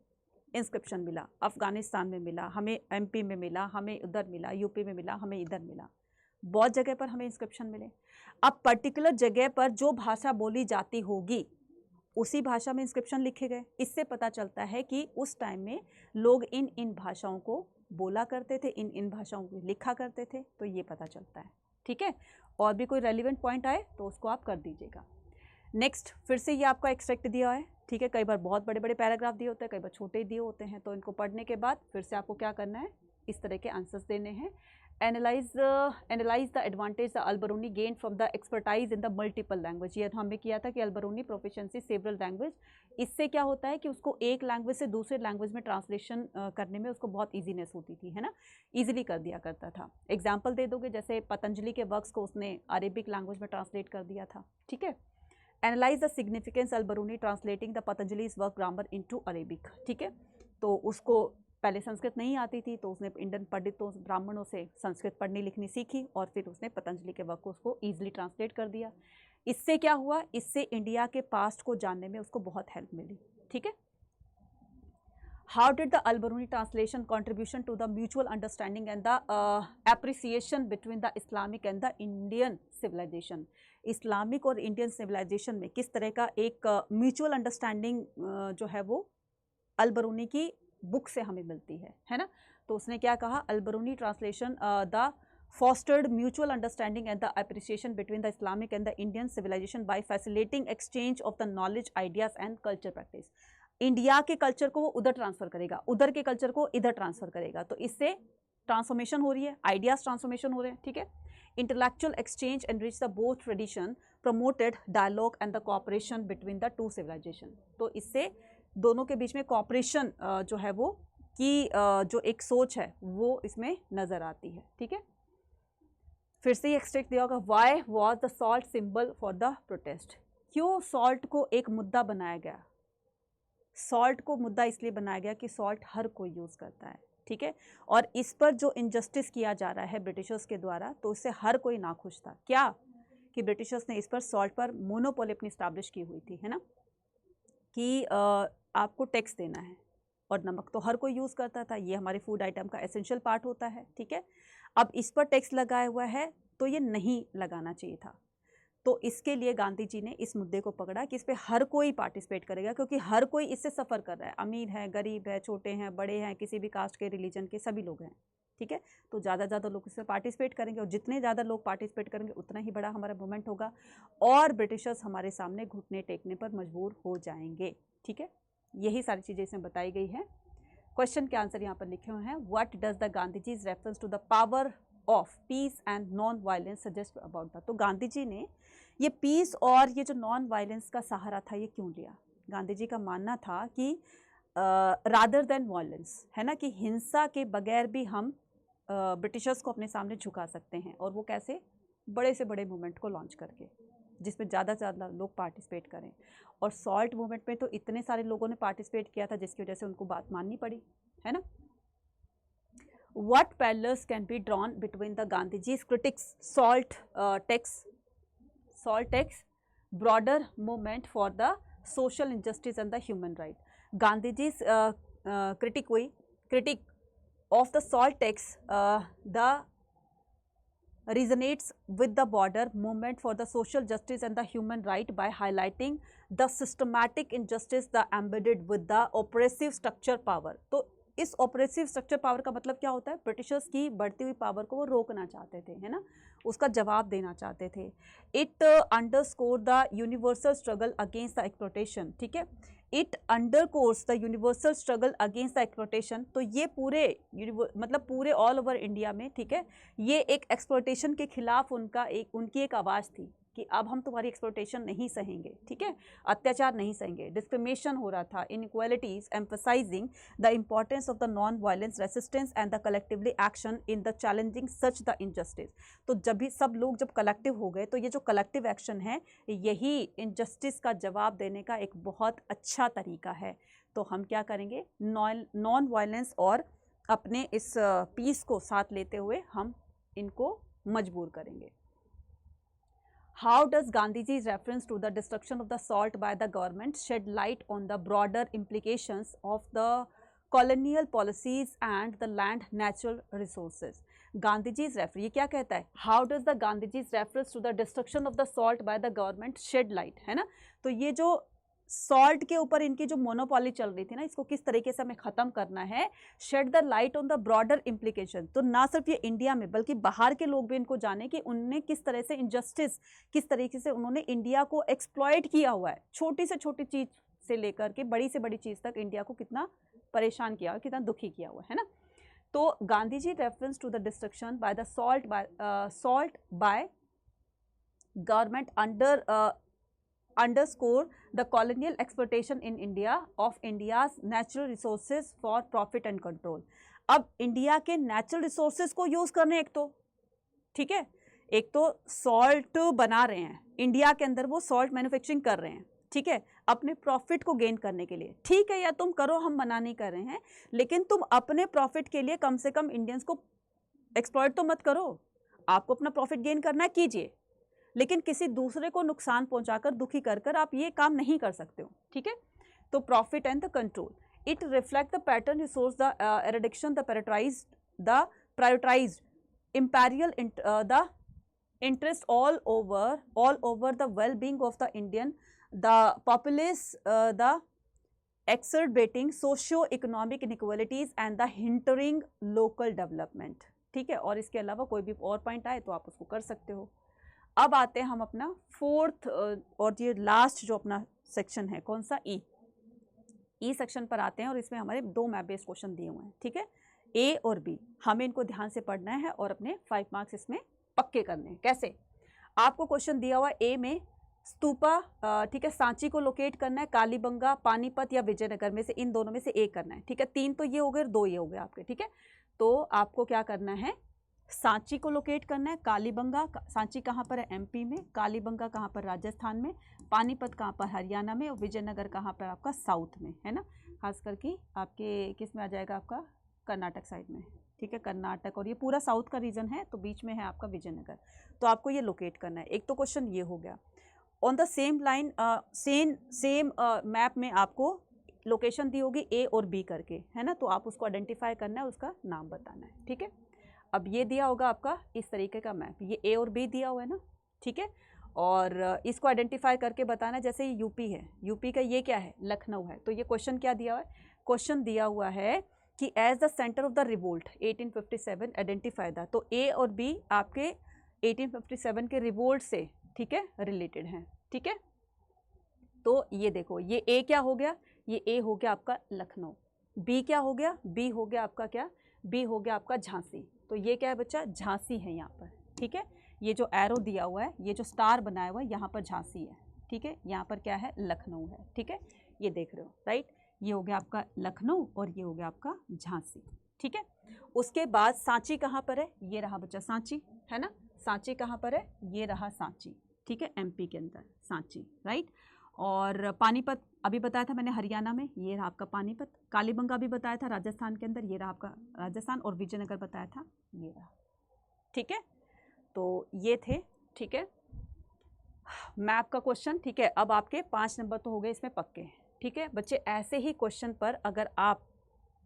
इंस्क्रिप्शन मिला, अफगानिस्तान में मिला, हमें एमपी में मिला, हमें उधर मिला, यूपी में मिला, हमें इधर मिला, बहुत जगह पर हमें इंस्क्रिप्शन मिले। अब पर्टिकुलर जगह पर जो भाषा बोली जाती होगी उसी भाषा में इंस्क्रिप्शन लिखे गए। इससे पता चलता है कि उस टाइम में लोग इन इन भाषाओं को बोला करते थे, इन इन भाषाओं को लिखा करते थे, तो ये पता चलता है। ठीक है, और भी कोई रेलिवेंट पॉइंट आए तो उसको आप कर दीजिएगा। नेक्स्ट, फिर से ये आपका एक्सट्रैक्ट दिया है, ठीक है, कई बार बहुत बड़े बड़े पैराग्राफ दिए होते हैं, कई बार छोटे दिए होते हैं, तो इनको पढ़ने के बाद फिर से आपको क्या करना है, इस तरह के आंसर्स देने हैं। Analyse the advantage the Al-Biruni gain from the expertise in the multiple language. ये हमने किया था कि अल-बरूनी प्रोफिशिएंसी सेवरल लैंग्वेज, इससे क्या होता है कि उसको एक लैंग्वेज से दूसरे लैंग्वेज में ट्रांसलेशन करने में उसको बहुत ईजीनेस होती थी, है ना, ईजिली कर दिया करता था। एग्जाम्पल दे दोगे, जैसे पतंजलि के वर्क्स को उसने अरेबिक लैंग्वेज में ट्रांसलेट कर दिया था। ठीक है, analyse the significance Al-Biruni translating the Patanjali's work grammar into Arabic. ठीक है, तो उसको पहले संस्कृत नहीं आती थी, तो उसने इंडियन पंडितों ब्राह्मणों से संस्कृत पढ़नी लिखनी सीखी और फिर उसने पतंजलि के वर्क को उसको ईजिली ट्रांसलेट कर दिया। इससे क्या हुआ, इससे इंडिया के पास्ट को जानने में उसको बहुत हेल्प मिली। ठीक है, how did the Al-Biruni translation contribution to the mutual understanding and the appreciation between the Islamic and the Indian civilisation. Islamic और इंडियन सिविलाइजेशन में किस तरह का एक म्यूचुअल अंडरस्टैंडिंग जो है वो अल-बरूनी की बुक से हमें मिलती है ना। तो उसने क्या कहा, Al-Biruni translation the fostered mutual understanding and the appreciation between the Islamic and the Indian civilization by facilitating exchange of the knowledge, ideas and culture practice। India के कल्चर को वो उधर ट्रांसफर करेगा, उधर के कल्चर को इधर ट्रांसफर करेगा, तो इससे ट्रांसफॉर्मेशन हो रही है, आइडियाज ट्रांसफॉर्मेशन हो रहे हैं। ठीक है, intellectual exchange enrich the both tradition, promoted dialogue and the cooperation between the two civilisation. तो इससे दोनों के बीच में कोऑपरेशन जो है वो की जो एक सोच है वो इसमें नजर आती है। ठीक है, फिर से ये एक्सट्रैक्ट दिया होगा, why was the salt symbol for the protest. क्यों सॉल्ट को एक मुद्दा बनाया गया, सॉल्ट को मुद्दा इसलिए बनाया गया कि सॉल्ट हर कोई यूज़ करता है। ठीक है, और इस पर जो इनजस्टिस किया जा रहा है ब्रिटिशर्स के द्वारा, तो इससे हर कोई नाखुश था। क्या कि ब्रिटिशर्स ने इस पर सॉल्ट पर मोनोपोली अपनी स्टैब्लिश की हुई थी, है ना, कि आपको टैक्स देना है, और नमक तो हर कोई यूज़ करता था, ये हमारे फूड आइटम का एसेंशियल पार्ट होता है। ठीक है, अब इस पर टैक्स लगाया हुआ है तो ये नहीं लगाना चाहिए था। तो इसके लिए गांधी जी ने इस मुद्दे को पकड़ा कि इस पर हर कोई पार्टिसिपेट करेगा, क्योंकि हर कोई इससे सफ़र कर रहा है, अमीर है, गरीब है, छोटे हैं, बड़े हैं, किसी भी कास्ट के, रिलीजन के, सभी लोग हैं। ठीक है, तो ज़्यादा ज़्यादा लोग इसमें पार्टिसिपेट करेंगे, और जितने ज़्यादा लोग पार्टिसिपेट करेंगे उतना ही बड़ा हमारा मूवमेंट होगा, और ब्रिटिशर्स हमारे सामने घुटने टेकने पर मजबूर हो जाएंगे। ठीक है, यही सारी चीज़ें इसमें बताई गई हैं। क्वेश्चन के आंसर यहाँ पर लिखे हुए हैं। What does the Gandhiji's reference to the power of peace and non violence suggest about the. तो गांधी जी ने ये पीस और ये जो नॉन वायलेंस का सहारा था ये क्यों लिया। गांधी जी का मानना था कि रादर देन वायलेंस, है ना, कि हिंसा के बगैर भी हम ब्रिटिशर्स को अपने सामने झुका सकते हैं, और वो कैसे, बड़े से बड़े मूवमेंट को लॉन्च करके, जिसमें ज़्यादा से ज़्यादा लोग पार्टिसिपेट करें। और सॉल्ट मूवमेंट में तो इतने सारे लोगों ने पार्टिसिपेट किया था जिसकी वजह से उनको बात माननी पड़ी, है ना। What parallels can be drawn between the Gandhiji's critics salt tax broader movement for the social injustice and the human right? Gandhiji's critic of the salt tax the resonates with the broader movement for the social justice and the human right by highlighting the systematic injustice the embedded with the oppressive structure power। तो इस oppressive structure power का मतलब क्या होता है, Britishers की बढ़ती हुई पावर को वो रोकना चाहते थे, है ना, उसका जवाब देना चाहते थे। It underscore the universal struggle against the exploitation. ठीक है, it underscores the universal struggle against the exploitation. तो ये पूरे मतलब पूरे ऑल ओवर इंडिया में, ठीक है, ये एक एक्सप्लॉयटेशन के खिलाफ उनकी एक आवाज़ थी। कि अब हम तुम्हारी एक्सप्लॉयटेशन नहीं सहेंगे, ठीक है, अत्याचार नहीं सहेंगे, डिस्क्रिमिनेशन हो रहा था, inequalities, emphasising the importance of the non violence resistance and the collectively action in the challenging such the injustice. तो जब भी सब लोग जब कलेक्टिव हो गए तो ये जो कलेक्टिव एक्शन है यही इनजस्टिस का जवाब देने का एक बहुत अच्छा तरीका है। तो हम क्या करेंगे, नॉन वायलेंस और अपने इस पीस को साथ लेते हुए हम इनको मजबूर करेंगे। How does Gandhiji's reference to the destruction of the salt by the government shed light on the broader implications of the colonial policies and the land natural resources? Gandhiji's reference, ये क्या कहता है? How does the Gandhiji's reference to the destruction of the salt by the government shed light, है ना? तो ये जो salt के ऊपर इनकी जो मोनोपॉली चल रही थी ना, इसको किस तरीके से हमें ख़त्म करना है, shed the light on the broader implication. तो ना सिर्फ ये इंडिया में बल्कि बाहर के लोग भी इनको जाने कि उनने किस तरह से इनजस्टिस, किस तरीके से उन्होंने इंडिया को एक्सप्लॉयट किया हुआ है, छोटी से छोटी चीज़ से लेकर के बड़ी से बड़ी चीज़ तक इंडिया को कितना परेशान किया हुआ, कितना दुखी किया हुआ है ना। तो Gandhi ji reference to the destruction by the salt by government underscore the colonial exploitation in India of India's natural resources for profit and control। अब इंडिया के नेचुरल रिसोर्सेज को यूज करने, एक तो ठीक है, एक तो सॉल्ट बना रहे हैं इंडिया के अंदर, वो सॉल्ट मैन्युफैक्चरिंग कर रहे हैं, ठीक है, अपने प्रॉफिट को गेन करने के लिए। ठीक है, या तुम करो, हम मना नहीं कर रहे हैं, लेकिन तुम अपने प्रॉफिट के लिए कम से कम इंडियंस को एक्सप्लॉइट तो मत करो। आपको अपना प्रॉफिट गेन करना है, कीजिए, लेकिन किसी दूसरे को नुकसान पहुंचाकर, दुखी कर कर आप ये काम नहीं कर सकते हो, ठीक है। तो profit and the control, it reflect the pattern resource the eradication the prioritised imperial the interest all over the well-being of the Indian, the populace, the exacerbating socio-economic inequalities and the hindering local development, ठीक है। और इसके अलावा कोई भी और point आए तो आप उसको कर सकते हो। अब आते हैं हम अपना फोर्थ और ये लास्ट जो अपना सेक्शन है, कौन सा, ई सेक्शन पर आते हैं, और इसमें हमारे 2 मैप बेस्ड क्वेश्चन दिए हुए हैं, ठीक है, ए और बी। हमें इनको ध्यान से पढ़ना है और अपने 5 मार्क्स इसमें पक्के करने हैं। कैसे, आपको क्वेश्चन दिया हुआ ए में स्तूपा, ठीक है, सांची को लोकेट करना है, कालीबंगा, पानीपत या विजयनगर में से, इन दोनों में से एक करना है, ठीक है। 3 तो ये हो गए, 2 ये हो गए आपके, ठीक है। तो आपको क्या करना है, सांची को लोकेट करना है, कालीबंगा, सांची कहाँ पर है, एमपी में, कालीबंगा कहाँ पर, राजस्थान में, पानीपत कहाँ पर, हरियाणा में, और विजयनगर कहाँ पर आपका, साउथ में, है ना, खास करके आपके किस में आ जाएगा, आपका कर्नाटक साइड में, ठीक है, कर्नाटक, और ये पूरा साउथ का रीजन है, तो बीच में है आपका विजयनगर। तो आपको ये लोकेट करना है। एक तो क्वेश्चन ये हो गया। On the same line, same map में आपको लोकेशन दी होगी ए और बी करके, है ना, तो आप उसको आइडेंटिफाई करना है, उसका नाम बताना है, ठीक है। अब ये दिया होगा आपका इस तरीके का मैप, ये ए और बी दिया हुआ है ना, ठीक है, और इसको आइडेंटिफाई करके बताना है। जैसे ये यूपी है, यूपी का ये क्या है, लखनऊ है, तो ये क्वेश्चन क्या दिया हुआ है, क्वेश्चन दिया हुआ है कि as the centre of the revolt 1857 identify the, तो ए और बी आपके 1857 के रिवोल्ट से, ठीक है, रिलेटेड हैं, ठीक है। तो ये देखो, ये ए क्या हो गया, ये ए हो गया आपका लखनऊ, बी क्या हो गया, बी हो गया आपका क्या, बी हो गया आपका झांसी। तो ये क्या है बच्चा, झांसी है यहाँ पर, ठीक है। ये जो एरो दिया हुआ है, ये जो स्टार बनाया हुआ है, यहाँ पर झांसी है, ठीक है, यहाँ पर क्या है, लखनऊ है, ठीक है, ये देख रहे हो, राइट। ये हो गया आपका लखनऊ और ये हो गया आपका झांसी, ठीक है। उसके बाद सांची कहाँ पर है, ये रहा बच्चा सांची, है ना, सांची कहाँ पर है, ये रहा सांची, ठीक है, एमपी के अंदर सांची, राइट। और पानीपत अभी बताया था मैंने हरियाणा में, ये रहा आपका पानीपत। कालीबंगा भी बताया था राजस्थान के अंदर, ये रहा आपका राजस्थान। और विजयनगर बताया था, ये रहा, ठीक है। तो ये थे, ठीक है, मैप का क्वेश्चन, ठीक है। अब आपके 5 नंबर तो हो गए इसमें पक्के, ठीक है बच्चे। ऐसे ही क्वेश्चन पर अगर आप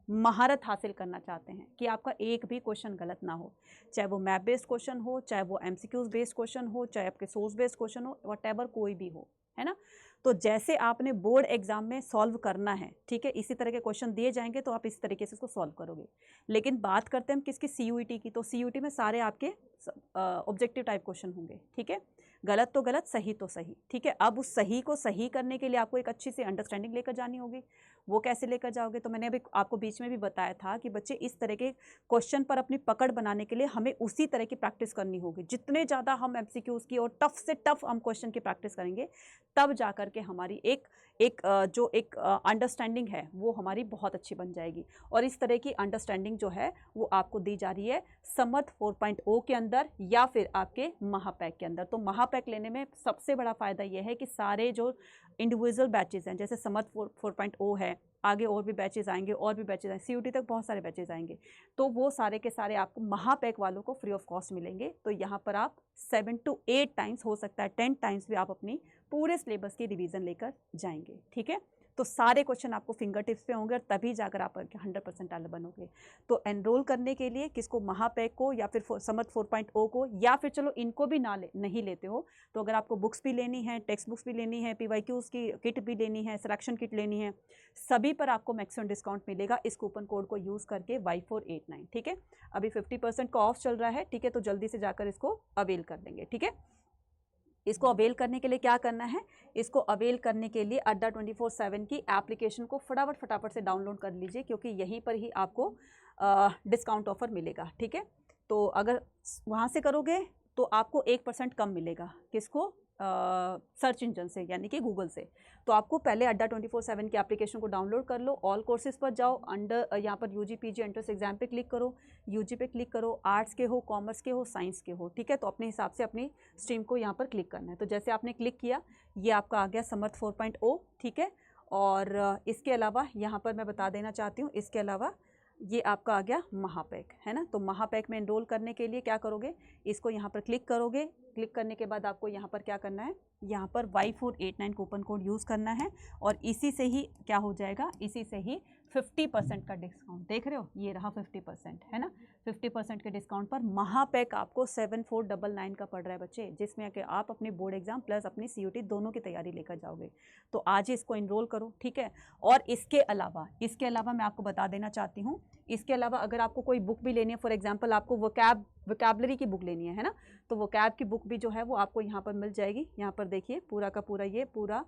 महारत हासिल करना चाहते हैं कि आपका एक भी क्वेश्चन गलत ना हो, चाहे वो मैप बेस्ड क्वेश्चन हो, चाहे वो एमसीक्यूज बेस्ड क्वेश्चन हो, चाहे आपके सोर्स बेस्ड क्वेश्चन हो, व्हाटएवर कोई भी हो, है ना, तो जैसे आपने बोर्ड एग्जाम में सॉल्व करना है, ठीक है, इसी तरह के क्वेश्चन दिए जाएंगे तो आप इस तरीके से इसको सॉल्व करोगे। लेकिन बात करते हैं हम किसकी, सीयूईटी की, तो सीयूईटी में सारे आपके ऑब्जेक्टिव टाइप क्वेश्चन होंगे, ठीक है। गलत तो गलत, सही तो सही, ठीक है। अब उस सही को सही करने के लिए आपको एक अच्छी सी अंडरस्टैंडिंग लेकर जानी होगी। वो कैसे लेकर जाओगे? तो मैंने अभी आपको बीच में भी बताया था कि बच्चे इस तरह के क्वेश्चन पर अपनी पकड़ बनाने के लिए हमें उसी तरह की प्रैक्टिस करनी होगी। जितने ज़्यादा हम एमसीक्यूज की और टफ से टफ हम क्वेश्चन की प्रैक्टिस करेंगे, तब जा करके हमारी एक अंडरस्टैंडिंग है वो हमारी बहुत अच्छी बन जाएगी। और इस तरह की अंडरस्टैंडिंग जो है वो आपको दी जा रही है समर्थ 4.0 के अंदर या फिर आपके महापैक के अंदर। तो महापैक लेने में सबसे बड़ा फ़ायदा ये है कि सारे जो इंडिविजुअल बैचेस हैं, जैसे समर्थ 4.0 है, आगे और भी बैचेस आएंगे, और भी बैचेस आएंगे, सीयूटी तक बहुत सारे बैचेस आएंगे, तो वो सारे के सारे आपको महापैक वालों को फ्री ऑफ कॉस्ट मिलेंगे। तो यहाँ पर आप 7 to 8 टाइम्स, हो सकता है 10 टाइम्स भी आप अपनी पूरे सिलेबस की रिवीजन लेकर जाएंगे, ठीक है। तो सारे क्वेश्चन आपको फिंगर टिप्स पे होंगे और तभी जाकर आप 100% आला बनोगे। तो एनरोल करने के लिए किसको, महापैक को या फिर समर्थ 4.0 को, या फिर चलो इनको भी नहीं लेते हो तो अगर आपको बुक्स भी लेनी है, टेक्स्ट बुक्स भी लेनी है, PYQs की किट भी लेनी है, सिलेक्शन किट लेनी है, सभी पर आपको मैक्सिमम डिस्काउंट मिलेगा इस कूपन कोड को यूज़ करके Y489, ठीक है। अभी 50% का ऑफ चल रहा है, ठीक है, तो जल्दी से जाकर इसको अवेल कर लेंगे, ठीक है। इसको अवेल करने के लिए क्या करना है, इसको अवेल करने के लिए अड्डा 24/7 की एप्लीकेशन को फटाफट से डाउनलोड कर लीजिए, क्योंकि यहीं पर ही आपको डिस्काउंट ऑफर मिलेगा, ठीक है। तो अगर वहाँ से करोगे तो आपको 1% कम मिलेगा, किसको, सर्च इंजन से, यानी कि गूगल से। तो आपको पहले अड्डा 24/7 की एप्लीकेशन को डाउनलोड कर लो, ऑल कोर्सेज पर जाओ, अंडर यहाँ पर UG PG एंट्रेंस एग्जाम पे क्लिक करो, UG पे क्लिक करो, आर्ट्स के हो, कॉमर्स के हो, साइंस के हो, ठीक है। तो अपने हिसाब से अपनी स्ट्रीम को यहाँ पर क्लिक करना है। तो जैसे आपने क्लिक किया, ये आपका आ गया समर्थ 4.0, ठीक है। और इसके अलावा यहाँ पर मैं बता देना चाहती हूँ, इसके अलावा ये आपका आ गया महापैक, है ना। तो महापैक में एनरोल करने के लिए क्या करोगे, इसको यहाँ पर क्लिक करोगे। क्लिक करने के बाद आपको यहाँ पर क्या करना है, यहाँ पर Y489 कूपन कोड यूज़ करना है, और इसी से ही क्या हो जाएगा, इसी से ही 50% का डिस्काउंट, देख रहे हो, ये रहा 50%, है ना। 50% के डिस्काउंट पर महापैक आपको 7499 का पड़ रहा है बच्चे, जिसमें कि आप अपने बोर्ड एग्जाम प्लस अपनी CUT दोनों की तैयारी लेकर जाओगे। तो आज ही इसको इनरोल करो, ठीक है। और इसके अलावा मैं आपको बता देना चाहती हूँ, इसके अलावा अगर आपको कोई बुक भी लेनी है, फॉर एग्जाम्पल आपको वोकैबलरी की बुक लेनी है ना, तो वोकैब की बुक भी जो है वो आपको यहाँ पर मिल जाएगी। यहाँ पर देखिए पूरा का पूरा ये पूरा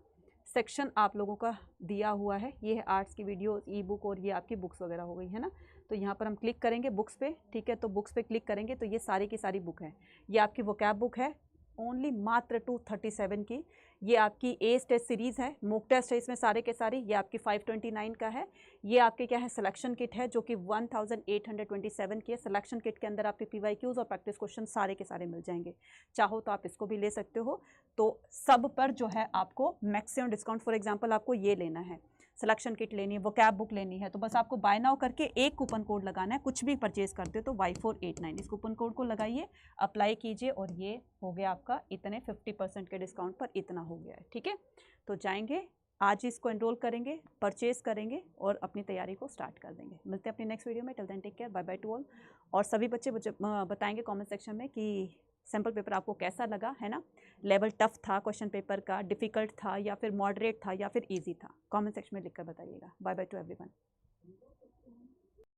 सेक्शन आप लोगों का दिया हुआ है। ये है आर्ट्स की वीडियो, ई बुक, और ये आपकी बुक्स वगैरह हो गई है ना। तो यहाँ पर हम क्लिक करेंगे बुक्स पे, ठीक है। तो बुक्स पे क्लिक करेंगे तो ये सारी की सारी बुक है। ये आपकी वोकैब बुक है, ओनली मात्र 237 की। ये आपकी एज टेस्ट सीरीज़ है, मॉक टेस्ट है इसमें सारे के सारे। ये आपकी 529 का है। ये आपके क्या है, सिलेक्शन किट है जो कि 1827 की है। सिलेक्शन किट के अंदर आपके PYQs और प्रैक्टिस क्वेश्चन सारे के सारे मिल जाएंगे। चाहो तो आप इसको भी ले सकते हो। तो सब पर जो है आपको मैक्सिमम डिस्काउंट, फॉर एग्जाम्पल आपको ये लेना है, सिलेक्शन किट लेनी है, वोकैब बुक लेनी है, तो बस आपको बाय नाउ करके एक कूपन कोड लगाना है। कुछ भी परचेज करते हो तो Y489 इस कूपन कोड को लगाइए, अप्लाई कीजिए, और ये हो गया आपका इतने 50% के डिस्काउंट पर इतना हो गया है, ठीक है। तो जाएंगे आज इसको एनरोल करेंगे, परचेज करेंगे और अपनी तैयारी को स्टार्ट कर देंगे। मिलते हैं अपनी नेक्स्ट वीडियो में। Till then take care, bye bye to all. और सभी बच्चे बताएंगे कमेंट सेक्शन में कि सैम्पल पेपर आपको कैसा लगा, है ना। लेवल टफ था क्वेश्चन पेपर का, डिफ़िकल्ट था, या फिर मॉडरेट था, या फिर इजी था, कमेंट सेक्शन में लिखकर बताइएगा। Bye bye to everyone.